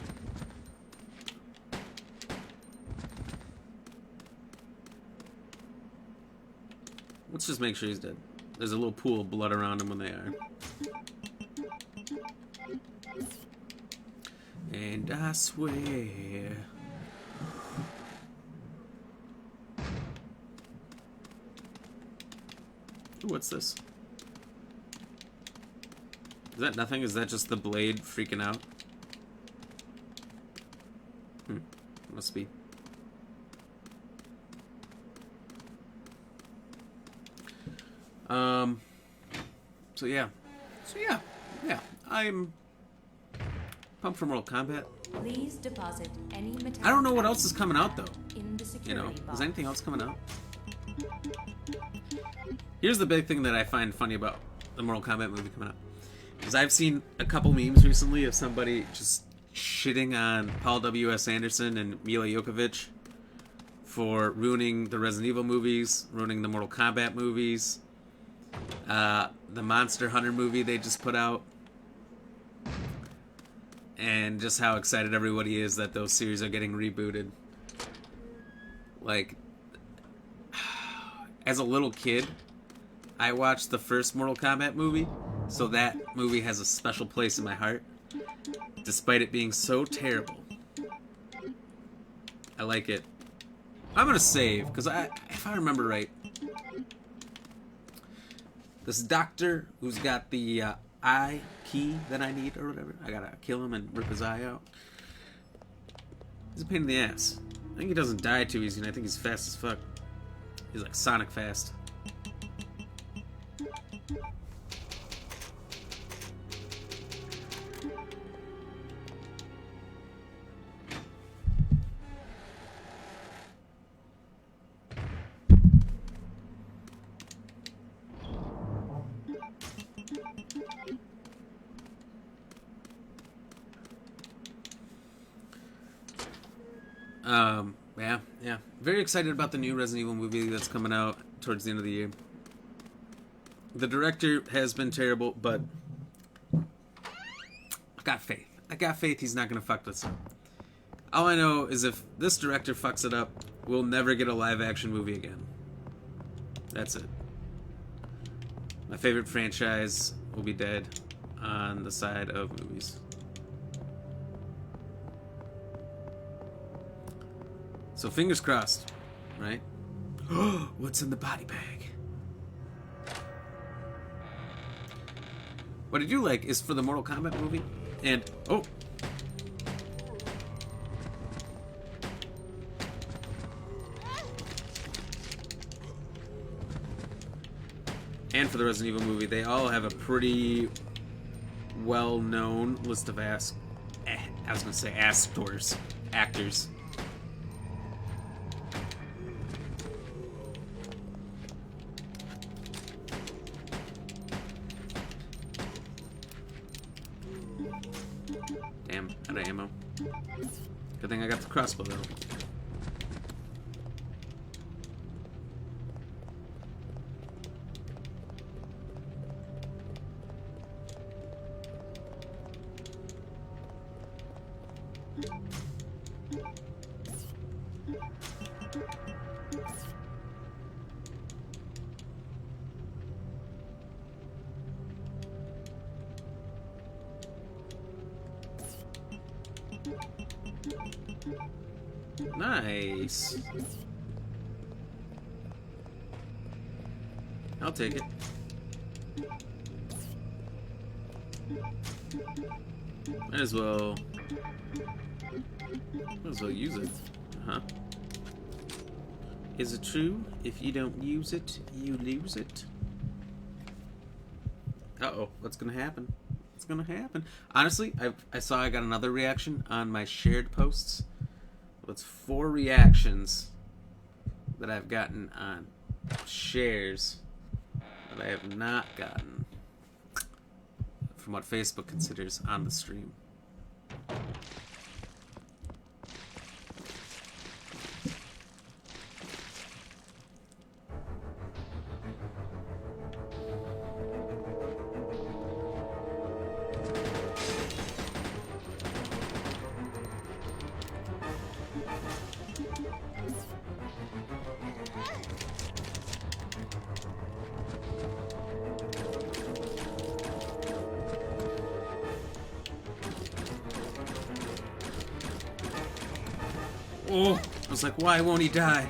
Let's just make sure he's dead. There's a little pool of blood around him when they are. And I swear. Ooh, what's this? Is that nothing? Is that just the blade freaking out? Must be. So yeah. I'm pumped for Mortal Kombat. Please deposit any metallic I don't know what else is coming out though. in the security box. Is anything else coming out? Here's the big thing that I find funny about the Mortal Kombat movie coming out. Because I've seen a couple memes recently of somebody just shitting on Paul W.S. Anderson and Mila Jovovich for ruining the Resident Evil movies, ruining the Mortal Kombat movies, the Monster Hunter movie they just put out, and just how excited everybody is that those series are getting rebooted. Like, as a little kid, I watched the first Mortal Kombat movie, so that movie has a special place in my heart, despite it being so terrible. I like it. I'm gonna save, because if I remember right, this doctor who's got the eye key that I need, or whatever, I gotta kill him and rip his eye out. He's a pain in the ass. I think he doesn't die too easy, and I think he's fast as fuck. He's like Sonic fast. Yeah. Very excited about the new Resident Evil movie that's coming out towards the end of the year. The director has been terrible, but I got faith. I got faith he's not going to fuck this up. All I know is if this director fucks it up, we'll never get a live-action movie again. That's it. My favorite franchise will be dead on the side of movies. So fingers crossed, right? What's in the body bag? What I do like is for the Mortal Kombat movie, and and for the Resident Evil movie, they all have a pretty well-known list of actors. Out of ammo. Good thing I got the crossbow though. Nice. I'll take it. Might as well use it. Huh? Is it true? If you don't use it, you lose it? Uh-oh. What's gonna happen? What's gonna happen? Honestly, I saw I got another reaction on my shared posts. It's 4 reactions that I've gotten on shares that I have not gotten from what Facebook considers on the stream. Oh, I was like, why won't he die?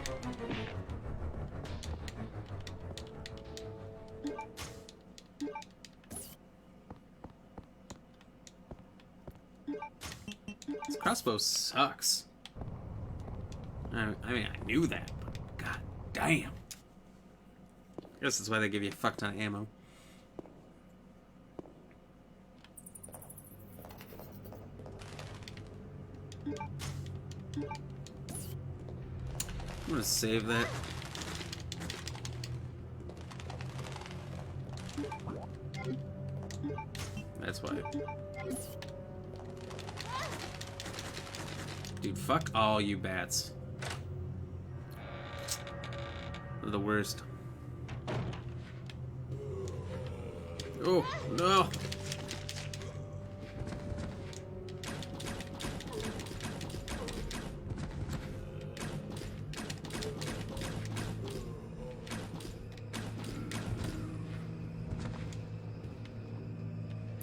This crossbow sucks. I mean, I knew that, but god damn. I guess that's why they give you a fuck ton of ammo. I'm gonna save that. That's why. Dude, fuck all you bats. They're the worst. Oh, no!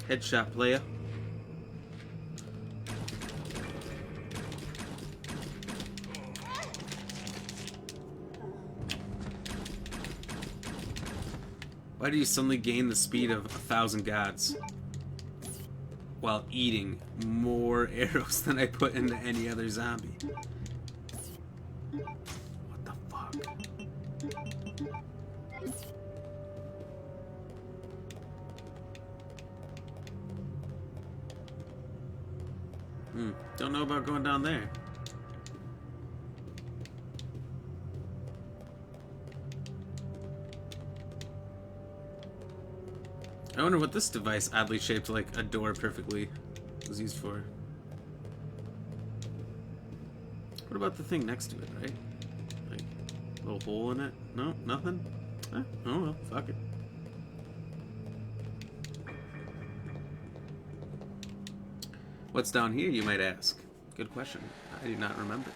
Headshot, player. Why do you suddenly gain the speed of 1,000 gods while eating more arrows than I put into any other zombie? What the fuck? Don't know about going down there. I wonder what this device, oddly shaped like a door perfectly, was used for. What about the thing next to it, right? Like, a little hole in it? No? Nothing? Eh, oh well, fuck it. What's down here, you might ask? Good question. I do not remember.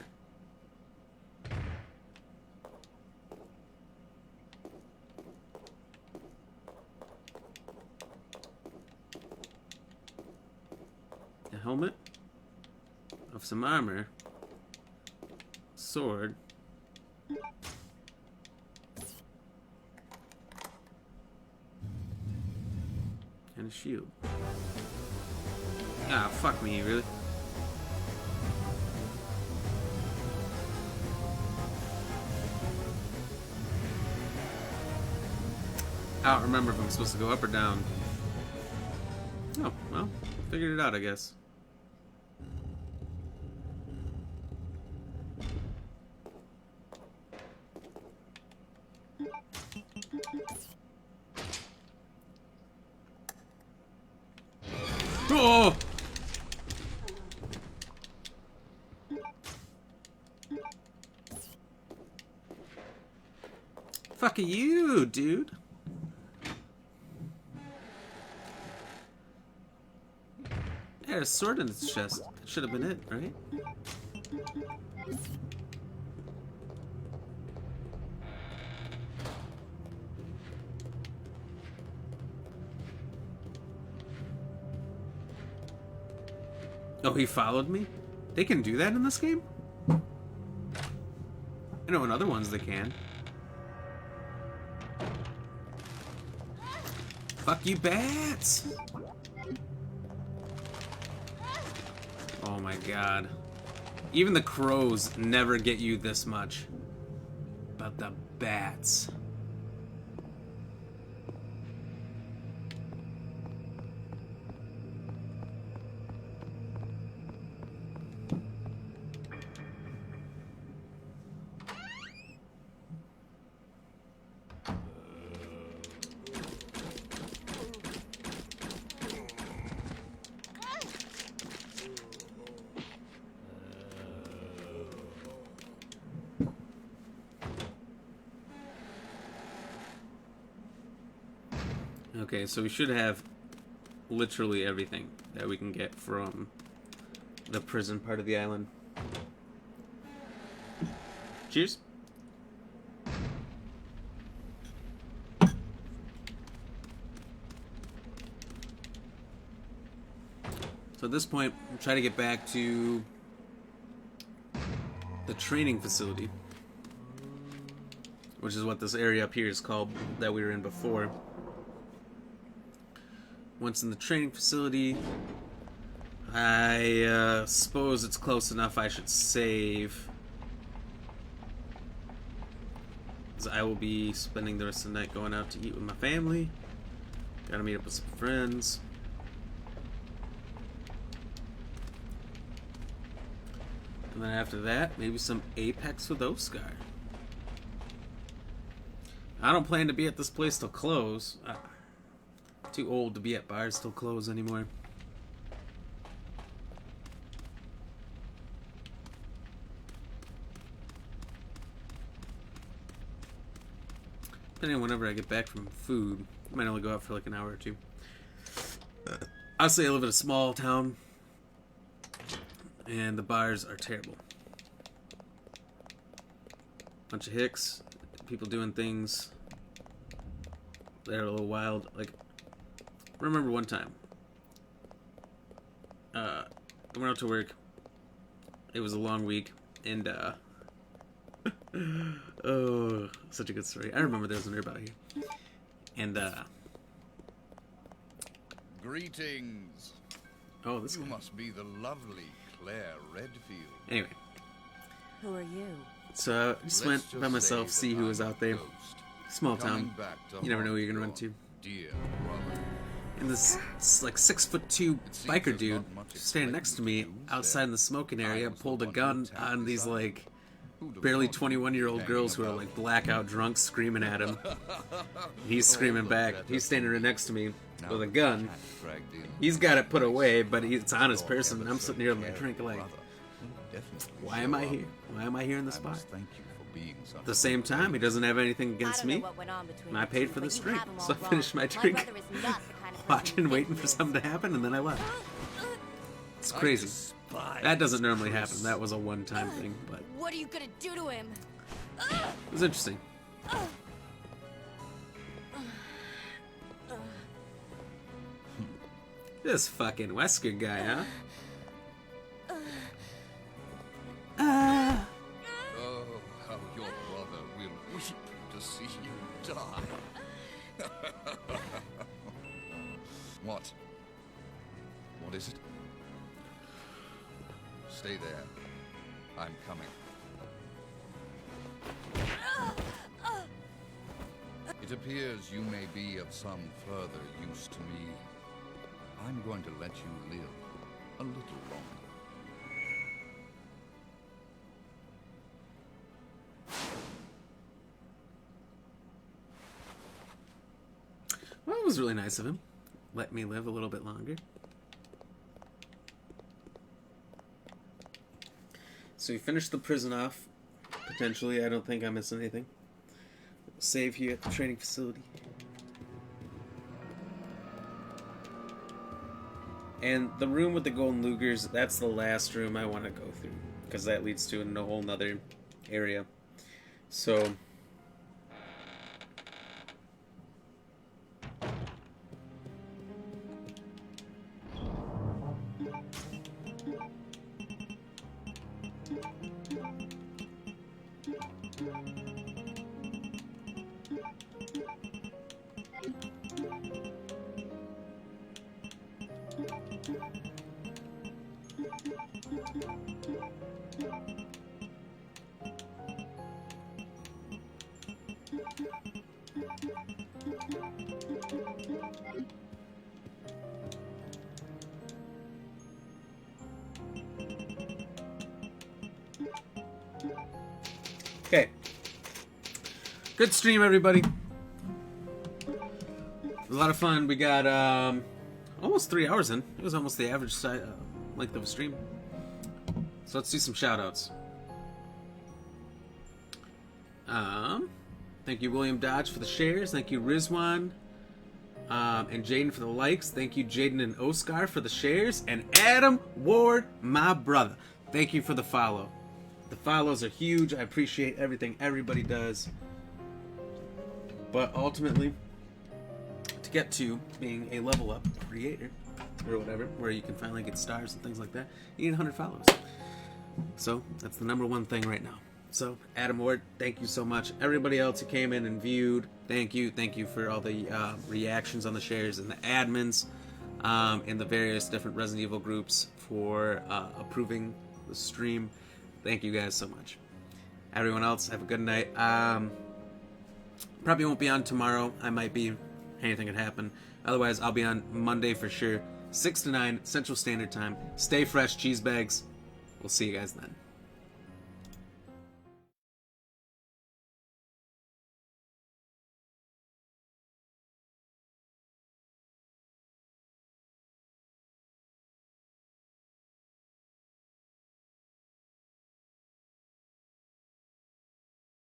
A helmet of some armor, sword, and a shield. Ah, fuck me, really? I don't remember if I'm supposed to go up or down. Oh, well, figured it out, I guess. Oh! Fuck you, dude. Yeah, there's a sword in its chest. It should have been it, right? Oh, he followed me? They can do that in this game? I know in other ones they can. Fuck you, bats! Oh my god. Even the crows never get you this much. But the bats. Okay, so we should have literally everything that we can get from the prison part of the island. Cheers. So at this point, we'll try to get back to the training facility, which is what this area up here is called that we were in before. Once in the training facility, I suppose it's close enough I should save. Because I will be spending the rest of the night going out to eat with my family. Gotta meet up with some friends. And then after that, maybe some Apex with Oscar. I don't plan to be at this place till close. Too old to be at bars till close anymore. Depending on whenever I get back from food, I might only go out for like an hour or two. I'll say I live in a small town, and the bars are terrible. Bunch of hicks, people doing things that are a little wild. Like, I remember one time, I went out to work. It was a long week, and oh, such a good story. I remember there was a nerd out here, and Greetings. Oh, this You guy. must be the lovely Claire Redfield. Anyway, Who are you? so I just went by myself, see who was out there. Small town, you never know who you're gonna run into. Dear brother. And this like 6'2" biker dude standing next to me outside in the smoking area pulled a gun on these like barely 21-year-old girls who are like blackout drunk screaming at him. He's screaming back. He's standing right next to me with a gun. He's got it put away, but it's on his person. And I'm sitting here with my drink like, why am I here? Why am I here in this spot? At the same time, he doesn't have anything against me, and I paid for this drink, so I finished my drink, watching, waiting for something to happen, and then I left. It's crazy. That doesn't normally happen. That was a one-time thing, but What are you gonna do to him? it was interesting. This fucking Wesker guy, huh? Oh, how your brother will weep to see you die. What? What is it? Stay there. I'm coming. It appears you may be of some further use to me. I'm going to let you live a little longer. Well, it was really nice of him. Let me live a little bit longer. So we finished the prison off. Potentially, I don't think I'm missing anything. save here at the training facility. And the room with the golden Lugers, that's the last room I want to go through, because that leads to a whole nother area. So okay. Good stream, everybody. A lot of fun. We got almost 3 hours in. It was almost the average length of a stream. So let's do some shout-outs. Thank you, William Dodge, for the shares. Thank you, Rizwan and Jaden for the likes. Thank you, Jaden and Oscar, for the shares. And Adam Ward, my brother, thank you for the follow. The follows are huge. I appreciate everything everybody does. But ultimately, to get to being a level up creator, or whatever, where you can finally get stars and things like that, you need 100 followers. So that's the #1 thing right now. So Adam Ward, thank you so much. Everybody else who came in and viewed, thank you. Thank you for all the reactions on the shares, and the admins in the various different Resident Evil groups for approving the stream. Thank you guys so much. Everyone else, have a good night. Probably won't be on tomorrow. I might be. Anything could happen. Otherwise, I'll be on Monday for sure. 6 to 9 Central Standard Time. Stay fresh, cheese bags. We'll see you guys then.